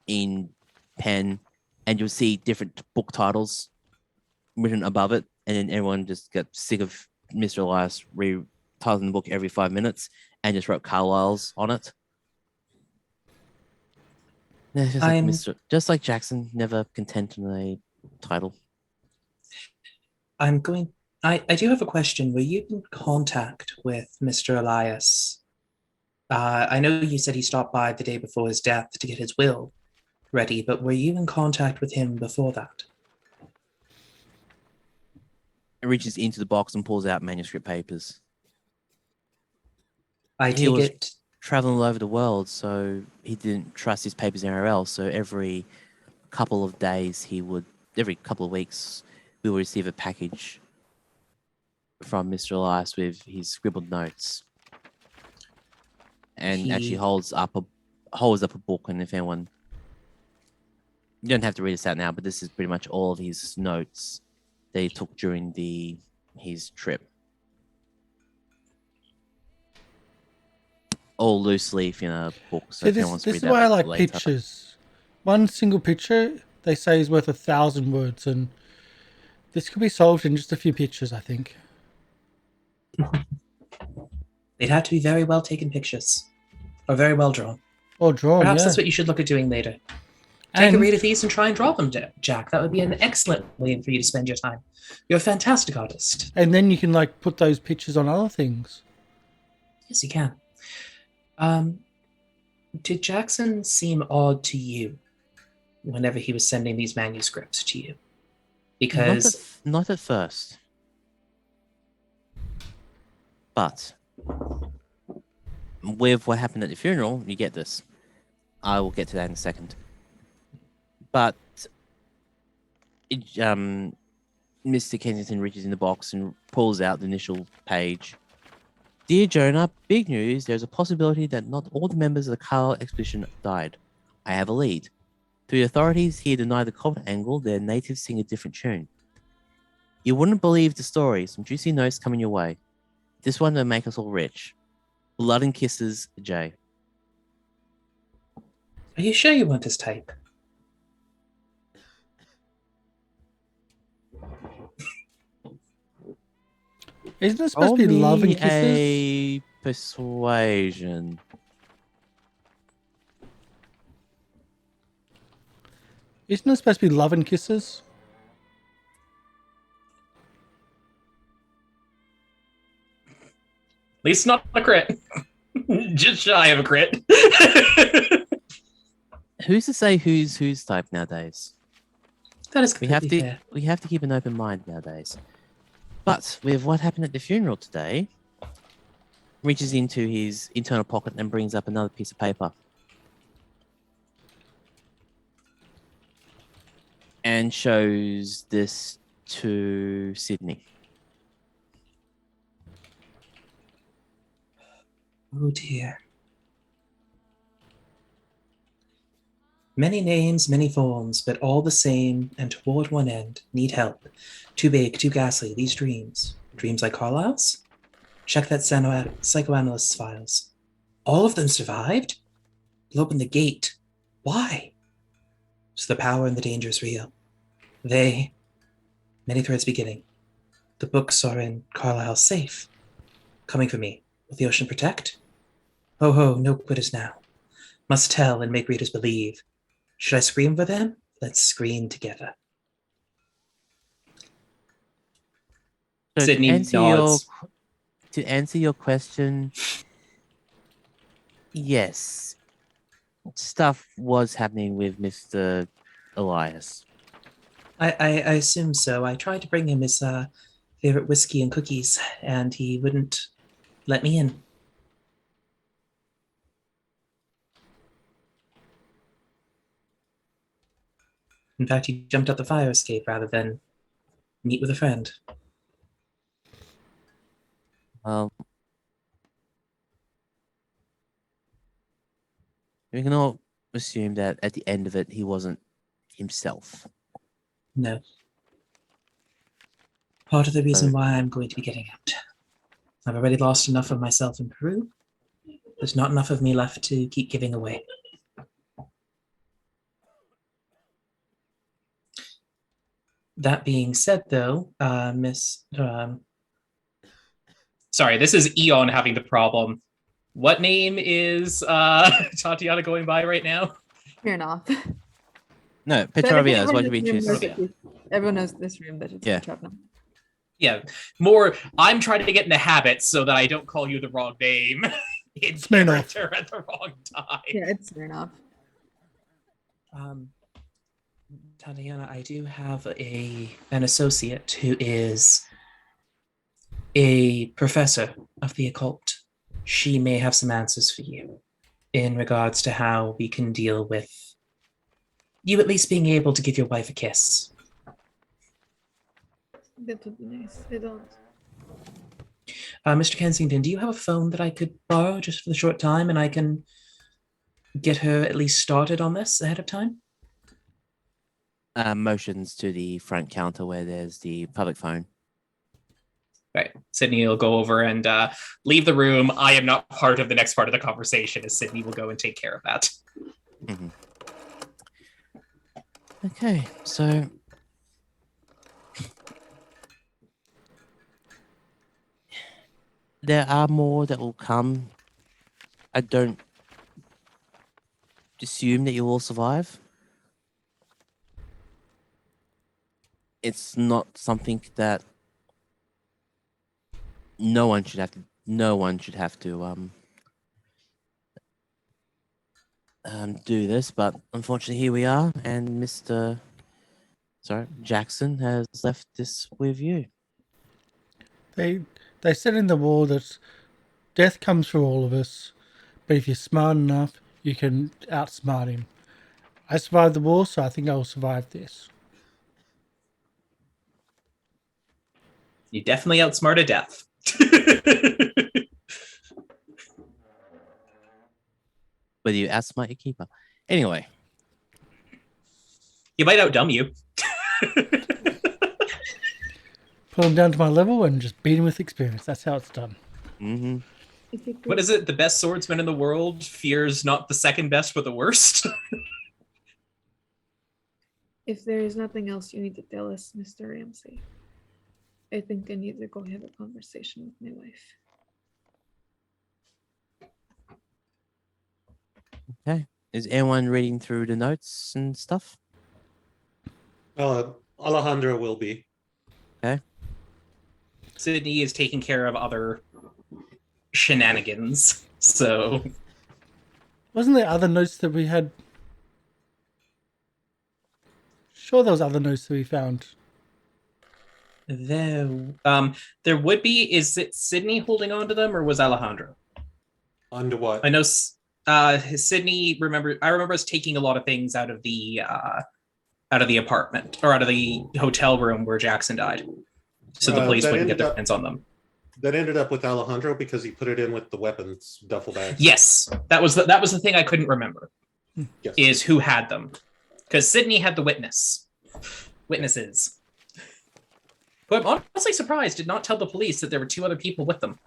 in pen, and you'll see different book titles written above it, and then everyone just gets sick of Mr. Elias retitling the book every 5 minutes and just wrote Carlisle's on it. Yeah, just like Jackson, never content in a title. I do have a question. Were you in contact with Mr. Elias? I know you said he stopped by the day before his death to get his will ready, but were you in contact with him before that? It reaches into the box and pulls out manuscript papers. I take it... traveling all over the world, so he didn't trust his papers anywhere else. So every couple of days, every couple of weeks, we will receive a package from Mr. Elias with his scribbled notes, and actually holds up a book. And if anyone, you don't have to read this out now, but this is pretty much all of his notes that he took during his trip. All loose leaf in a book. So this is why I like later. Pictures. One single picture, they say, is worth 1,000 words, and this could be solved in just a few pictures, I think. They'd have to be very well taken pictures, or very well drawn. Or drawn, Perhaps that's what you should look at doing later. Take a read of these and try and draw them, Jack. That would be an excellent way for you to spend your time. You're a fantastic artist. And then you can put those pictures on other things. Yes, you can. Did Jackson seem odd to you whenever he was sending these manuscripts to you? Because... Not at first. But with what happened at the funeral, you get this. I will get to that in a second. But Mr. Kensington reaches in the box and pulls out the initial page. Dear Jonah, big news. There's a possibility that not all the members of the Carlisle expedition died. I have a lead. To the authorities here deny the cult angle, their natives sing a different tune. You wouldn't believe the story. Some juicy notes coming your way. This one will make us all rich. Blood and kisses, Jay. Are you sure you want this type? Isn't it supposed to be love and kisses? A persuasion. Isn't it supposed to be love and kisses? At least not a crit. Just shy of a crit. Who's to say who's type nowadays? That is completely fair. We have to keep an open mind nowadays. But with what happened at the funeral today, reaches into his internal pocket and brings up another piece of paper. And shows this to Sidney. Oh dear. Many names, many forms, but all the same and toward one end. Need help. Too big, too ghastly, these dreams. Dreams like Carlisle's? Check that psychoanalyst's files. All of them survived? You'll open the gate. Why? So the power and the danger is real. Many threads beginning. The books are in Carlisle's safe. Coming for me. Will the ocean protect? Ho ho, no quitters now. Must tell and make readers believe. Should I scream for them? Let's scream together. So Sidney nods. To answer your question, yes, stuff was happening with Mr. Elias. I assume so. I tried to bring him his favorite whiskey and cookies, and he wouldn't let me in. In fact, he jumped out the fire escape rather than meet with a friend. Well, we can all assume that at the end of it, he wasn't himself. No. Part of the reason why I'm going to be getting out. I've already lost enough of myself in Peru. There's not enough of me left to keep giving away. That being said, though, Sorry, this is Eon having the problem. What name is Tatiana going by right now? Smirnoff. No, Petrovna is what we Everyone choose. knows everyone knows this room that it's Yeah. Petrovna. Yeah, more. I'm trying to get in the habit so that I don't call you the wrong name in Smirnoff. character at the wrong time. Yeah, it's Smirnoff. Tatiana, I do have an associate who is a professor of the occult. She may have some answers for you in regards to how we can deal with you at least being able to give your wife a kiss. That would be nice. I don't. Mr. Kensington, do you have a phone that I could borrow just for the short time and I can get her at least started on this ahead of time? Motions to the front counter where there's the public phone. Right. Sydney will go over and leave the room. I am not part of the next part of the conversation, as Sydney will go and take care of that. Mm-hmm. Okay, so there are more that will come. I don't assume that you'll all survive. It's not something that no one should have to do this, but unfortunately here we are, and Jackson has left this with you. They said in the war that death comes for all of us, but if you're smart enough, you can outsmart him. I survived the war, so I think I'll survive this. You definitely outsmarted death. Whether you outsmart your keeper. Anyway. He might outdumb you. Put him down to my level and just beat him with experience. That's how it's done. Mm-hmm. What is it? The best swordsman in the world fears not the second best, but the worst? If there is nothing else you need to tell us, Mr. Ramsey, I think I need to go have a conversation with my wife. Okay. Is anyone reading through the notes and stuff? Alejandro will be. Okay. Sydney is taking care of other shenanigans, so... Wasn't there other notes that we had? Sure, there was other notes that we found. There would be. Is it Sydney holding on to them, or was Alejandro? Onto what? I know Sydney. I remember us taking a lot of things out of the apartment or out of the hotel room where Jackson died, so the police wouldn't get their hands on them. That ended up with Alejandro because he put it in with the weapons duffel bag. Yes, that was the thing I couldn't remember. Yes. Is who had them, because Sydney had the witnesses. Who I'm honestly surprised did not tell the police that there were two other people with them.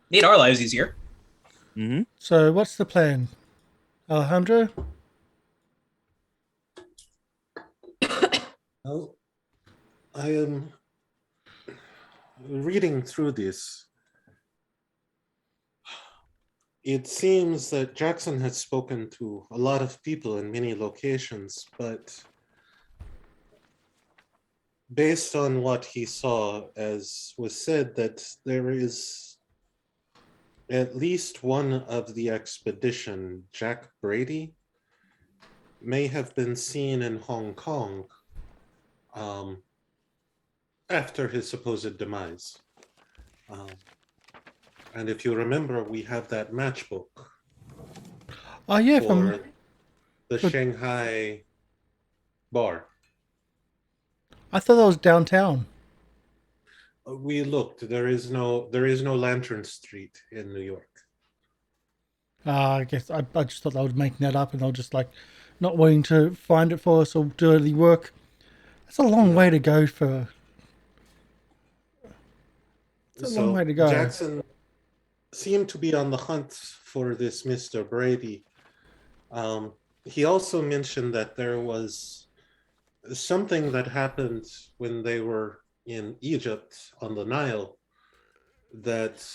Made our lives easier. Mm-hmm. So what's the plan? Alejandro? Well, I am reading through this. It seems that Jackson has spoken to a lot of people in many locations, but based on what he saw, as was said, that there is at least one of the expedition, Jack Brady, may have been seen in Hong Kong after his supposed demise. And if you remember, we have that matchbook Oh yeah, for the Shanghai bar. I thought that was downtown. We looked. There is no Lantern Street in New York. I guess I just thought they were making that up, and they were just like not wanting to find it for us or do any work. It's a long way to go for. It's a long way to go. Jackson seemed to be on the hunt for this Mr. Brady. He also mentioned that there was something that happened when they were in Egypt on the Nile, that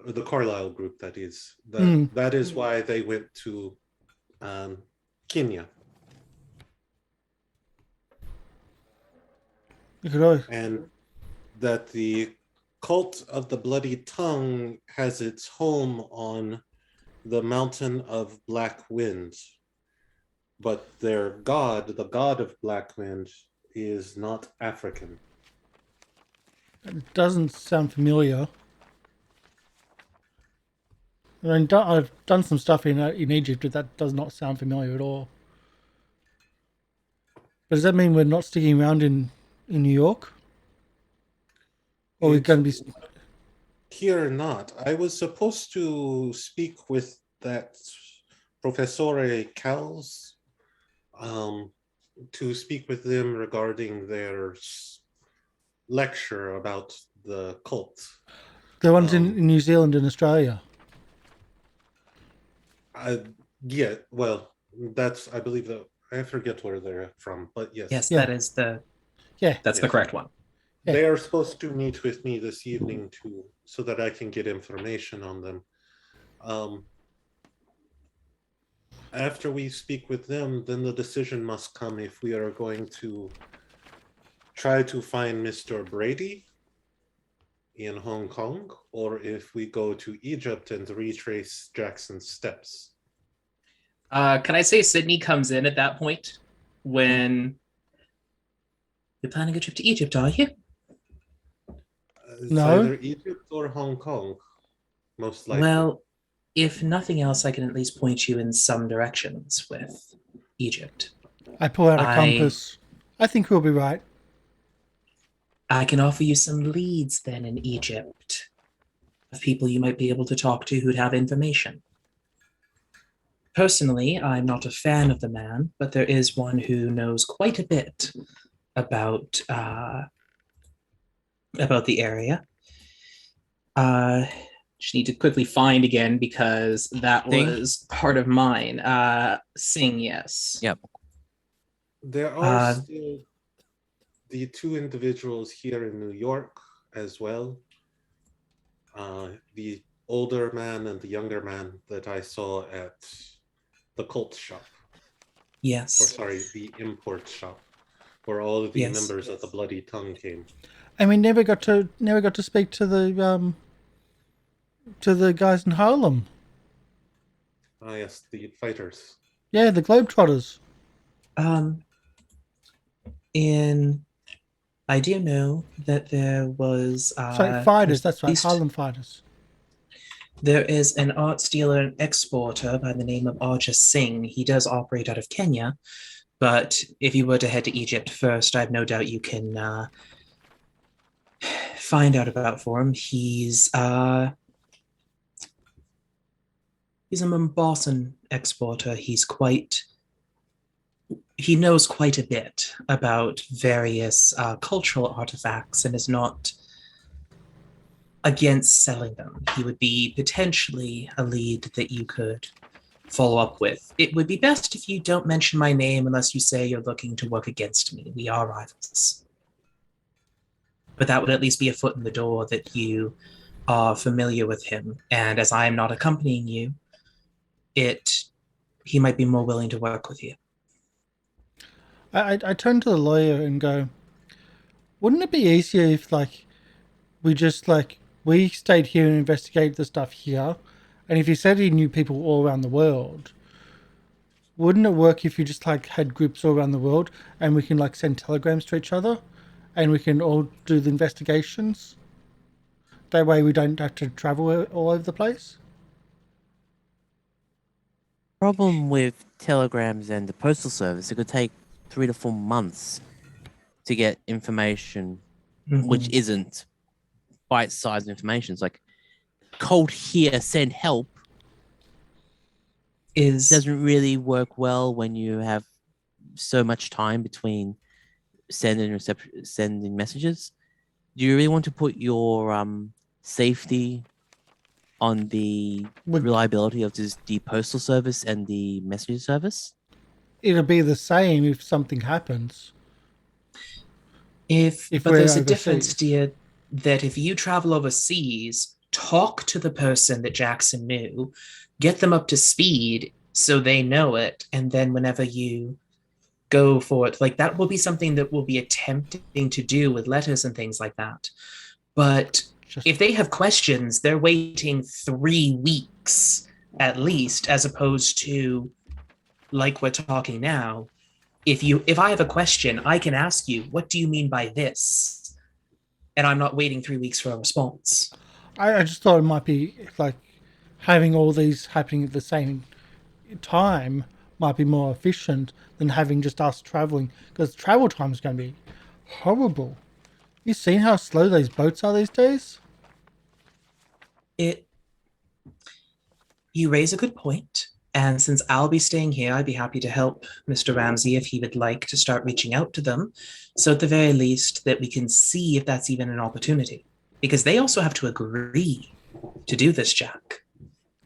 the Carlisle group, that is, that is why they went to Kenya. And that the cult of the Bloody Tongue has its home on the Mountain of Black Wind, but their god, the god of Black Wind, is not African. It doesn't sound familiar. I mean, I've done some stuff in Egypt, but that does not sound familiar at all. But does that mean we're not sticking around in New York? Or we're going to be... Here or not. I was supposed to speak with that Professore Cals, to speak with them regarding their lecture about the cult. The ones in New Zealand and Australia. Yeah, well, that's, I believe that, I forget where they're from, but yes. Yes, that is the... Yeah. That's the correct one. Yeah. They are supposed to meet with me this evening so that I can get information on them. After we speak with them, then the decision must come if we are going to try to find Mr. Brady in Hong Kong, or if we go to Egypt and retrace Jackson's steps. Can I say Sidney comes in at that point when you're planning a trip to Egypt, are you? It's No. either Egypt or Hong Kong, most likely. Well, if nothing else, I can at least point you in some directions with Egypt. I pull out a compass. I think we'll be right. I can offer you some leads then in Egypt of people you might be able to talk to who'd have information. Personally, I'm not a fan of the man, but there is one who knows quite a bit about the area. Just need to quickly find again because that was part of mine. Sing, yes. Yep. There are still the two individuals here in New York as well. The older man and the younger man that I saw at the cult shop. Yes. Or sorry, the import shop, where all of the members of the Bloody Tongue came. And we never got to speak to the guys in Harlem. Ah, yes, the fighters. Yeah, the Globetrotters. I do know that there was... Sorry, fighters, that's right, Harlem Fighters. There is an arts dealer and exporter by the name of Arja Singh. He does operate out of Kenya, but if you were to head to Egypt first, I have no doubt you can find out about for him. He's a Mombasa exporter. He knows quite a bit about various cultural artifacts and is not against selling them. He would be potentially a lead that you could follow up with. It would be best if you don't mention my name unless you say you're looking to work against me. We are rivals. But that would at least be a foot in the door that you are familiar with him. And as I am not accompanying you, he might be more willing to work with you. I turn to the lawyer and go, wouldn't it be easier if we just we stayed here and investigated the stuff here. And if he said he knew people all around the world, wouldn't it work if you just like had groups all around the world and we can like send telegrams to each other and we can all do the investigations? That way we don't have to travel all over the place. Problem with telegrams and the postal service, it could take 3 to 4 months to get information, which isn't bite-sized information. It's like, cold here, send help. Doesn't really work well when you have so much time between sending and sending messages. Do you really want to put your safety on the reliability of the postal service and the messaging service? It'll be the same if something happens. But there's a difference, dear, that if you travel overseas, talk to the person that Jackson knew, get them up to speed so they know it, and then whenever you go for it, like that will be something that will be attempting to do with letters and things like that. But if they have questions, they're waiting 3 weeks at least, as opposed to like we're talking now. If I have a question, I can ask you, what do you mean by this? And I'm not waiting 3 weeks for a response. I just thought it might be like having all these happening at the same time might be more efficient than having just us traveling, because travel time is going to be horrible. You seen how slow these boats are these days? You raise a good point. And since I'll be staying here, I'd be happy to help Mr. Ramsey if he would like to start reaching out to them. So at the very least that we can see if that's even an opportunity. Because they also have to agree to do this, Jack.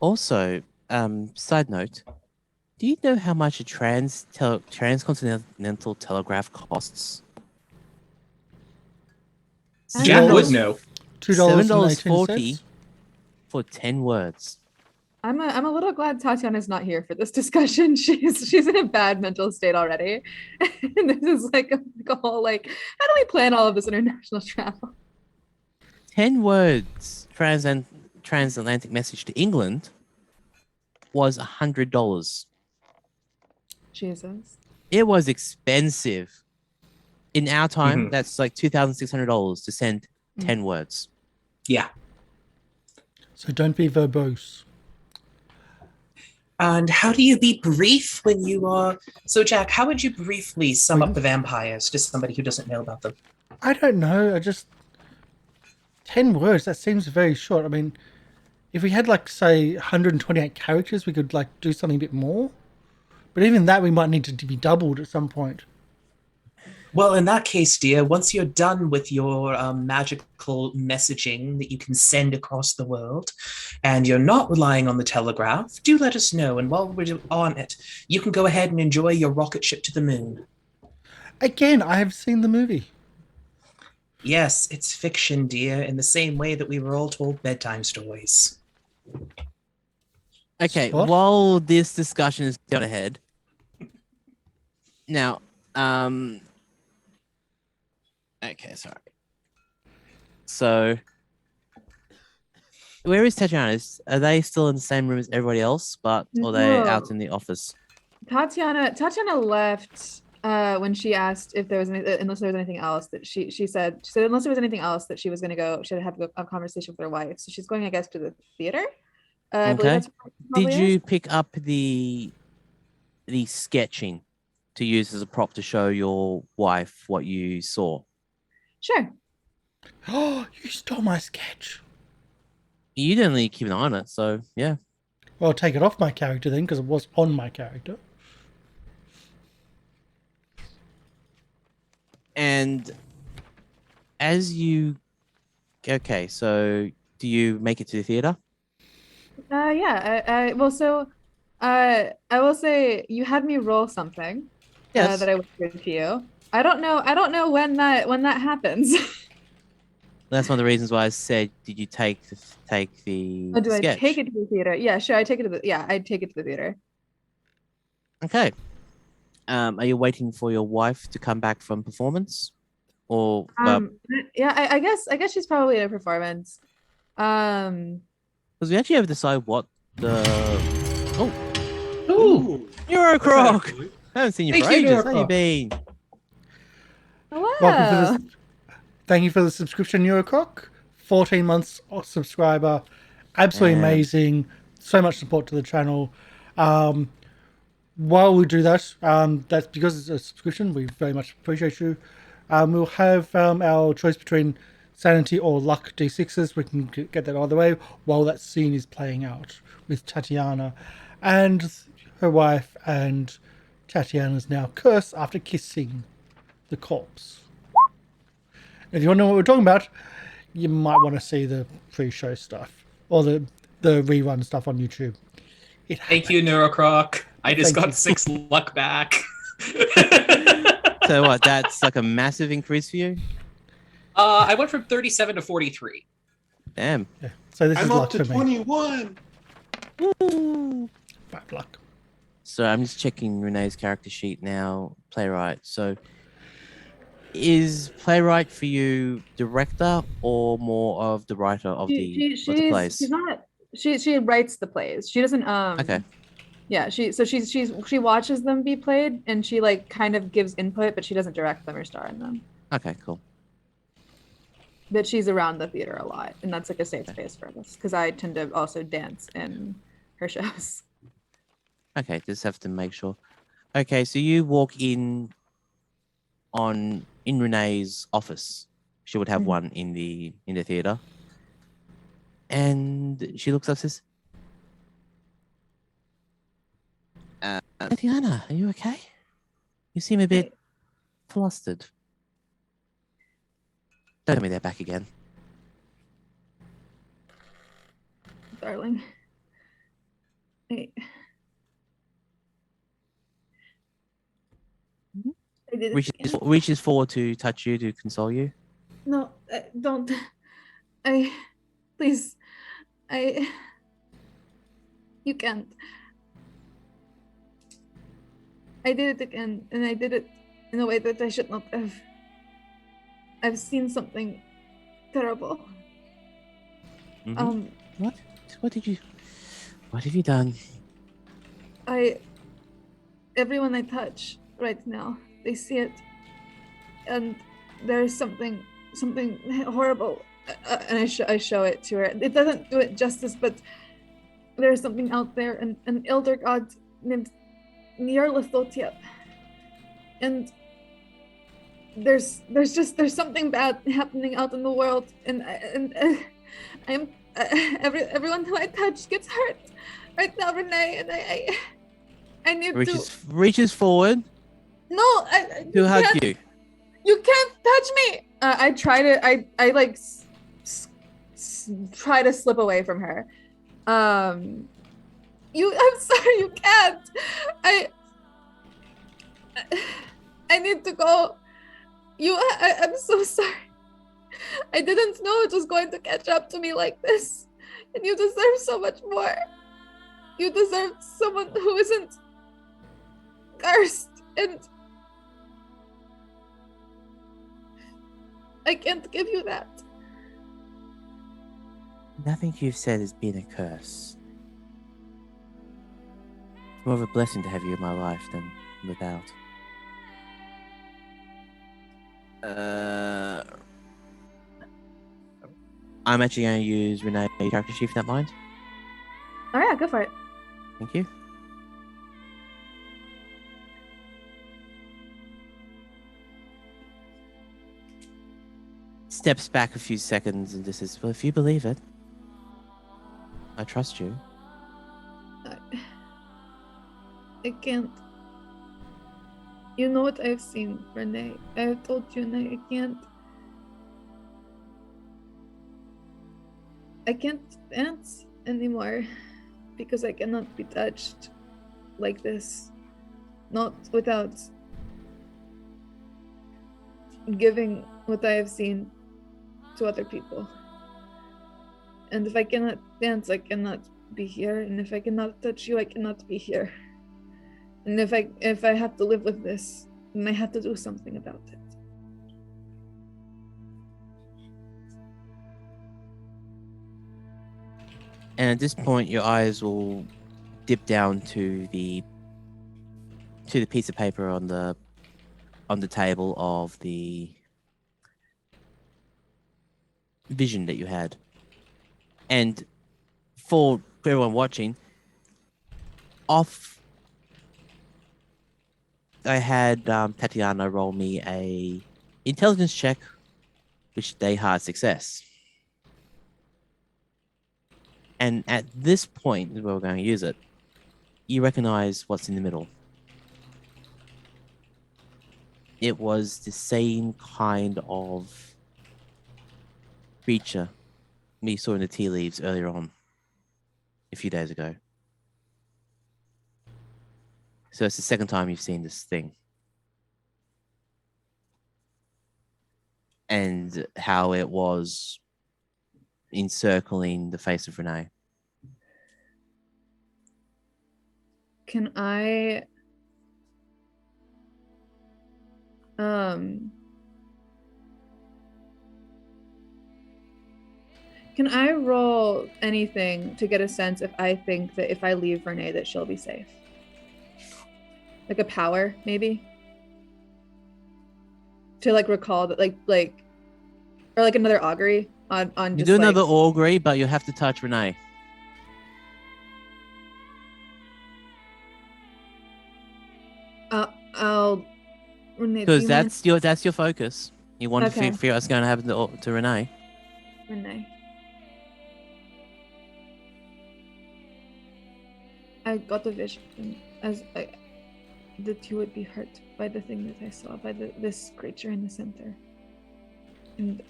Also, side note, do you know how much a transcontinental telegraph costs? Jack would know. $7.40 for 10 words. I'm a little glad Tatiana's not here for this discussion. She's in a bad mental state already. And this is like a whole like, how do we plan all of this international travel? 10 words transatlantic message to England was $100. Jesus. It was expensive. In our time, that's like $2,600 to send 10 words. Yeah. So don't be verbose. And how do you be brief when you are... So, Jack, how would you briefly sum up the vampires to somebody who doesn't know about them? I don't know. 10 words, that seems very short. I mean, if we had, like, say, 128 characters, we could, like, do something a bit more. But even that, we might need to be doubled at some point. Well, in that case, dear, once you're done with your magical messaging that you can send across the world, and you're not relying on the telegraph, do let us know. And while we're on it, you can go ahead and enjoy your rocket ship to the moon. Again, I have seen the movie. Yes, it's fiction, dear, in the same way that we were all told bedtime stories. Okay, while this discussion is going ahead, now, okay, sorry. So, where is Tatiana? Are they still in the same room as everybody else, or are they out in the office? Tatiana left when she asked if there was unless there was anything else that she said unless there was anything else that she was going to go. She had to have a conversation with her wife, so she's going, I guess, to the theater. Okay. Did you pick up the sketching to use as a prop to show your wife what you saw? Sure. Oh, you stole my sketch. You didn't really keep an eye on it, so yeah. Well, I'll take it off my character then, because it was on my character. And as you... Okay, so do you make it to the theater? Yeah. I will say you had me roll something. Yes. That I whispered to you. I don't know when that happens. That's one of the reasons why I said, did you take the Oh, do sketch? I take it to the theater? Yeah, sure. I'd take it to the theater. Okay. Are you waiting for your wife to come back from performance? Or Yeah, I guess she's probably at a performance. Because we actually have to decide what the. Oh, Ooh. Neurocroc! I haven't seen you Thank for you, ages. How you Neurocroc. been? Welcome for Hello. this. Thank you for the subscription, Neurocroc. 14 months subscriber. Absolutely Yeah. amazing. So much support to the channel. While we do that, that's because it's a subscription. We very much appreciate you. We'll have our choice between sanity or luck d6s. We can get that either way while that scene is playing out with Tatiana and her wife, and Tatiana's now cursed after kissing the corpse. If you want to know what we're talking about, you might want to see the pre-show stuff or the rerun stuff on YouTube. Thank you, Neurocroc. I just Thank got you. 6 luck back. So what? That's like a massive increase for you. I went from 37 to 43. Damn. Yeah. So this is I'm up luck to for me. 21. Woo. Bad luck. So I'm just checking Renee's character sheet now. Playwright. So is playwright for you director or more of the writer of the plays? She's not. She writes the plays. She doesn't. Okay. Yeah. She watches them be played and she like kind of gives input, but she doesn't direct them or star in them. Okay. Cool. But she's around the theater a lot, and that's like a safe space for us because I tend to also dance in her shows. Okay. Just have to make sure. Okay. So you walk in Renee's office. She would have Mhm. one in the theater. And she looks up and says, Tatiana, are you okay? You seem a bit flustered. Don't tell me they're back again. Darling. I did it again. Reaches forward to touch you, to console you. No, don't. Please. You can't. I did it again, and I did it in a way that I should not have. I've seen something terrible. Mhm. What? What have you done? Everyone I touch right now, they see it, and there's something horrible, and I show it to her. It doesn't do it justice, but there's something out there, an elder god named Nyarlathotep, and there's something bad happening out in the world, and I'm everyone who I touch gets hurt right now, Renee, and I need to reaches forward no to hug you. You can't touch me. I try to I like try to slip away from her. I'm sorry, you can't. I need to go. I'm so sorry. I didn't know it was going to catch up to me like this. And you deserve so much more. You deserve someone who isn't cursed, and I can't give you that. Nothing you've said has been a curse. It's more of a blessing to have you in my life than without. I'm actually going to use Renee's character sheet, if you don't mind. Oh yeah, go for it. Thank you. Steps back a few seconds and just says, well, if you believe it, I trust you. I can't. You know what I've seen, Renee. I have told you, and I can't dance anymore because I cannot be touched like this. Not without giving what I have seen to other people. And if I cannot dance, I cannot be here. And if I cannot touch you, I cannot be here. And if I have to live with this, then I have to do something about it. And at this point, your eyes will dip down to the piece of paper on the table of the vision that you had. And for everyone watching, I had Tatiana roll me a intelligence check, which they had success. And at this point is where we're going to use it. You recognize what's in the middle. It was the same kind of creature we saw in the tea leaves earlier on, a few days ago. So it's the second time you've seen this thing. And how it was encircling the face of Renee. Can I roll anything to get a sense if I think that if I leave Renee that she'll be safe? Like a power, maybe? To like recall that like or like another augury on You just do like, another augury, but you have to touch Renee. I'll Renee, do Because you mind- that's your focus. You want to Okay. figure out what's going to happen to Renee. Renee. I got the vision that you would be hurt by the thing that I saw, by this creature in the center. And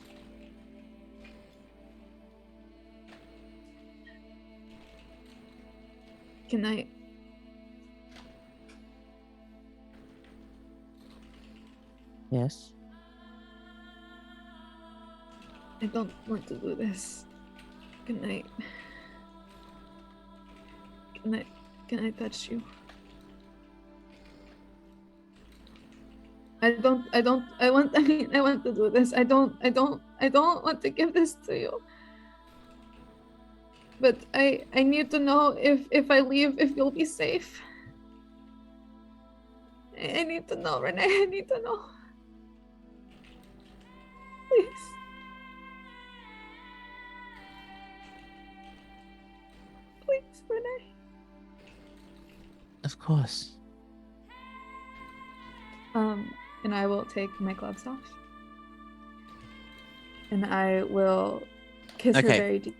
can I Yes. I don't want to do this. Can I touch you? I want to do this. I don't want to give this to you. But I need to know if I leave, if you'll be safe. I need to know, Renee. I need to know. Please. Please, Renee. Of course. And I will take my gloves off. And I will kiss her Okay. very deep.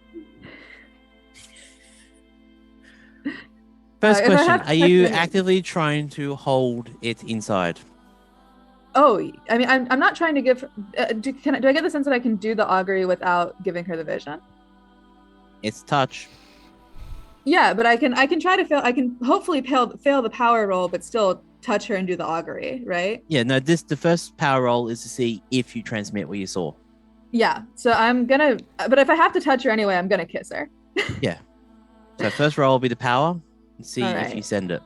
First if I question: have to are you touch it- actively trying to hold it inside? Oh, I mean, I'm not trying to give. Do I get the sense that I can do the augury without giving her the vision? It's touch. Yeah, but I can try to fail. I can hopefully fail the power roll, but still touch her and do the augury, right? Yeah. No. The first power roll is to see if you transmit what you saw. Yeah. So I'm gonna. But if I have to touch her anyway, I'm gonna kiss her. Yeah. So first roll will be the power. And see All if you right. send it.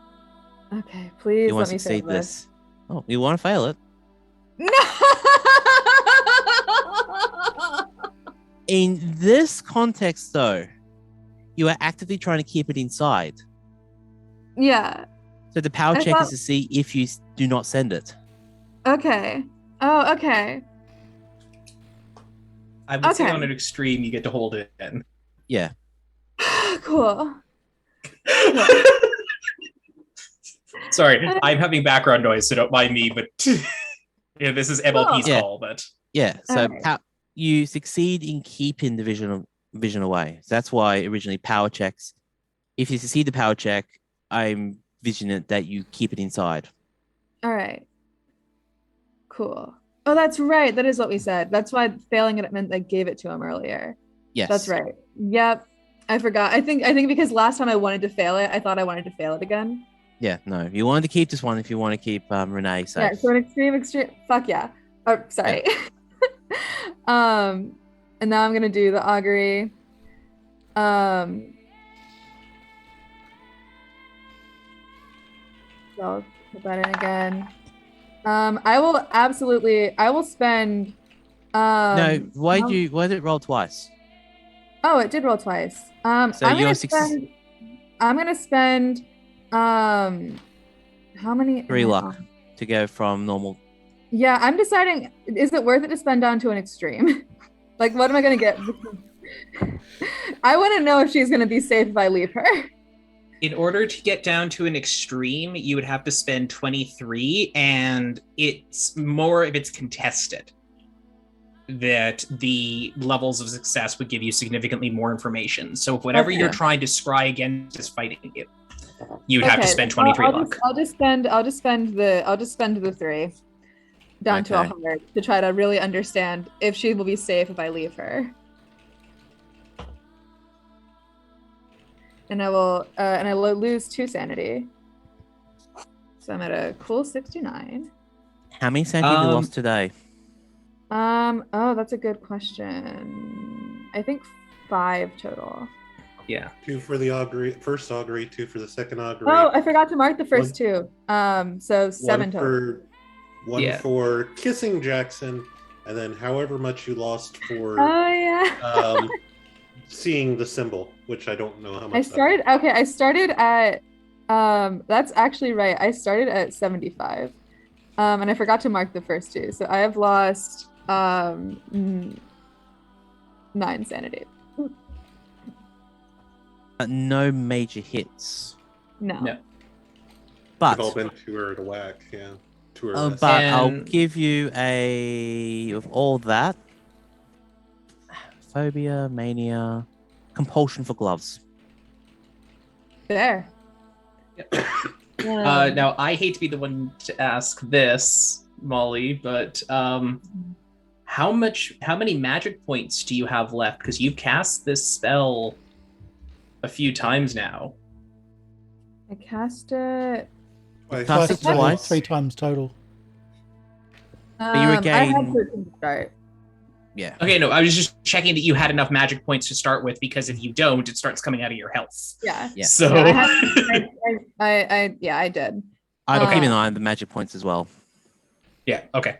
Okay, please You want let to me fail succeed this. this. Oh, you want to fail it? No. In this context, though, you are actively trying to keep it inside. Yeah. So the power I check thought- is to see if you do not send it. Okay. Oh, okay. I would say Okay. on an extreme, you get to hold it in. Yeah. Cool. Sorry, I'm having background noise, so don't mind me. But yeah, this is MLP's Yeah. call. But Yeah. So Alright. you succeed in keeping the vision away. So that's why originally power checks. If you succeed the power check, I'm vigilant that you keep it inside. All right. Cool. Oh, that's right. That is what we said. That's why failing it meant I gave it to him earlier. Yes. That's right. Yep. I forgot. I think because last time I wanted to fail it, I thought I wanted to fail it again. Yeah. No. You wanted to keep this one if you want to keep Renee safe. Yeah. So an extreme. Fuck yeah. Oh, sorry. And now I'm gonna do the augury. So I'll put that in again. I will spend. No. Why how- did it roll twice? Oh, it did roll twice. So I'm you're gonna 60 spend. I'm gonna spend. How many? 3 luck to go from normal. Yeah, I'm deciding. Is it worth it to spend down to an extreme? Like, what am I gonna get? I want to know if she's gonna be safe if I leave her. In order to get down to an extreme, you would have to spend 23, and it's more if it's contested. That the levels of success would give you significantly more information. So if whatever you're trying to scry against is fighting you, you would have to spend 23 luck. I'll just spend the 3 down to 100 to try to really understand if she will be safe if I leave her. And I will lose 2 sanity. So I'm at a cool 69. How many sanity have you lost today? Oh, that's a good question. I think 5 total. Yeah. 2 for the first augury, 2 for the second augury. Oh, I forgot to mark the first 2. So 7 total. One for kissing Jackson, and then however much you lost for seeing the symbol, which I don't know how much. I started at that's actually right. I started at 75. And I forgot to mark the first 2. So I have lost 9 sanity. No major hits. No. But they've all been 2 to whack, yeah. 2 or less. But I'll give you of all that. Phobia, mania, compulsion for gloves. There. Now, I hate to be the one to ask this, Molly, but how many magic points do you have left? Because you've cast this spell a few times now. I cast it. Cast it twice. 3 times total. But you regain. I had 13 to start. Yeah. Okay, no, I was just checking that you had enough magic points to start with, because if you don't, it starts coming out of your health. Yeah. So I did. I'll keep an eye on the magic points as well. Yeah. Okay.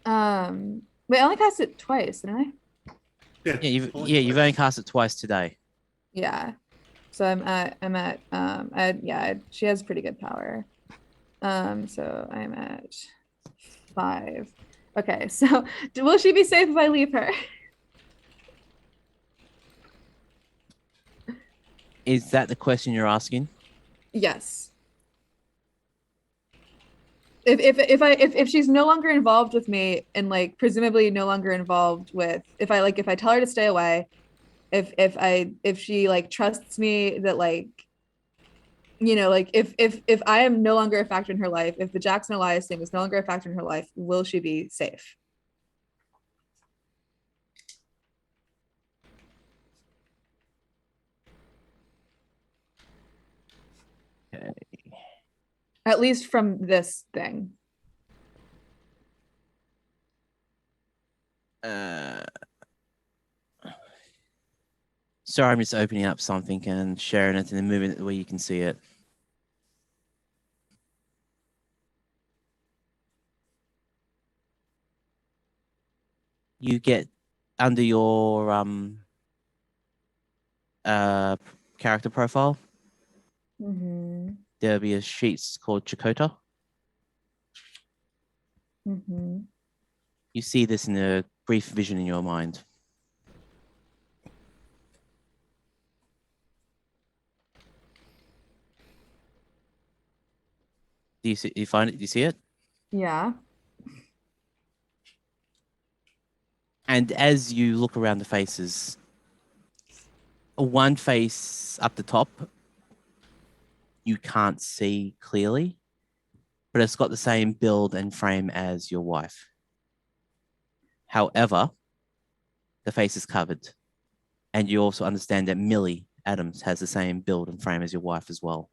Wait, I only cast it twice, didn't I? You've only cast it twice today. Yeah. So she has pretty good power. So I'm at 5. Okay, so will she be safe if I leave her? Is that the question you're asking? Yes. If she's no longer involved with me, and like presumably no longer involved with, if I tell her to stay away, if she like trusts me that like, you know, like if I am no longer a factor in her life, if the Jackson Elias thing is no longer a factor in her life, will she be safe? Okay. At least from this thing. Sorry, I'm just opening up something and sharing it and moving it where you can see it. You get under your character profile. Mm-hmm. There'll be a sheet called Chakota. Mm-hmm. You see this in a brief vision in your mind. Do you see? You find it? Do you see it? Yeah. And as you look around the faces, one face up the top, you can't see clearly, but it's got the same build and frame as your wife. However, the face is covered. And you also understand that Millie Adams has the same build and frame as your wife as well.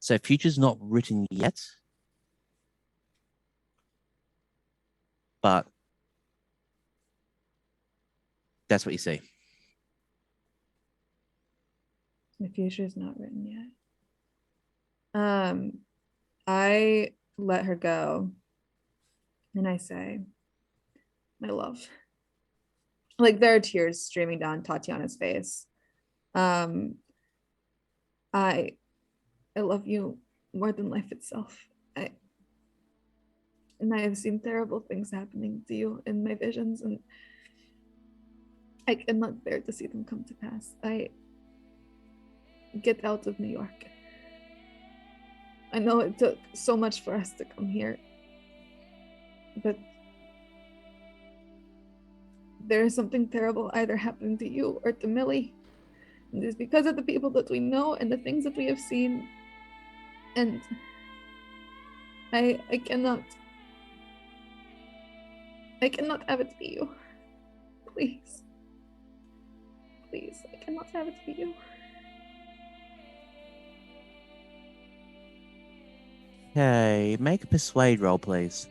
So future's not written yet, but that's what you see. The future is not written yet. I let her go and I say, my love. Like there are tears streaming down Tatiana's face. I love you more than life itself. And I have seen terrible things happening to you in my visions, and I cannot bear to see them come to pass. Get out of New York. I know it took so much for us to come here, but there is something terrible either happening to you or to Millie. And it's because of the people that we know and the things that we have seen. And I cannot have it be you. Please. Please, I cannot have it be you. Okay, make a persuade roll, please.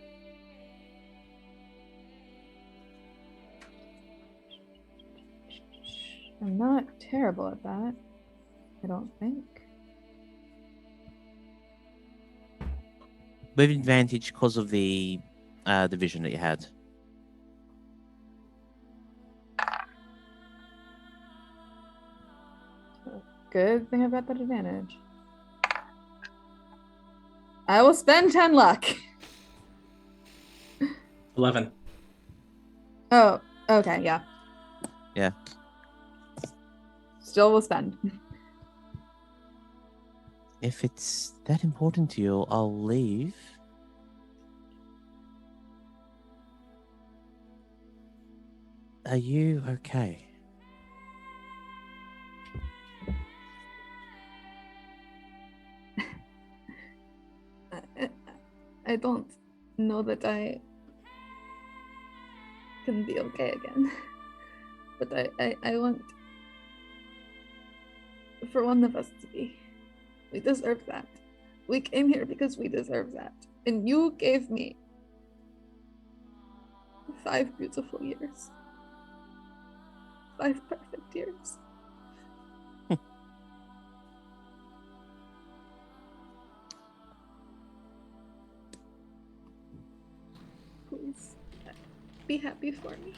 I'm not terrible at that, I don't think. With advantage because of the vision that you had. Good thing I've got that advantage. I will spend 10 luck. 11. Oh, okay, yeah. Yeah. Still will spend. If it's that important to you, I'll leave. Are you okay? I don't know that I can be okay again. But I want for one of us to be. We deserve that. We came here because we deserve that. And you gave me 5 beautiful years. 5 perfect years. Please, be happy for me.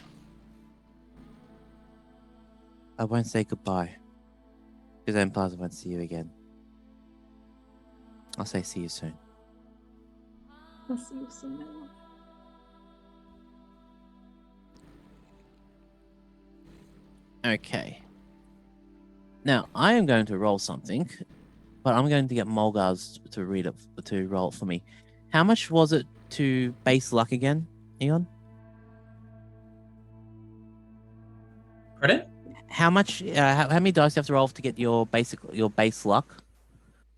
I won't say goodbye. Because then Plaza won't see you again. I'll say see you soon. I'll see you soon, my love. Okay. Now, I am going to roll something, but I'm going to get Molgars to read it, to roll it for me. How much was it to base luck again, Eon? Pardon? How much? How many dice do you have to roll to get your base luck?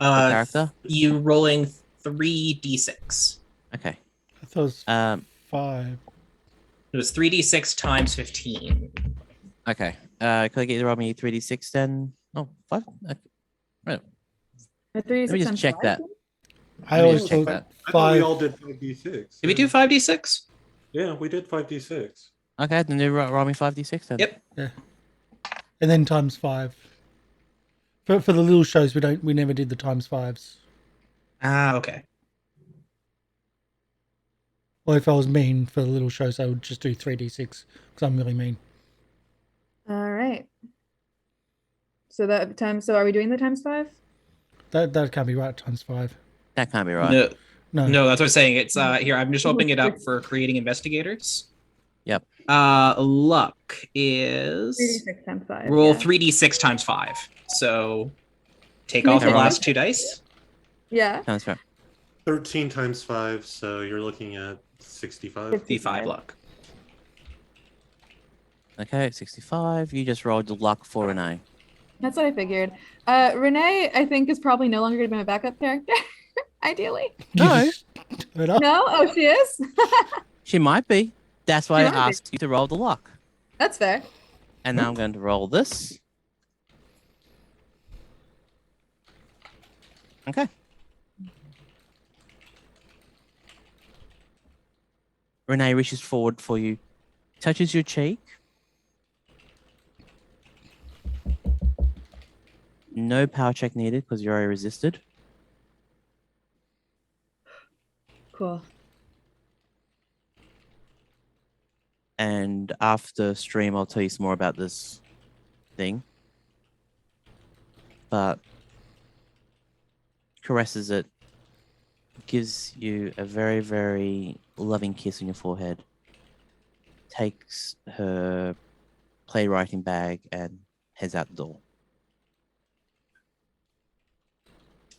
For character? You rolling 3d6. Okay. I thought it was 5. It was 3d6 times 15. Okay. Can I get you to roll me 3d6 then? Oh, 5? Okay. Right. Let me just check that. I Let me always just check thought that. I thought we 5. all did 5d6. Did we do 5d6? Yeah, we did 5d6. Okay, then you roll me 5d6 then. Yep. Yeah. And then times 5. For the little shows, we never did the times 5s. Ah, okay. Or if I was mean for the little shows, I would just do 3d6 because I'm really mean. All right. So are we doing the times 5? That can't be right. Times 5. That can't be right. No, that's what I'm saying. It's here. I'm just opening it up for creating investigators. Yep. Luck is 3d6 times 5. roll yeah. 3d6 times 5. So take Can we off the take last off? 2 dice. Yeah. Sounds right. 13 times 5, so you're looking at 65. 55 luck. Okay, 65. You just rolled the luck for Renee. That's what I figured. Renee, I think, is probably no longer going to be my backup character, ideally. No. Turn up. No? Oh, she is? She might be. That's why She I might be. asked you to roll the luck. That's fair. And now I'm going to roll this. Okay. Renee reaches forward for you, touches your cheek. No power check needed because you're already resisted. Cool. And after stream, I'll tell you some more about this thing. But caresses it, gives you a very, very loving kiss on your forehead, takes her playwriting bag and heads out the door.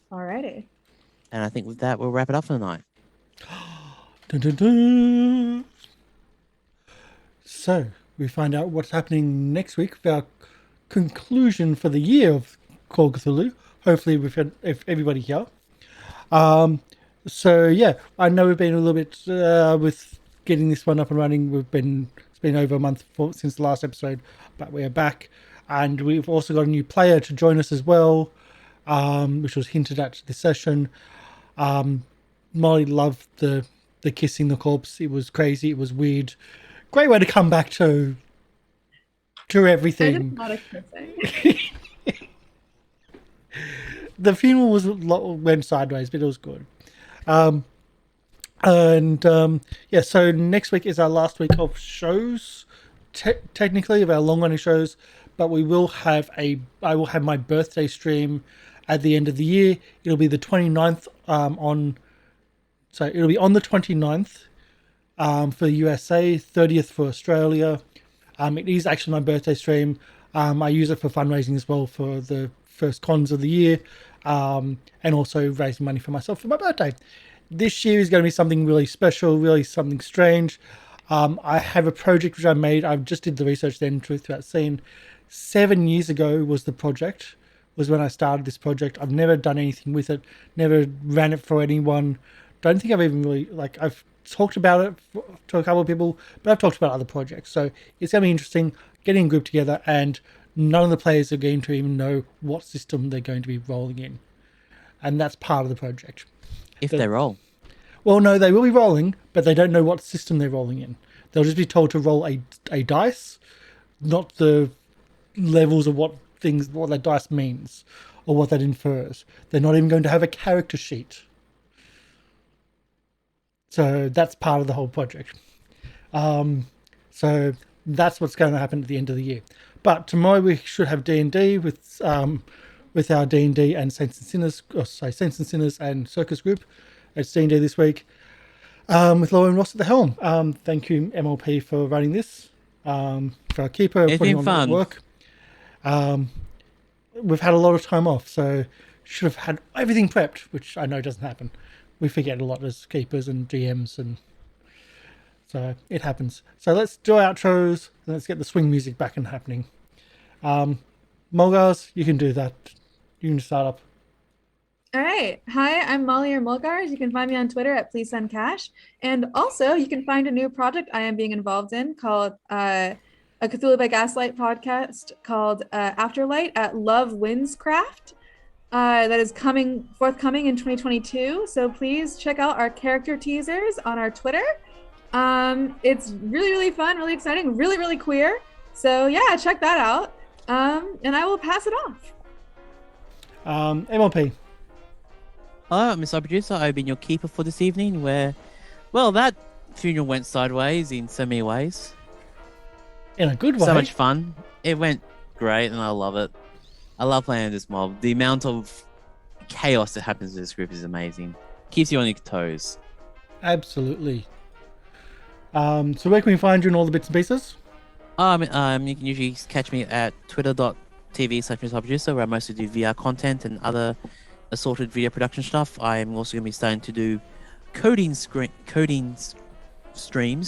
Alrighty. And I think with that, we'll wrap it up for the night. Dun, dun, dun. So we find out what's happening next week for our conclusion for the year of Call of Cthulhu. Hopefully, if everybody here. So yeah, I know we've been a little bit with getting this one up and running. It's been over a month since the last episode, but we're back, and we've also got a new player to join us as well, which was hinted at this session. Molly loved the kissing the corpse. It was crazy. It was weird. Great way to come back to everything. I just not a kissing. The funeral went sideways, but it was good. Yeah, so next week is our last week of shows, technically, of our long-running shows, but I will have my birthday stream at the end of the year. It'll be the 29th it'll be on the 29th for the USA, 30th for Australia. It is actually my birthday stream. I use it for fundraising as well for the first cons of the year, and also raising money for myself for my birthday. This year is going to be something really special, really something strange. I have a project which I made. I just did the research then through that scene. 7 years ago was the project, was when I started this project. I've never done anything with it, never ran it for anyone. Don't think I've even really, I've talked about it to a couple of people, but I've talked about other projects. So it's going to be interesting getting a group together, and none of the players are going to even know what system they're going to be rolling in. And that's part of the project. If they roll. Well, no, they will be rolling, but they don't know what system they're rolling in. They'll just be told to roll a dice, not the levels of what that dice means or what that infers. They're not even going to have a character sheet. So that's part of the whole project. So that's what's going to happen at the end of the year. But tomorrow we should have D&D with our D&D and Saints and Sinners and Circus group. It's D&D this week with Lorian Ross at the helm. Thank you, MLP, for running this. For our keeper, it's putting been on fun. Work. We've had a lot of time off, so should have had everything prepped, which I know doesn't happen. We forget a lot as keepers and GMs, and so it happens. So let's do our outros, and let's get the swing music back and happening. Molgars, you can do that. You can start up. All right. Hi, I'm Molly or Molgars. You can find me on Twitter at Please Send Cash. And also, you can find a new project I am being involved in called a Cthulhu by Gaslight podcast called Afterlight at Love Wins Craft. That is forthcoming in 2022. So please check out our character teasers on our Twitter. It's really, really fun, really exciting, really, really queer. So yeah, check that out. And I will pass it off. MLP. Hello, I'm MrLiveProducer. I've been your keeper for this evening where, well, that funeral went sideways in so many ways. In a good way. So much fun. It went great and I love it. I love playing this mob. The amount of chaos that happens in this group is amazing. Keeps you on your toes. Absolutely. So where can we find you in all the bits and pieces? You can usually catch me at twitter.tv/MrLiveProducer, where I mostly do VR content and other assorted video production stuff. I'm also going to be starting to do coding streams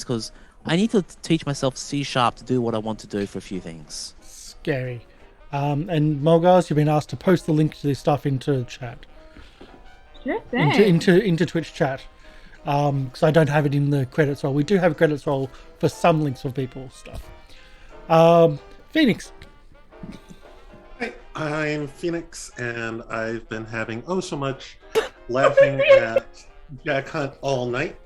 because I need to teach myself C# to do what I want to do for a few things. Scary. And Molgars, you've been asked to post the link to this stuff into the chat. Sure thing. Into Twitch chat. Because I don't have it in the credits roll. We do have a credits roll for some links for people's stuff. Phoenix. Hi, I'm Phoenix, and I've been having so much laughing at Jack Hunt all night.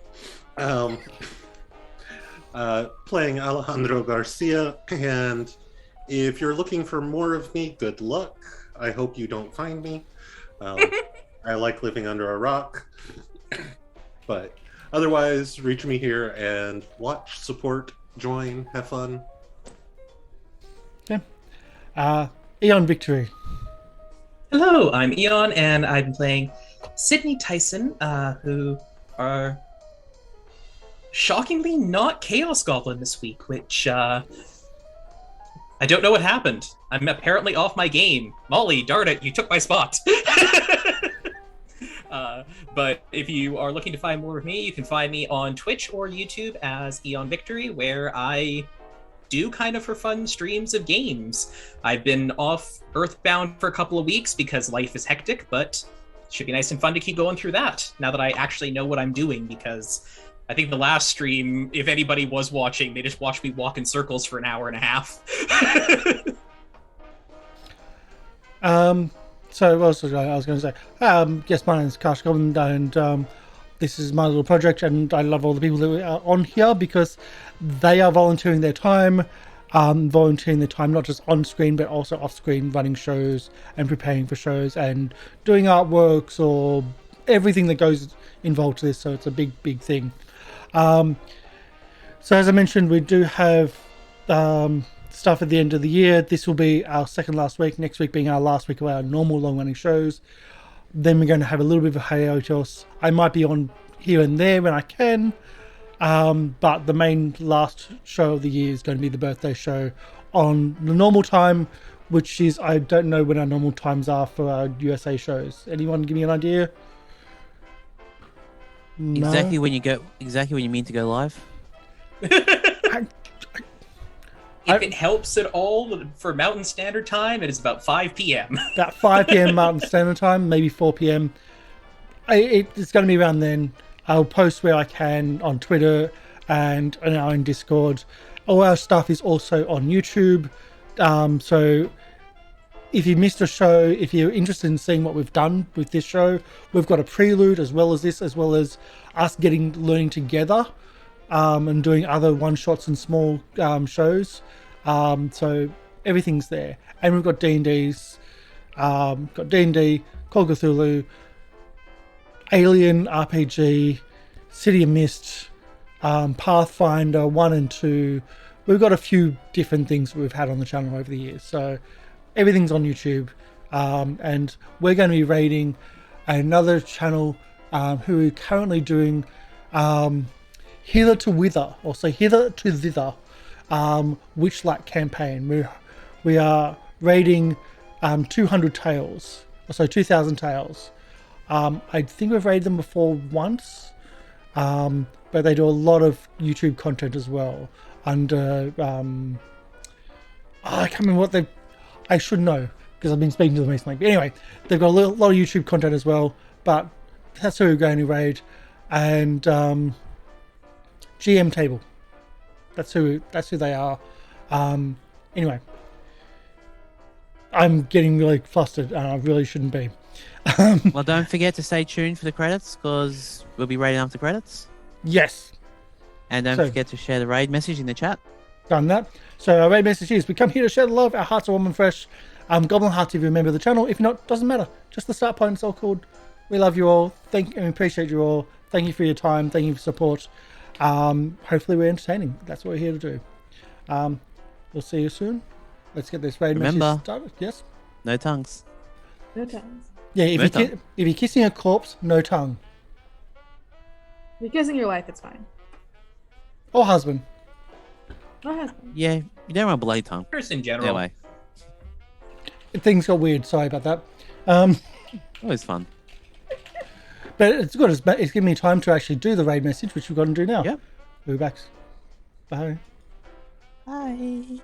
Playing Alejandro Garcia, and if you're looking for more of me, good luck. I hope you don't find me. I like living under a rock, but Otherwise, reach me here and watch, support, join, have fun. Okay. Eon Victory. Hello, I'm Eon, and I'm playing Sidney Tyson, who are shockingly not Chaos Goblin this week, which I don't know what happened. I'm apparently off my game. Molly, darn it, you took my spot. But if you are looking to find more of me, you can find me on Twitch or YouTube as Eon Victory, where I do kind of for fun streams of games. I've been off Earthbound for a couple of weeks because life is hectic, but it should be nice and fun to keep going through that now that I actually know what I'm doing, because I think the last stream, if anybody was watching, they just watched me walk in circles for an hour and a half. So what else was I was going to say? Yes, my name is Karsh Goblin, and this is my little project, and I love all the people that are on here because they are volunteering their time not just on screen but also off screen, running shows and preparing for shows and doing artworks or everything that goes involved to this. So it's a big thing. So as I mentioned, we do have stuff at the end of the year. This will be our second last week, next week being our last week of our normal long running shows. Then we're going to have a little bit of a hiatus. I might be on here and there when I can, but the main last show of the year is going to be the birthday show on the normal time, which is, I don't know when our normal times are for our USA shows. Anyone give me an idea? No? Exactly when you mean to go live. If it helps at all, for Mountain Standard Time, it is about 5 p.m. About 5 p.m. Mountain Standard Time, maybe 4 p.m. It's going to be around then. I'll post where I can on Twitter and now in Discord. All our stuff is also on YouTube. So if you missed a show, if you're interested in seeing what we've done with this show, we've got a prelude as well as this, as well as us learning together and doing other one-shots and small shows. So everything's there. And we've got D&Ds, got D&D, Call of Cthulhu, Alien RPG, City of Mist, Pathfinder 1 and 2. We've got a few different things that we've had on the channel over the years. So everything's on YouTube. And we're going to be raiding another channel who are currently doing Hither to Wither, or say Hither to Thither, Witchlight campaign. We are raiding 200 tales, so 2,000 tales. I think we've raided them before once, but they do a lot of YouTube content as well. Under I can't remember what I should know because I've been speaking to them recently. But anyway, they've got a lot of YouTube content as well. But that's who we're going to raid, and GM table. That's who they are. Anyway, I'm getting really flustered, and I really shouldn't be. Well, don't forget to stay tuned for the credits because we'll be raiding after credits. Yes. And don't forget to share the raid message in the chat. Done that. So our raid message is: we come here to share the love. Our hearts are warm and fresh. Goblin Hearts if you're a member of the channel. If not, doesn't matter. Just the start point is all called. We love you all. Thank and appreciate you all. Thank you for your time. Thank you for support. Hopefully we're entertaining. That's what we're here to do. We'll see you soon. Let's get this raid message started. Yes? No tongues. No tongues. Yeah, if you're kissing a corpse, no tongue. If you're kissing your wife, it's fine. Or husband. Or husband. Yeah, you don't want a bloody tongue. Just in general. Anyway. Things got weird. Sorry about that. Always fun. But it's good. It's giving me time to actually do the raid message, which we've got to do now. Yep. We'll be back. Bye. Bye.